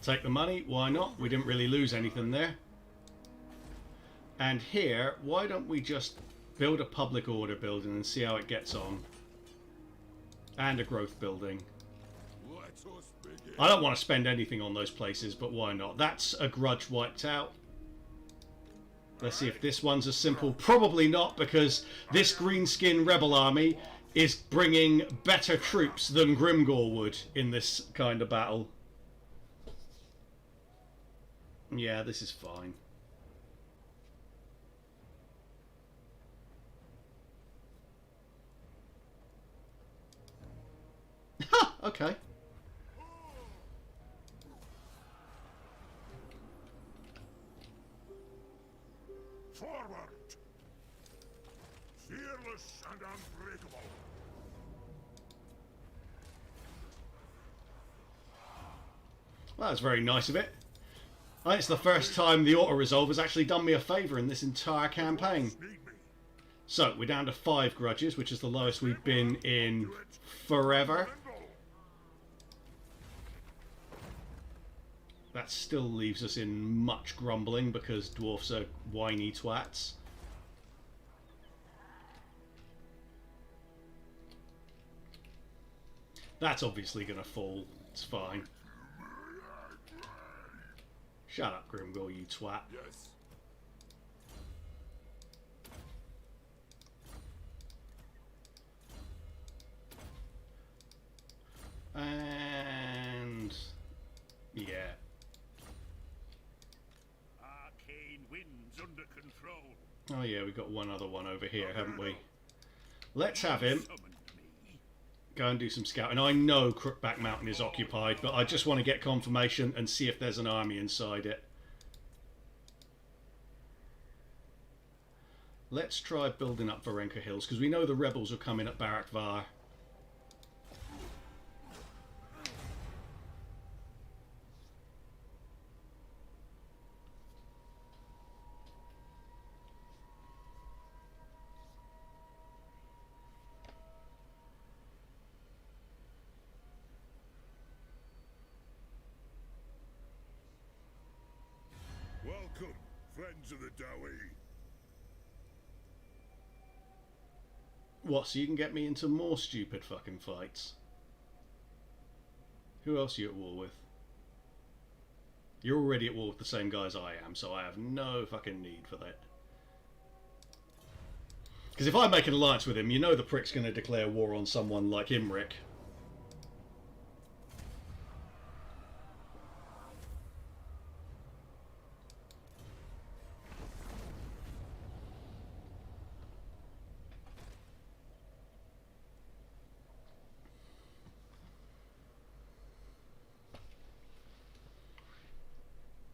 Take the money, why not? We didn't really lose anything there. And here, why don't we just build a public order building and see how it gets on? And a growth building. Let us begin. I don't want to spend anything on those places, but why not? That's a Grudge wiped out. Let's see if this one's as simple. Probably not, because this greenskin rebel army is bringing better troops than Grimgor would in this kind of battle. Yeah, this is fine. Ha! Okay. Forward! Fearless and unbreakable. Well, that's very nice of it. I think it's the first time the auto-resolve has actually done me a favour in this entire campaign. Need me. So, we're down to 5 grudges, which is the lowest we've been in forever. That still leaves us in much grumbling because dwarfs are whiny twats. That's obviously going to fall. It's fine. Shut up, Grimgor, you twat. Yes. And... yeah. Arcane winds under control. Oh yeah, we've got one other one over here, haven't we? Let's have him Summoned me. go and do some scouting. I know Crookback Mountain is occupied, but I just want to get confirmation and see if there's an army inside it. Let's try building up Varenka Hills, because we know the rebels are coming at Barak Var. Welcome, friends of the Dowie. What, so you can get me into more stupid fucking fights? Who else are you at war with? You're already at war with the same guys I am, so I have no fucking need for that. Because if I make an alliance with him, you know the prick's going to declare war on someone like Imric.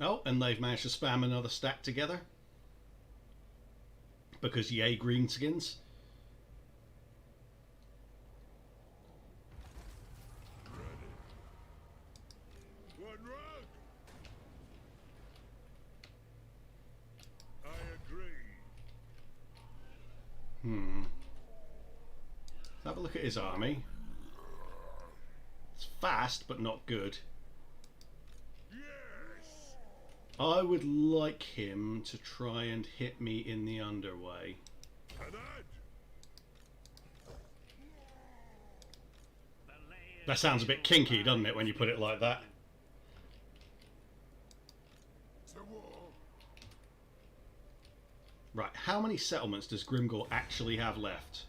Oh, and they've managed to spam another stack together. Because yay, greenskins. One rug. I agree. Have a look at his army. It's fast, but not good. Yes. I would like him to try and hit me in the underway. To that. That sounds a bit kinky, doesn't it, when you put it like that? To war. Right, how many settlements does Grimgor actually have left?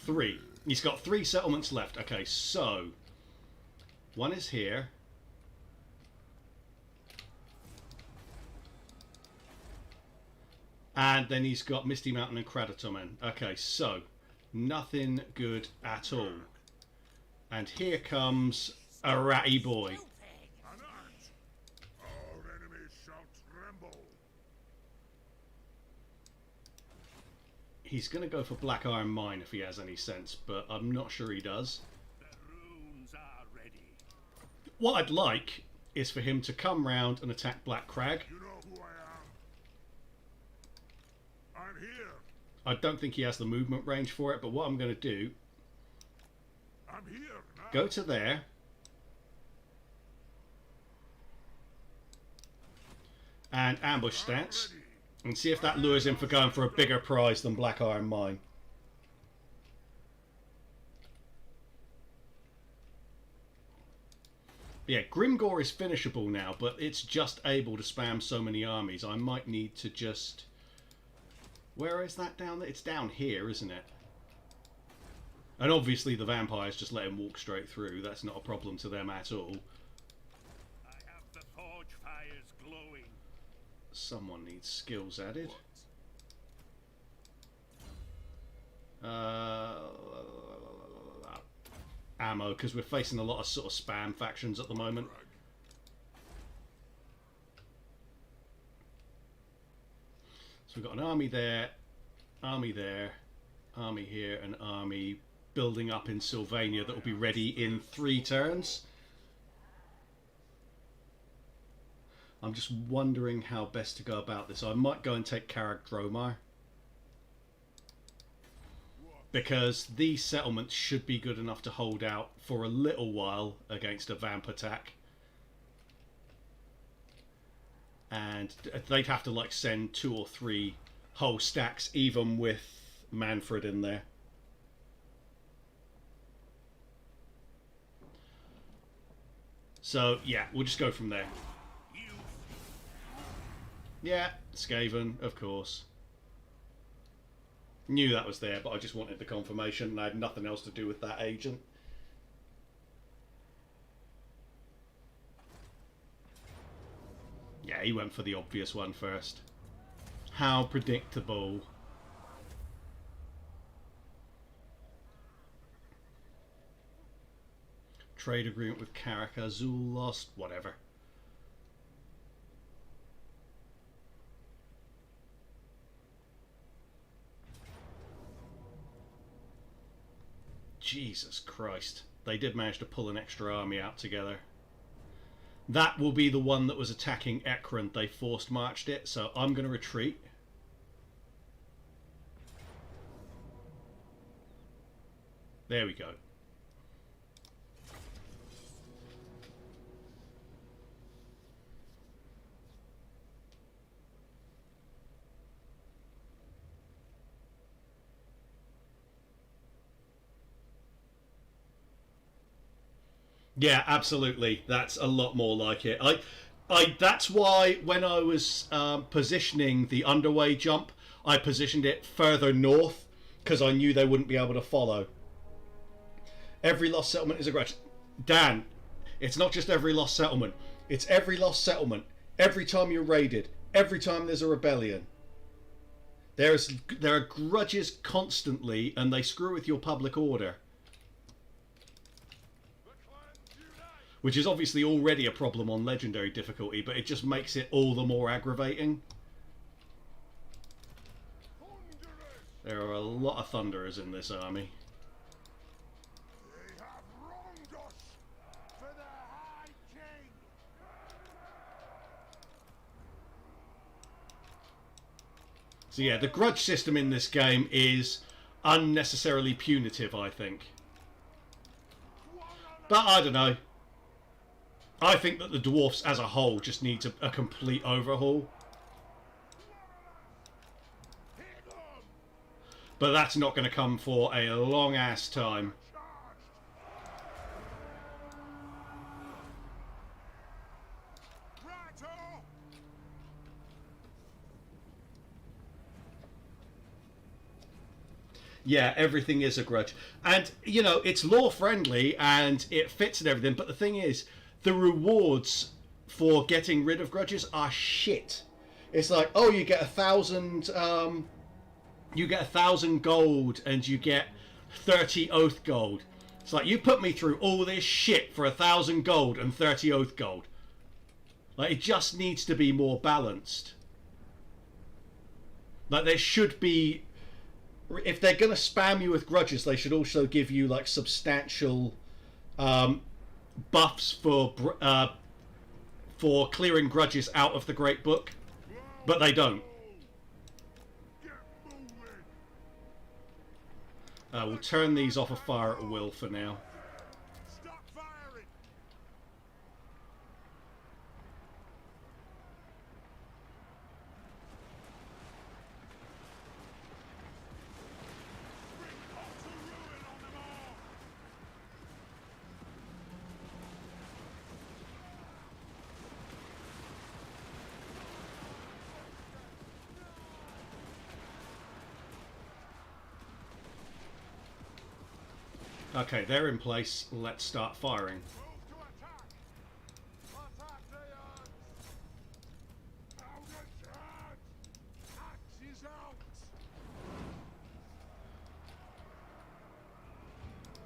3. He's got 3 settlements left. Okay, so... one is here. And then he's got Misty Mountain and Kratatomen. Okay, so... nothing good at all. And here comes a ratty boy. An art. Our enemies shall tremble. He's going to go for Black Iron Mine if he has any sense, but I'm not sure he does. The runes are ready. What I'd like is for him to come round and attack Black Crag. You know who I am. I'm here. I don't think he has the movement range for it, but what I'm going to do, I'm here now. go to there. And ambush stance. Ready. And see if that lures him for going for a bigger prize than Black Iron Mine. Yeah, Grimgor is finishable now, but it's just able to spam so many armies. I might need to just... where is that down there? It's down here, isn't it? And obviously the vampires just let him walk straight through. That's not a problem to them at all. I have the forge fires glowing. Someone needs skills added. Ammo, because we're facing a lot of sort of spam factions at the moment. So we've got an army there, army here, an army building up in Sylvania that will be ready in 3 turns. I'm just wondering how best to go about this. I might go and take Carag Dromar, because these settlements should be good enough to hold out for a little while against a vamp attack. And they'd have to like send 2 or 3 whole stacks, even with Manfred in there. So yeah, we'll just go from there. Yeah, Skaven, of course. Knew that was there, but I just wanted the confirmation, and I had nothing else to do with that agent. Yeah, he went for the obvious one first. How predictable. Trade agreement with Karak Azul lost, whatever. Jesus Christ. They did manage to pull an extra army out together. That will be the one that was attacking Ekron. They forced marched it, so I'm going to retreat. There we go. Yeah, absolutely. That's a lot more like it. That's why when I was positioning the underway jump, I positioned it further north, because I knew they wouldn't be able to follow. Every lost settlement is a grudge. Dan, it's not just every lost settlement. It's every lost settlement. Every time you're raided. Every time there's a rebellion. There are grudges constantly, and they screw with your public order. which is obviously already a problem on legendary difficulty, but it just makes it all the more aggravating. There are a lot of thunderers in this army. They have wronged us for the High King. So yeah, the grudge system in this game is unnecessarily punitive, I think. But I don't know. I think that the dwarfs as a whole just needs a complete overhaul. But that's not going to come for a long ass time. Yeah, everything is a grudge. And, you know, it's lore friendly and it fits and everything, but the thing is, the rewards for getting rid of grudges are shit. It's like, oh, you get 1,000 gold and you get 30 oath gold. It's like, you put me through all this shit for 1,000 gold and 30 oath gold. Like, it just needs to be more balanced. Like, there should be... If they're going to spam you with grudges, they should also give you, like, substantial buffs for clearing grudges out of the Great Book. But they don't. We'll turn these off of fire at will for now. Stop firing. Bring utter ruin on them all. Okay, they're in place. Let's start firing. Move to attack. Attack the odds. Out of charge. Axe is out.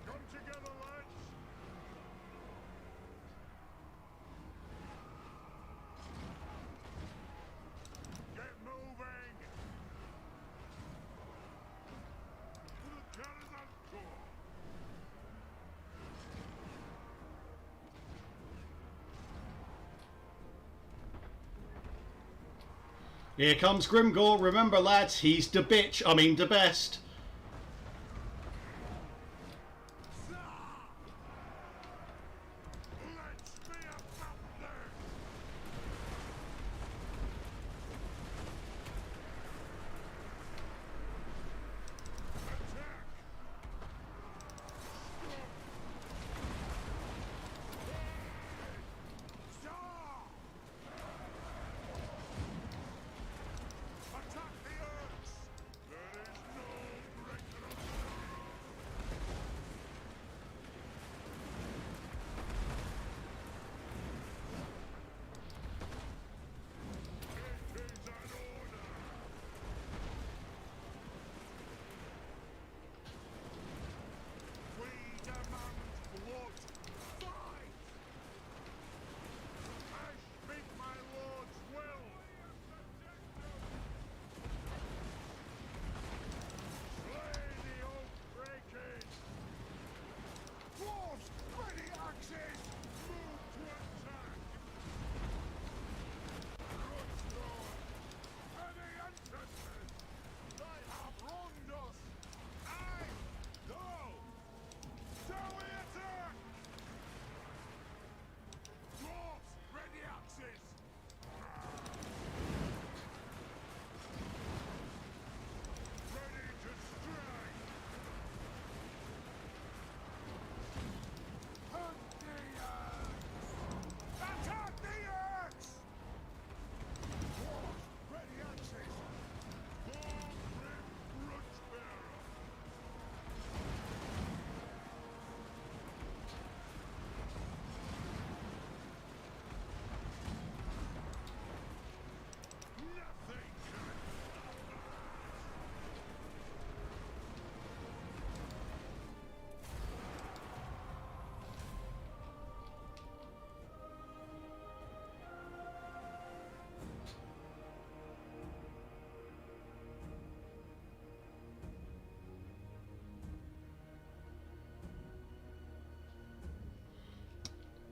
Come together, lads. Get moving. To the caravan door. Here comes Grimgor. Remember, lads, he's the bitch. I mean, the best. Let's be about this. Attack. Stop. Attack the Earths. There is no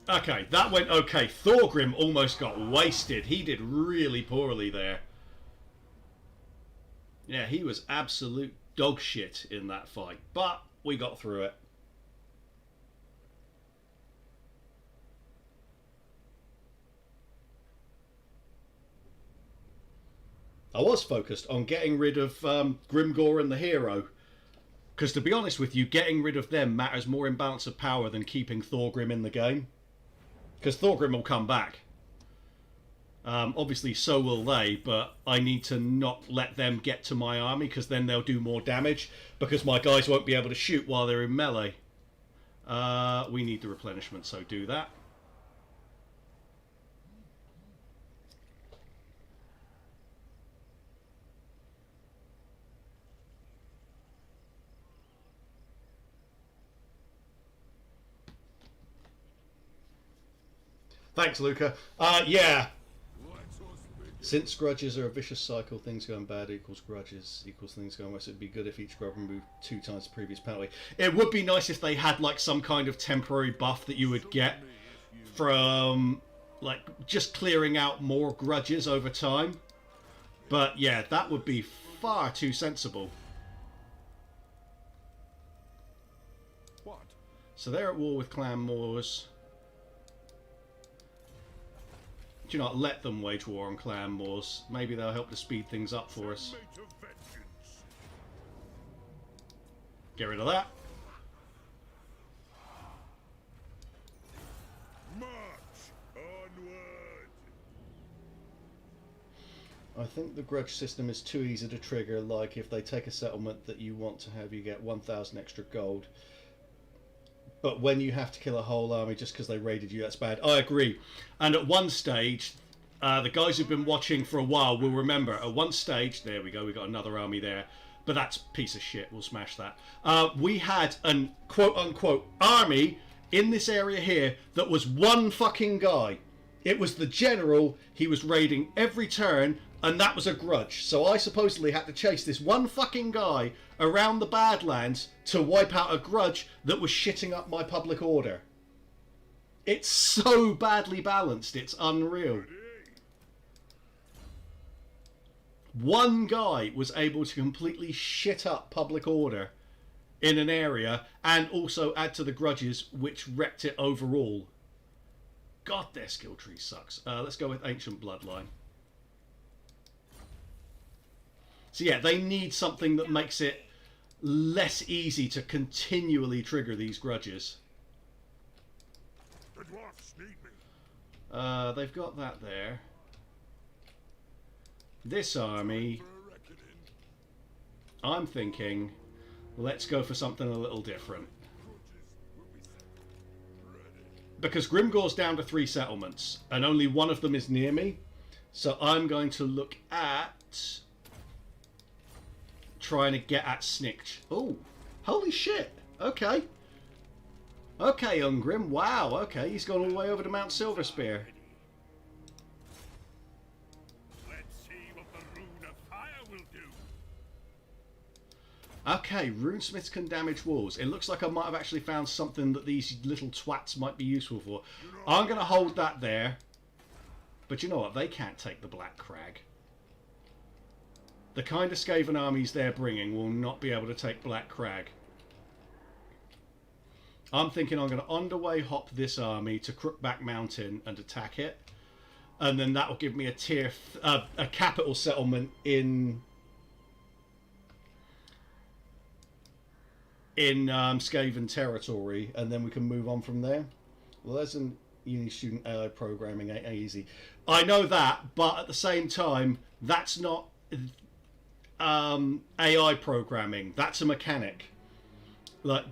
Okay, that went okay. Thorgrim almost got wasted. He did really poorly there. Yeah, he was absolute dog shit in that fight. But we got through it. I was focused on getting rid of Grimgor and the hero. Because to be honest with you, getting rid of them matters more in balance of power than keeping Thorgrim in the game. Because Thorgrim will come back. Obviously, so will they, but I need to not let them get to my army, because then they'll do more damage, because my guys won't be able to shoot while they're in melee. We need the replenishment, so do that. Thanks, Luca. Yeah. Since grudges are a vicious cycle, things going bad equals grudges equals things going worse. It'd be good if each grub removed 2 times the previous penalty. It would be nice if they had like some kind of temporary buff that you would get from like just clearing out more grudges over time. But yeah, that would be far too sensible. What? So they're at war with Clan Moors. Do not let them wage war on Clan Moors. Maybe they'll help to speed things up for us. Get rid of that. March onward. I think the grudge system is too easy to trigger. Like if they take a settlement that you want to have, you get 1,000 extra gold. But when you have to kill a whole army just because they raided you, that's bad. I agree. And at one stage, the guys who've been watching for a while will remember, at one stage, there we go, we got another army there. But that's a piece of shit, we'll smash that. We had an quote-unquote army in this area here that was one fucking guy. It was the general, he was raiding every turn, and that was a grudge. So I supposedly had to chase this one fucking guy around the Badlands to wipe out a grudge that was shitting up my public order. It's so badly balanced, it's unreal. One guy was able to completely shit up public order in an area and also add to the grudges, which wrecked it overall. God, their skill tree sucks. Let's go with Ancient Bloodline. So yeah, they need something that makes it less easy to continually trigger these grudges. The dwarfs need me. They've got that there. This army, I'm thinking, let's go for something a little different. Because Grimgor's down to 3 settlements, and only one of them is near me. So I'm going to look at trying to get at Snicht. Oh, holy shit. Okay. Okay, Ungrim. Wow, okay. He's gone all the way over to Mount Silverspear. Let's see what the Rune of Fire will do. Okay, runesmiths can damage walls. It looks like I might have actually found something that these little twats might be useful for. I'm going to hold that there. But you know what? They can't take the Black Crag. The kind of Skaven armies they're bringing will not be able to take Black Crag. I'm thinking I'm going to underway hop this army to Crookback Mountain and attack it. And then that will give me a capital settlement in Skaven territory, and then we can move on from there. Well, there's an uni student AI programming, ain't easy. I know that, but at the same time, that's not AI programming. That's a mechanic. Like,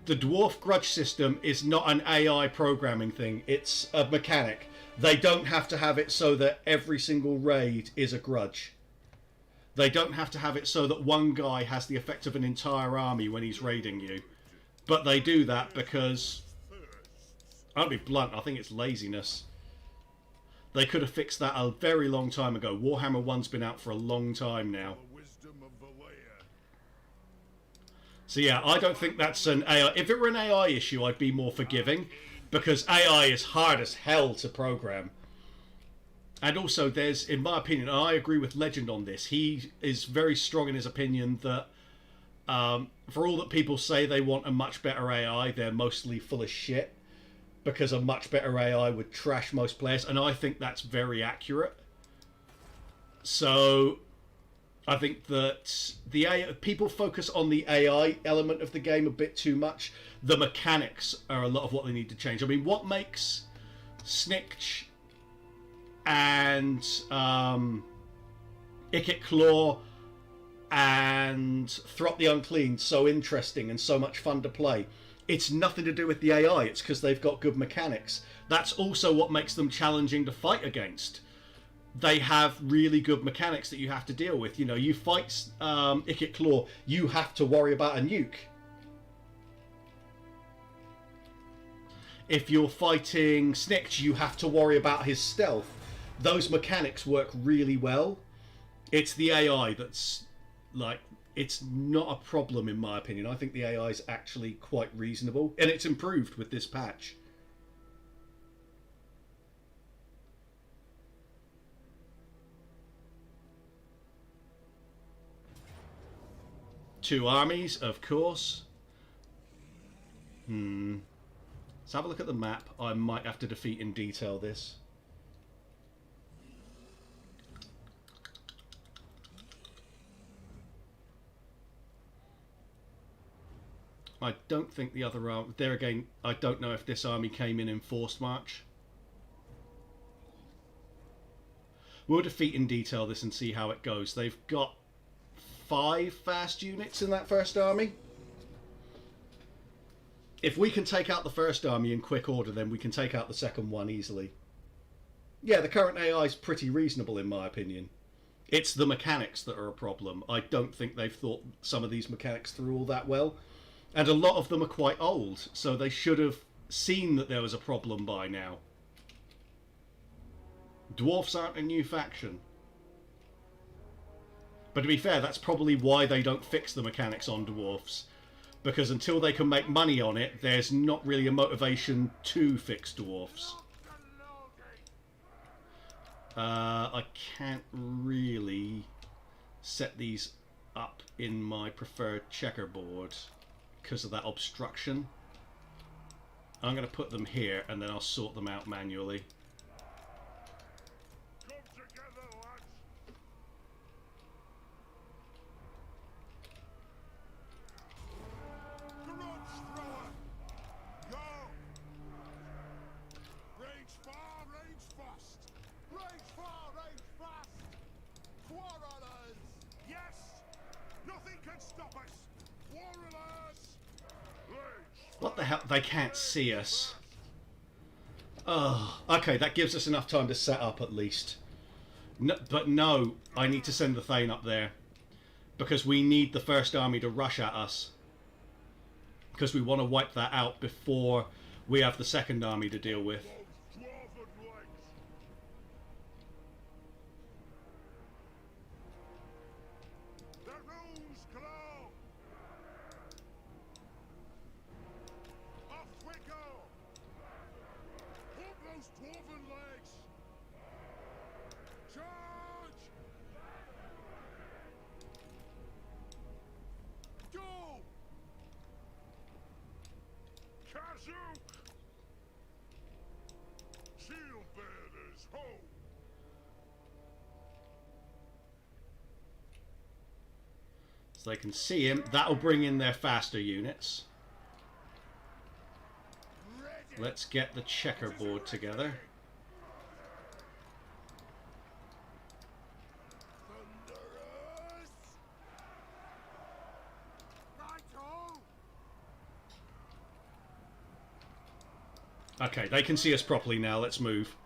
the Dwarf Grudge system is not an AI programming thing. It's a mechanic. They don't have to have it so that every single raid is a grudge. They don't have to have it so that one guy has the effect of an entire army when he's raiding you. But they do that because, I'll be blunt, I think it's laziness. They could have fixed that a very long time ago. Warhammer 1's been out for a long time now. So yeah, I don't think that's an AI. If it were an AI issue, I'd be more forgiving. because AI is hard as hell to program. And also, there's, in my opinion, and I agree with Legend on this, he is very strong in his opinion that for all that people say they want a much better AI, they're mostly full of shit, because a much better AI would trash most players, and I think that's very accurate. So I think that the AI, people focus on the AI element of the game a bit too much. The mechanics are a lot of what they need to change. I mean, what makes Snikch and Ikit Claw and Throt the Unclean so interesting and so much fun to play? It's nothing to do with the AI, it's because they've got good mechanics. That's also what makes them challenging to fight against. They have really good mechanics that you have to deal with. You know, you fight Ikit Claw, you have to worry about a nuke. If you're fighting Snikch, you have to worry about his stealth. Those mechanics work really well. It's the AI that's, like, it's not a problem in my opinion. I think the AI is actually quite reasonable, and it's improved with this patch. Two armies, of course. Let's have a look at the map. I might have to defeat in detail this. I don't think the other army... There again, I don't know if this army came in forced march. We'll defeat in detail this and see how it goes. They've got 5 fast units in that first army. If we can take out the first army in quick order, then we can take out the second one easily. Yeah, the current AI is pretty reasonable in my opinion. It's the mechanics that are a problem. I don't think they've thought some of these mechanics through all that well. And a lot of them are quite old, so they should have seen that there was a problem by now. Dwarfs aren't a new faction. But to be fair, that's probably why they don't fix the mechanics on dwarfs. Because until they can make money on it, there's not really a motivation to fix dwarfs. I can't really set these up in my preferred checkerboard because of that obstruction. I'm going to put them here and then I'll sort them out manually. Come together, lads. Grudge thrower. Go. Range far, range fast. Range far, range fast. Quarrelers. Yes. Nothing can stop us. Quarrelers. What the hell? They can't see us. Oh, okay, that gives us enough time to set up at least. No, but no, I need to send the Thane up there. Because we need the first army to rush at us. Because we want to wipe that out before we have the second army to deal with. So they can see him. That'll bring in their faster units. Let's get the checkerboard together. Okay, they can see us properly now. Let's move.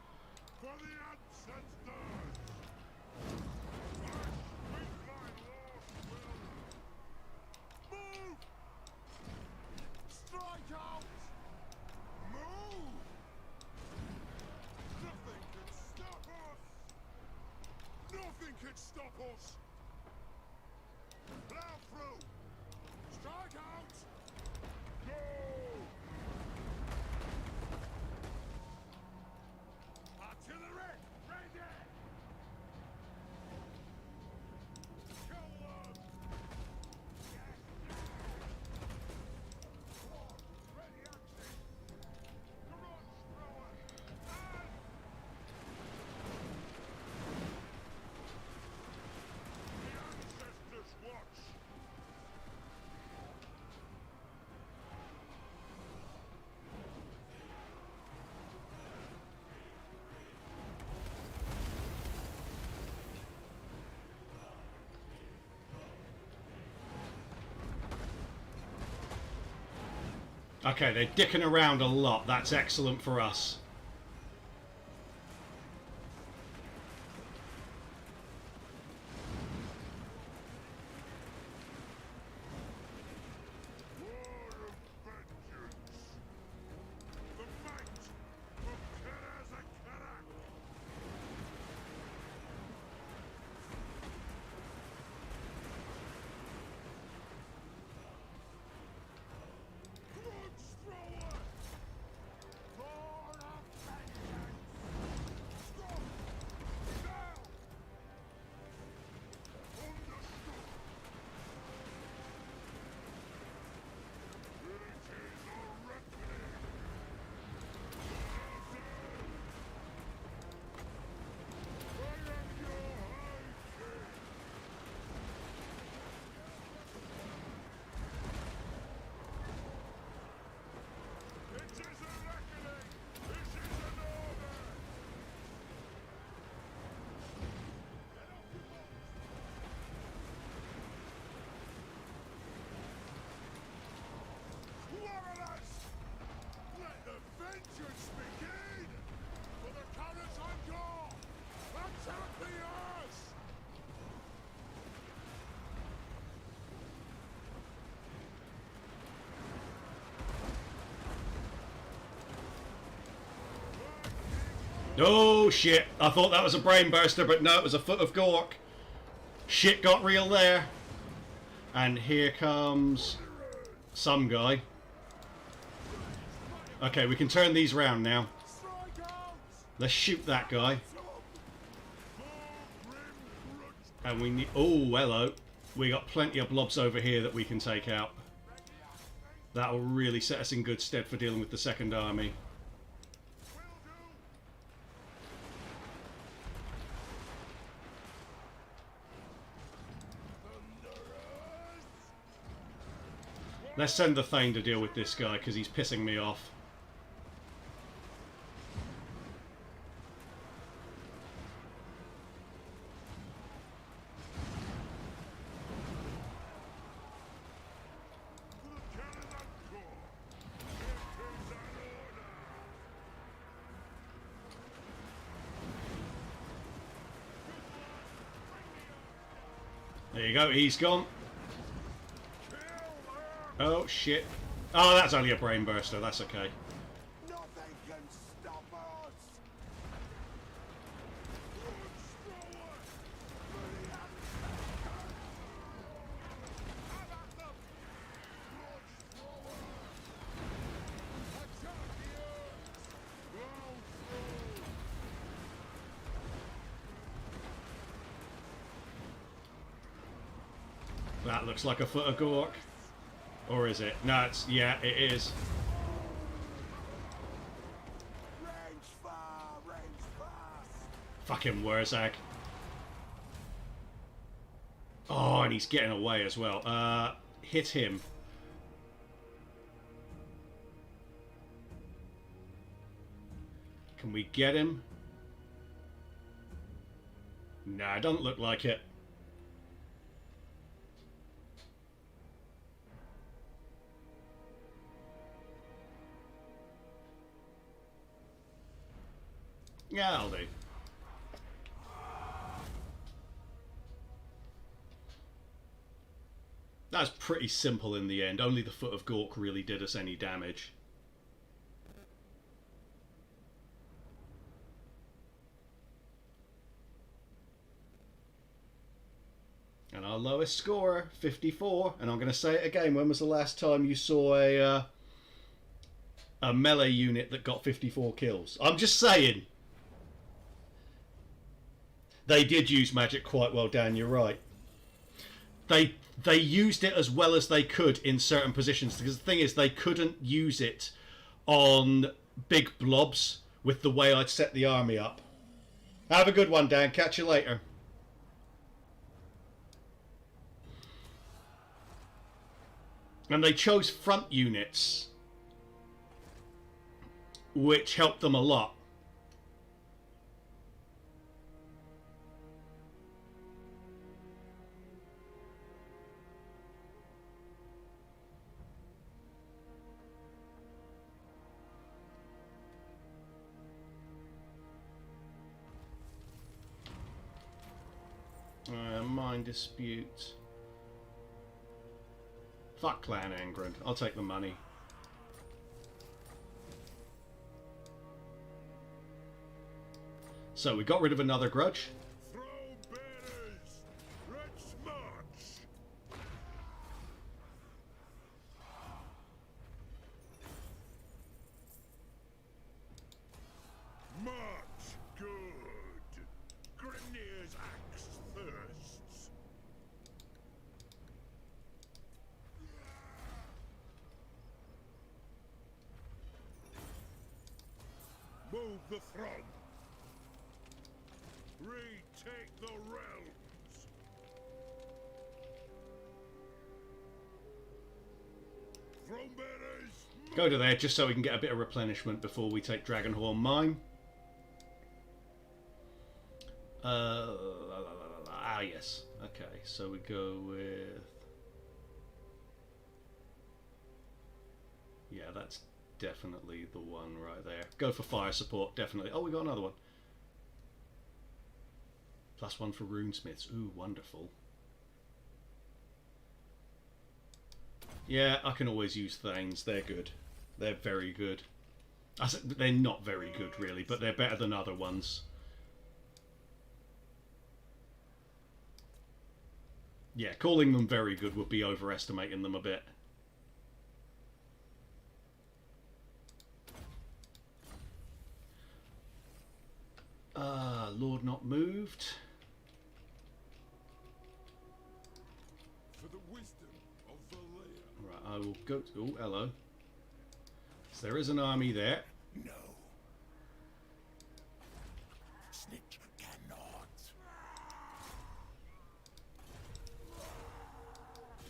Okay, they're dicking around a lot. That's excellent for us. Oh shit, I thought that was a brain burster, but no, it was a foot of Gork. Shit got real there. And here comes some guy. Okay, we can turn these round now. Let's shoot that guy. And we need... Oh, hello. We got plenty of blobs over here that we can take out. That'll really set us in good stead for dealing with the second army. Let's send the Thane to deal with this guy, because he's pissing me off. There you go, he's gone. Oh shit. Oh, that's only a brain burster, that's okay. Nothing can stop us. That looks like a foot of Gork. Or is it? No, it's... Yeah, it is. Range far, range fast. Fucking Wurzag. Oh, and he's getting away as well. Hit him. Can we get him? Nah, don't look like it. Yeah, I'll do. That's pretty simple in the end. Only the foot of Gork really did us any damage. And our lowest scorer, 54. And I'm going to say it again. When was the last time you saw a melee unit that got 54 kills? I'm just saying. They did use magic quite well, Dan, you're right. They used it as well as they could in certain positions, because the thing is, they couldn't use it on big blobs with the way I'd set the army up. Have a good one, Dan. Catch you later. And they chose front units, which helped them a lot. mine dispute. Fuck Clan Angren. I'll take the money. So we got rid of another grudge. Throw bearers! Let's march! March good! Grimnir's axe thirsts! Move the throng! Retake the realms! Throne bearers! Go to there just so we can get a bit of replenishment before we take Dragonhorn Mine. Yes. Okay, so we go with... Yeah, that's definitely the one right there. Go for fire support, definitely. Oh, we got another one. +1 for runesmiths. Ooh, wonderful. Yeah, I can always use Thanes. They're good. They're very good. They're not very good, really, but they're better than other ones. Yeah, calling them very good would be overestimating them a bit. Lord not moved. For the wisdom of Valea. Right, I will go... Oh, hello. So there is an army there. No. Snitch cannot.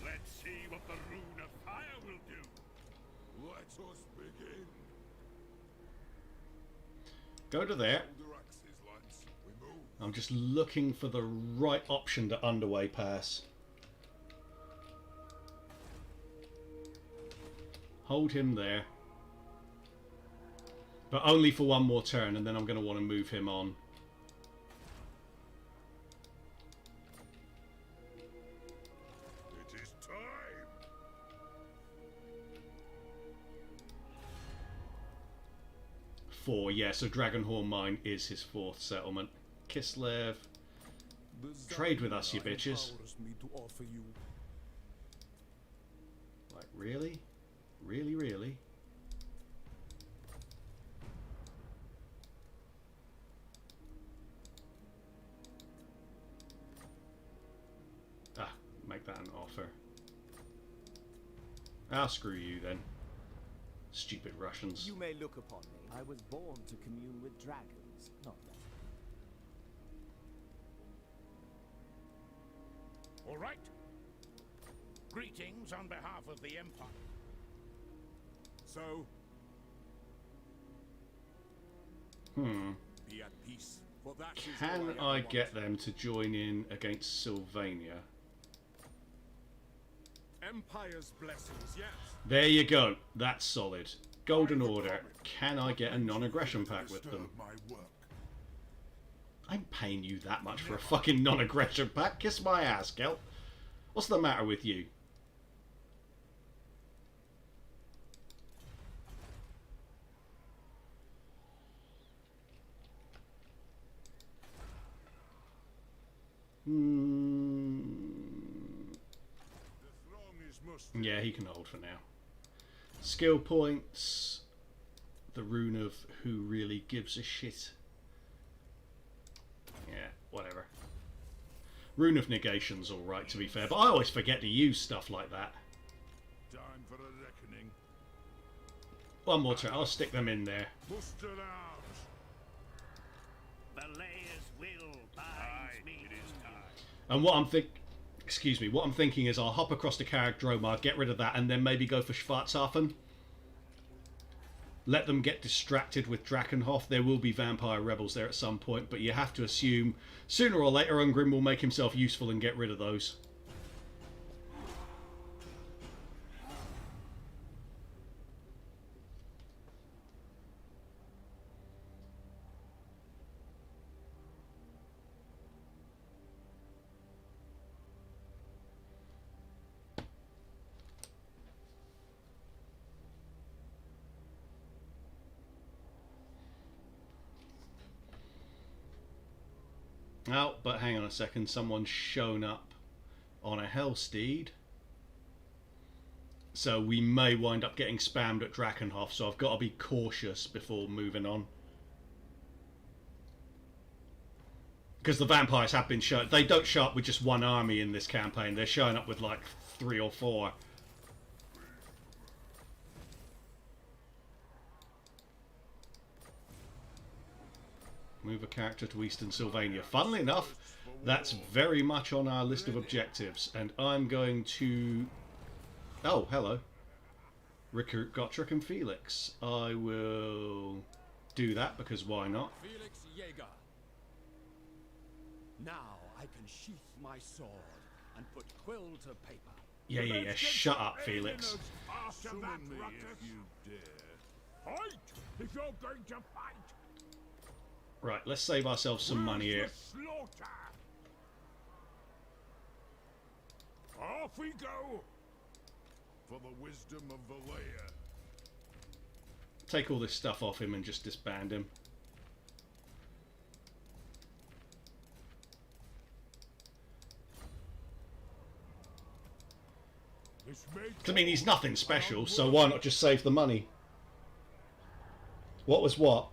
Let's see what the rune of fire will do. Let us begin. Go to there. Shoulder axes, lads. We move. I'm just looking for the right option to underway pass. Hold him there. But only for one more turn, and then I'm going to want to move him on. It is time. 4, yeah, so Dragonhorn Mine is his 4th settlement. Kislev, trade with us, you bitches. Like, really? Really, really? Ah, make that an offer. Ah, screw you then. Stupid Russians. You may look upon me. I was born to commune with dragons, not them. All right. Greetings on behalf of the Empire. So, be at peace. For that is Can all I want. get them to join in against Sylvania? Empire's blessings, yes. There you go. That's solid. Golden Order. Can I get a non-aggression pact with them? Disturb my work. I'm paying you that much for a fucking non-aggression pact? Kiss my ass, Gelt. What's the matter with you? The throng is mustered. Yeah, he can hold for now. Skill points. The rune of who really gives a shit. Yeah, whatever. Rune of negation's alright, to be fair, but I always forget to use stuff like that. Time for a reckoning. One more turn, I'll stick them in there. Muster out. Valea's will binds me. It is time. And what I'm thinking is I'll hop across to Karagdromar, get rid of that, and then maybe go for Schwarzhafen. Let them get distracted with Drakenhof. There will be vampire rebels there at some point, but you have to assume sooner or later Ungrim will make himself useful and get rid of those. Oh, but hang on a second. Someone's shown up on a Hellsteed. So we may wind up getting spammed at Drakenhof, so I've got to be cautious before moving on. Because the vampires have been shown. They don't show up with just one army in this campaign. They're showing up with like 3 or 4. Move a character to Eastern Sylvania. Funnily enough, that's very much on our list of objectives. And I'm going to... Oh, hello. Recruit Gotrek and Felix. I will do that because why not? Felix Jaeger. Now I can sheath my sword and put quill to paper. Yeah. Shut up, Felix. After that, Ruckus. You dare. Fight! If you're going to fight. Right, let's save ourselves some money here. Slaughter. Off we go. For the wisdom of Valea. Take all this stuff off him and just disband him. I mean, he's nothing special, so why not just save the money? What was what?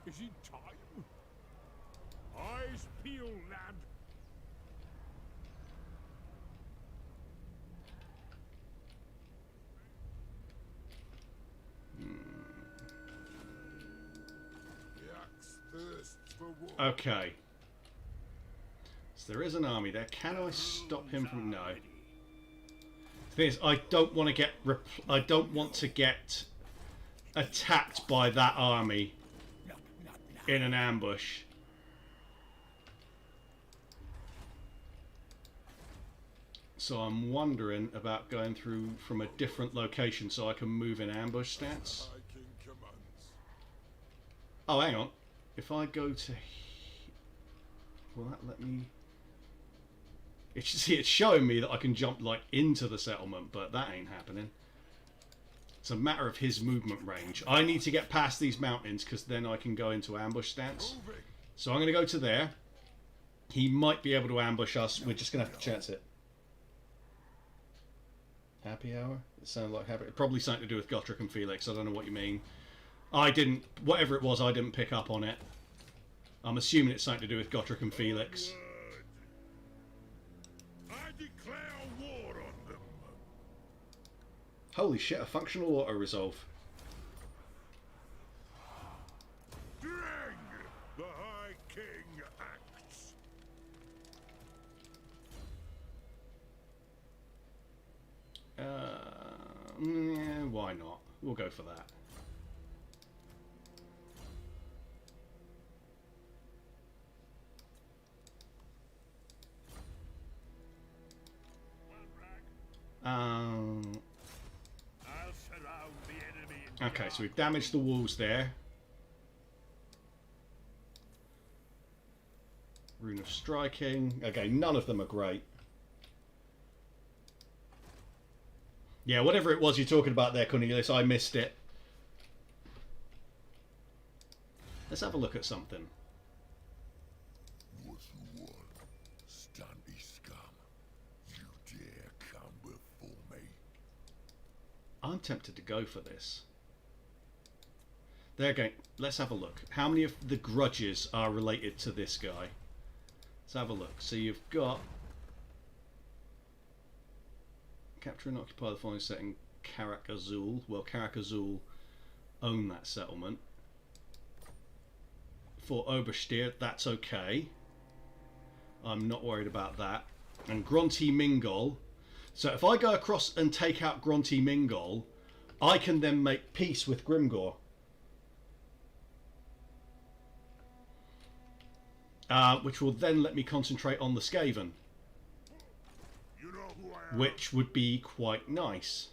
Is it time? Eyes peeled, lad. The axe thirsts for war. Okay. So there is an army there. Can I stop him from... No. The thing is, I don't want to get attacked by that army in an ambush. So I'm wondering about going through from a different location so I can move in ambush stance. Oh, hang on. If I go to... Will that let me... It's showing me that I can jump like into the settlement, but that ain't happening. It's a matter of his movement range. I need to get past these mountains because then I can go into ambush stance. So I'm going to go to there. He might be able to ambush us. We're just going to have to chance it. Happy hour? It sounded like happy. Probably something to do with Gotrek and Felix. I don't know what you mean. I didn't... Whatever it was, I didn't pick up on it. I'm assuming it's something to do with Gotrek and Felix. I declare war on them. Holy shit, a functional auto-resolve. Drang! The High King acts. Why not? We'll go for that. I'll surround the enemy. Okay, so we've damaged the walls there. Rune of Striking. Okay, none of them are great. Yeah, whatever it was you're talking about there, Cornelius, I missed it. Let's have a look at something. What you want? Standy scum. You dare come before me? I'm tempted to go for this. There again, let's have a look. How many of the grudges are related to this guy? Let's have a look. So you've got... Capture and occupy the following setting, Karak Azul. Well, Karak Azul own that settlement. For Oberstier, that's okay. I'm not worried about that. And Grunty Mingol. So if I go across and take out Grunty Mingol, I can then make peace with Grimgor. Which will then let me concentrate on the Skaven. You know who I am? Which would be quite nice.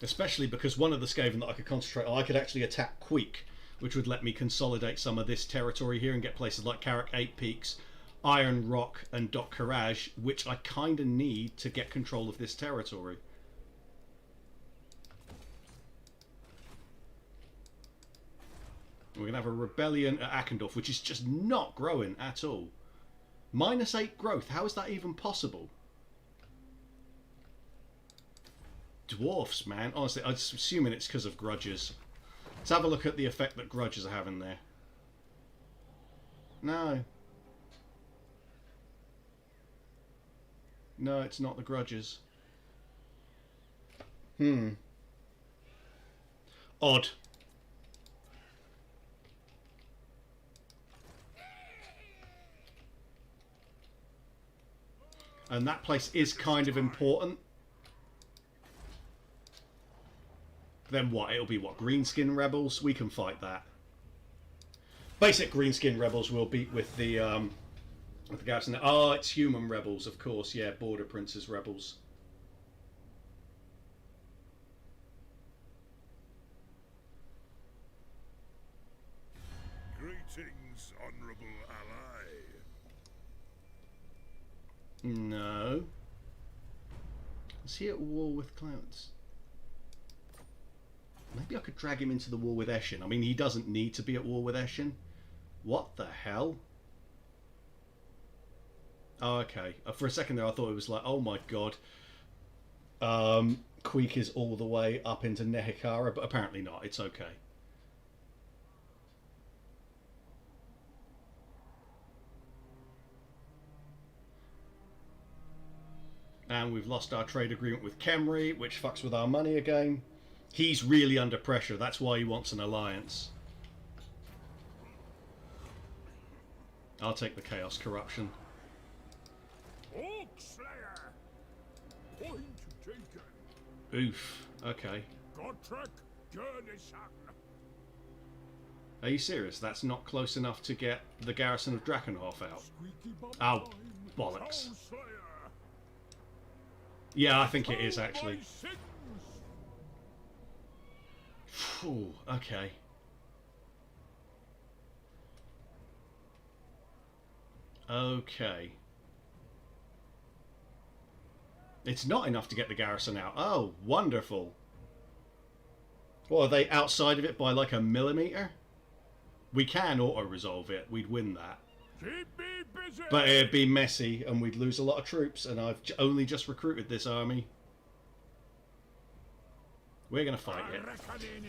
Especially because one of the Skaven that I could concentrate on, I could actually attack Queek, which would let me consolidate some of this territory here and get places like Karak 8 Peaks, Iron Rock and Dok Karaj, which I kind of need to get control of this territory. We're going to have a rebellion at Ackendorf, which is just not growing at all. -8 growth. How is that even possible? Dwarfs, man. Honestly, I'm assuming it's because of grudges. Let's have a look at the effect that grudges are having there. No. No, it's not the grudges. Odd. And that place is kind of important. Then what? It'll be what? Greenskin rebels? We can fight that. Basic greenskin rebels will beat with the garrison. Oh, it's human rebels, of course. Yeah, border princes rebels. Greetings, honourable ally. No. Is he at war with Clouds? Maybe I could drag him into the war with Eshin. I mean, he doesn't need to be at war with Eshin. What the hell? Oh, okay. For a second there, I thought it was like, oh my god. Queek is all the way up into Nehekara, but apparently not. It's okay. And we've lost our trade agreement with Khemri, which fucks with our money again. He's really under pressure. That's why he wants an alliance. I'll take the Chaos Corruption. Oak Slayer! Point taken. Oof. Okay. Gottrek Gurnisan. Are you serious? That's not close enough to get the garrison of Drakenhof out. Squeaky bum Oh, time. bollocks. Town Slayer. Yeah, I think it is Oh, actually. my sins. Phew, okay. Okay. It's not enough to get the garrison out. Oh, wonderful. Well, are they outside of it by like a millimeter? We can auto-resolve it. We'd win that. Keep me busy. But it'd be messy and we'd lose a lot of troops, and I've only just recruited this army. We're going to fight it.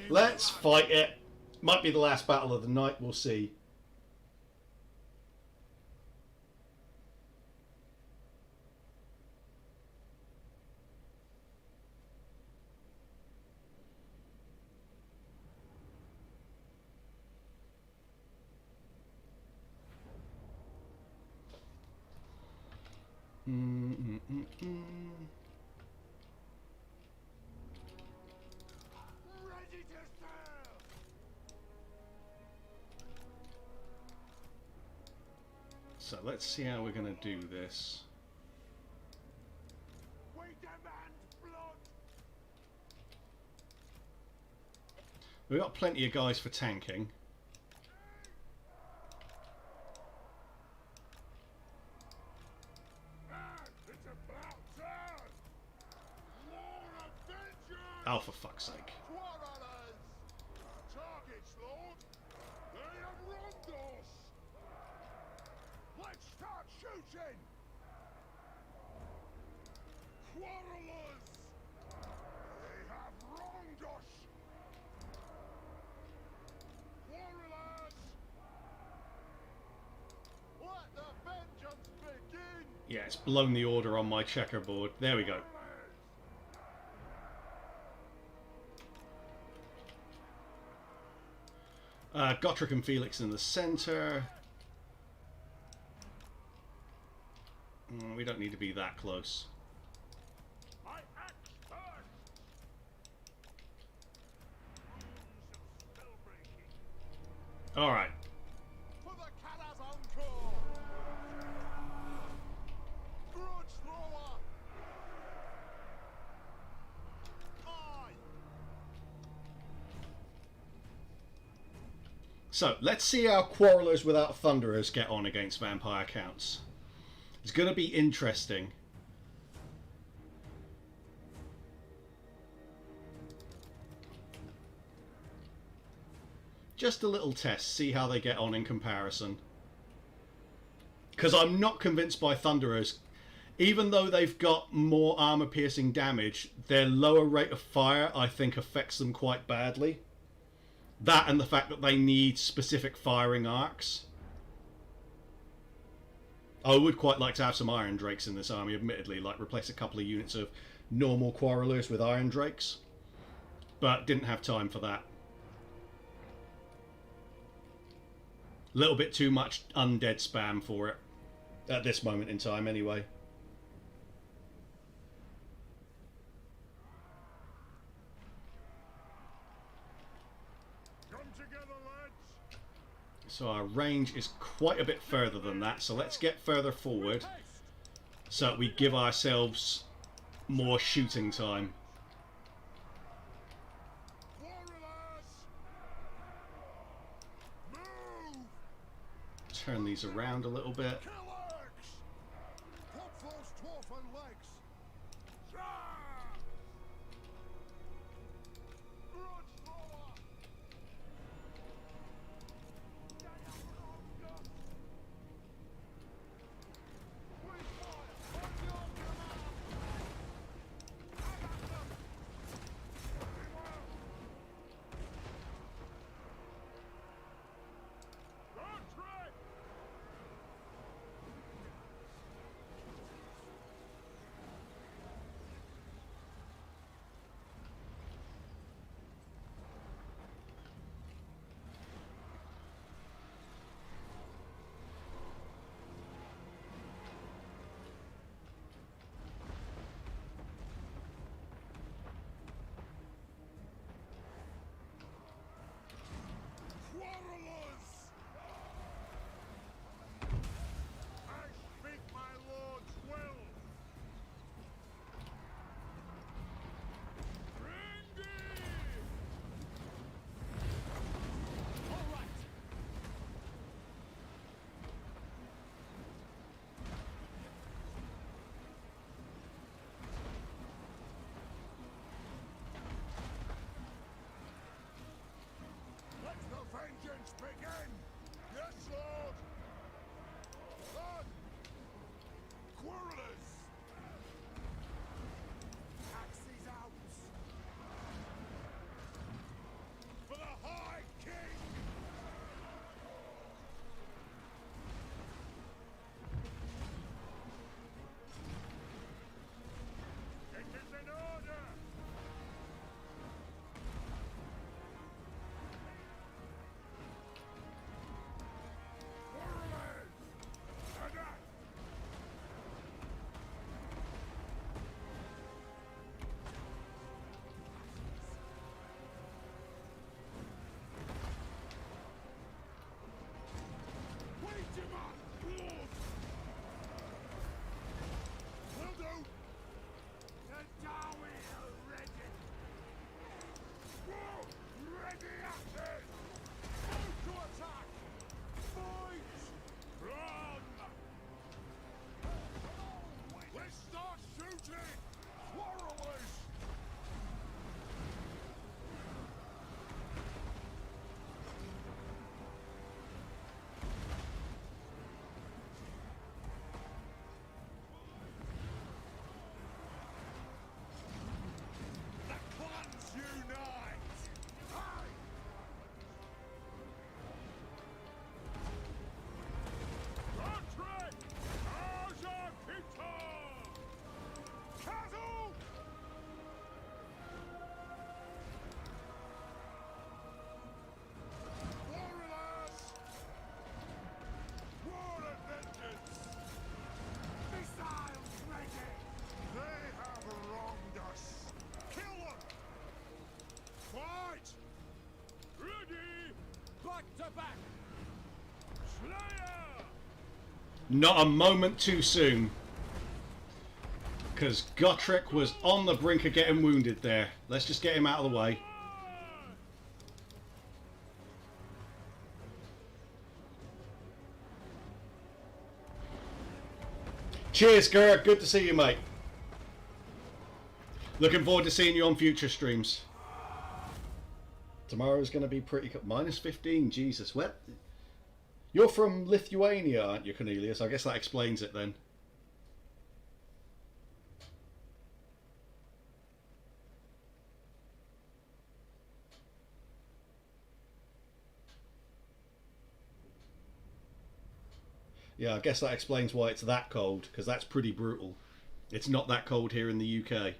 Let's fight it. Might be the last battle of the night. We'll see. Ready to serve. So let's see how we're going to do this. We demand blood. We've got plenty of guys for tanking. It's about time. War of vengeance. Oh, for fuck's sake. Quarrelers. Targets, Lord. They have wronged us. Let's start shooting. Quarrelers. They have wronged us. Quarrelers. Let the vengeance begin. Yeah, it's blown the order on my checkerboard. There we go. Gottrick and Felix in the center. We don't need to be that close. My axe burns. Alright. For the Caravan Corps! Grudge thrower! Aye! So, let's see how Quarrelers without Thunderers get on against Vampire Counts. It's going to be interesting. Just a little test, see how they get on in comparison. Because I'm not convinced by Thunderers. Even though they've got more armor-piercing damage, their lower rate of fire, I think, affects them quite badly. That and the fact that they need specific firing arcs. I would quite like to have some Iron Drakes in this army, admittedly. Like, replace a couple of units of normal Quarrelers with Iron Drakes. But didn't have time for that. A little bit too much undead spam for it. At this moment in time, anyway. Come together, lads. So our range is quite a bit further than that. So let's get further forward. So we give ourselves more shooting time. Turn these around a little bit. Begin! Yes, Lord! On! Quarrelers! Axes out! For the High King! It is in order! Not a moment too soon. Because Gotrek was on the brink of getting wounded there. Let's just get him out of the way. Cheers, Gurr. Good to see you, mate. Looking forward to seeing you on future streams. Tomorrow's going to be pretty cold. -15, Jesus. What? You're from Lithuania, aren't you, Cornelius? I guess that explains it then. Yeah, I guess that explains why it's that cold, because that's pretty brutal. It's not that cold here in the UK.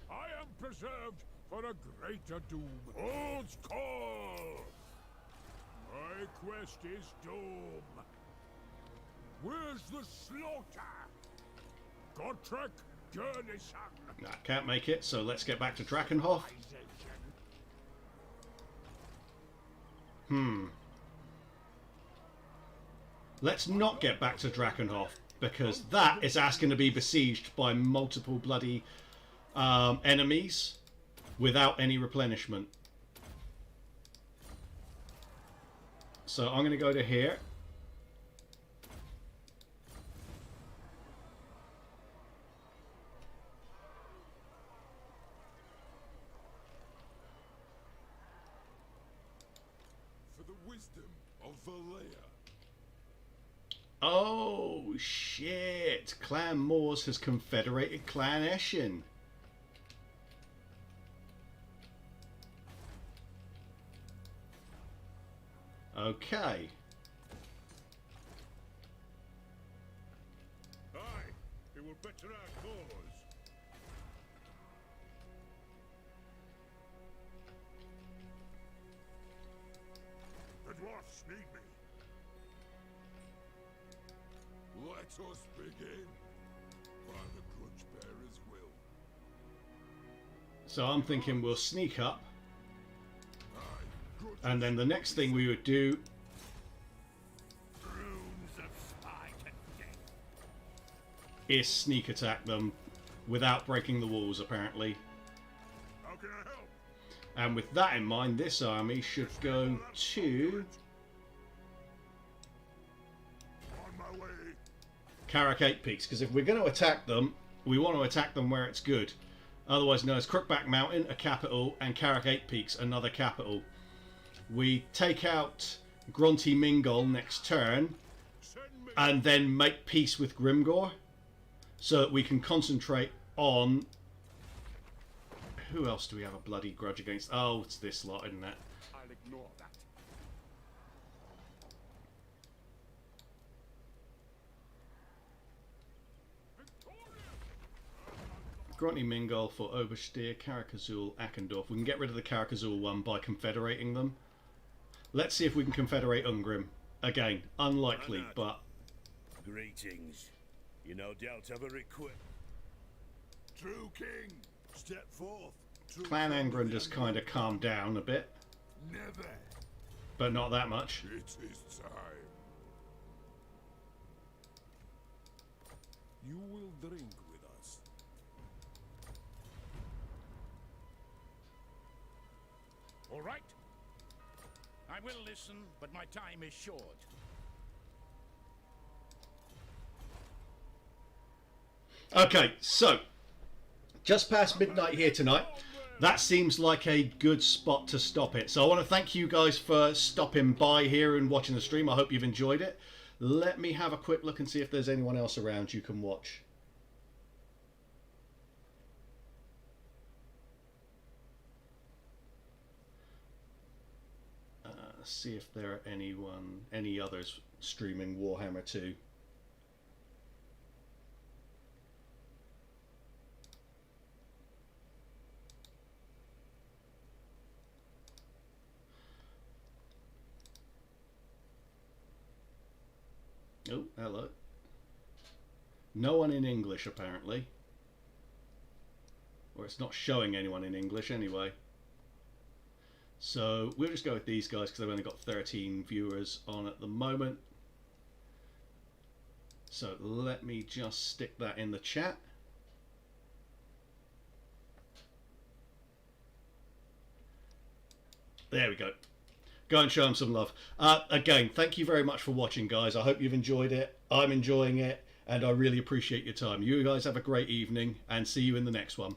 I am preserved for a greater doom. All's call! My quest is doom. Where's the slaughter? Gotrek Gurnison. Nah, can't make it, so let's get back to Drakenhof. Let's not get back to Drakenhof, because that is asking to be besieged by multiple bloody enemies without any replenishment. So I'm going to go to here. For the wisdom of Valea. Oh shit! Clan Moors has confederated Clan Eshin. Okay. Aye, it will better our cause. The dwarfs need me. Let us begin. By the Grudge Bearer's will. So I'm thinking we'll sneak up, Aye, Grudge and then the next thing we would do Runes of spite and death. is sneak attack them without breaking the walls, apparently. How can I help? And with that in mind, this army should go to On my way. Carrick 8 Peaks, because if we're going to attack them, we want to attack them where it's good. Otherwise known as Crookback Mountain, a capital, and Carrick 8 Peaks, another capital. We take out Grunty Mingol next turn, Send me. and then make peace with Grimgor, so that we can concentrate on... Who else do we have a bloody grudge against? Oh, it's this lot, isn't it? I'll ignore that. Grunty Mingol for Oberstier, Carrickazul, Akendorf. We can get rid of the Carrickazul one by confederating them. Let's see if we can confederate Ungrim. Again, unlikely, Why not? but... Greetings. You no doubt have a request. True king, step forth. True Clan friend Angrund of has the kind of calmed down a bit, Never. but not that much. It is time. You will drink with us. All right. I will listen, but my time is short. Okay, so, just past midnight here tonight. That seems like a good spot to stop it. So I want to thank you guys for stopping by here and watching the stream. I hope you've enjoyed it. Let me have a quick look and see if there's anyone else around you can watch. See if there are any others streaming Warhammer 2. Oh, hello. No one in English, apparently. Or it's not showing anyone in English anyway. So we'll just go with these guys because they've only got 13 viewers on at the moment. So let me just stick that in the chat. There we go. Go and show them some love. Again, thank you very much for watching, guys. I hope you've enjoyed it. I'm enjoying it, and I really appreciate your time. You guys have a great evening, and see you in the next one.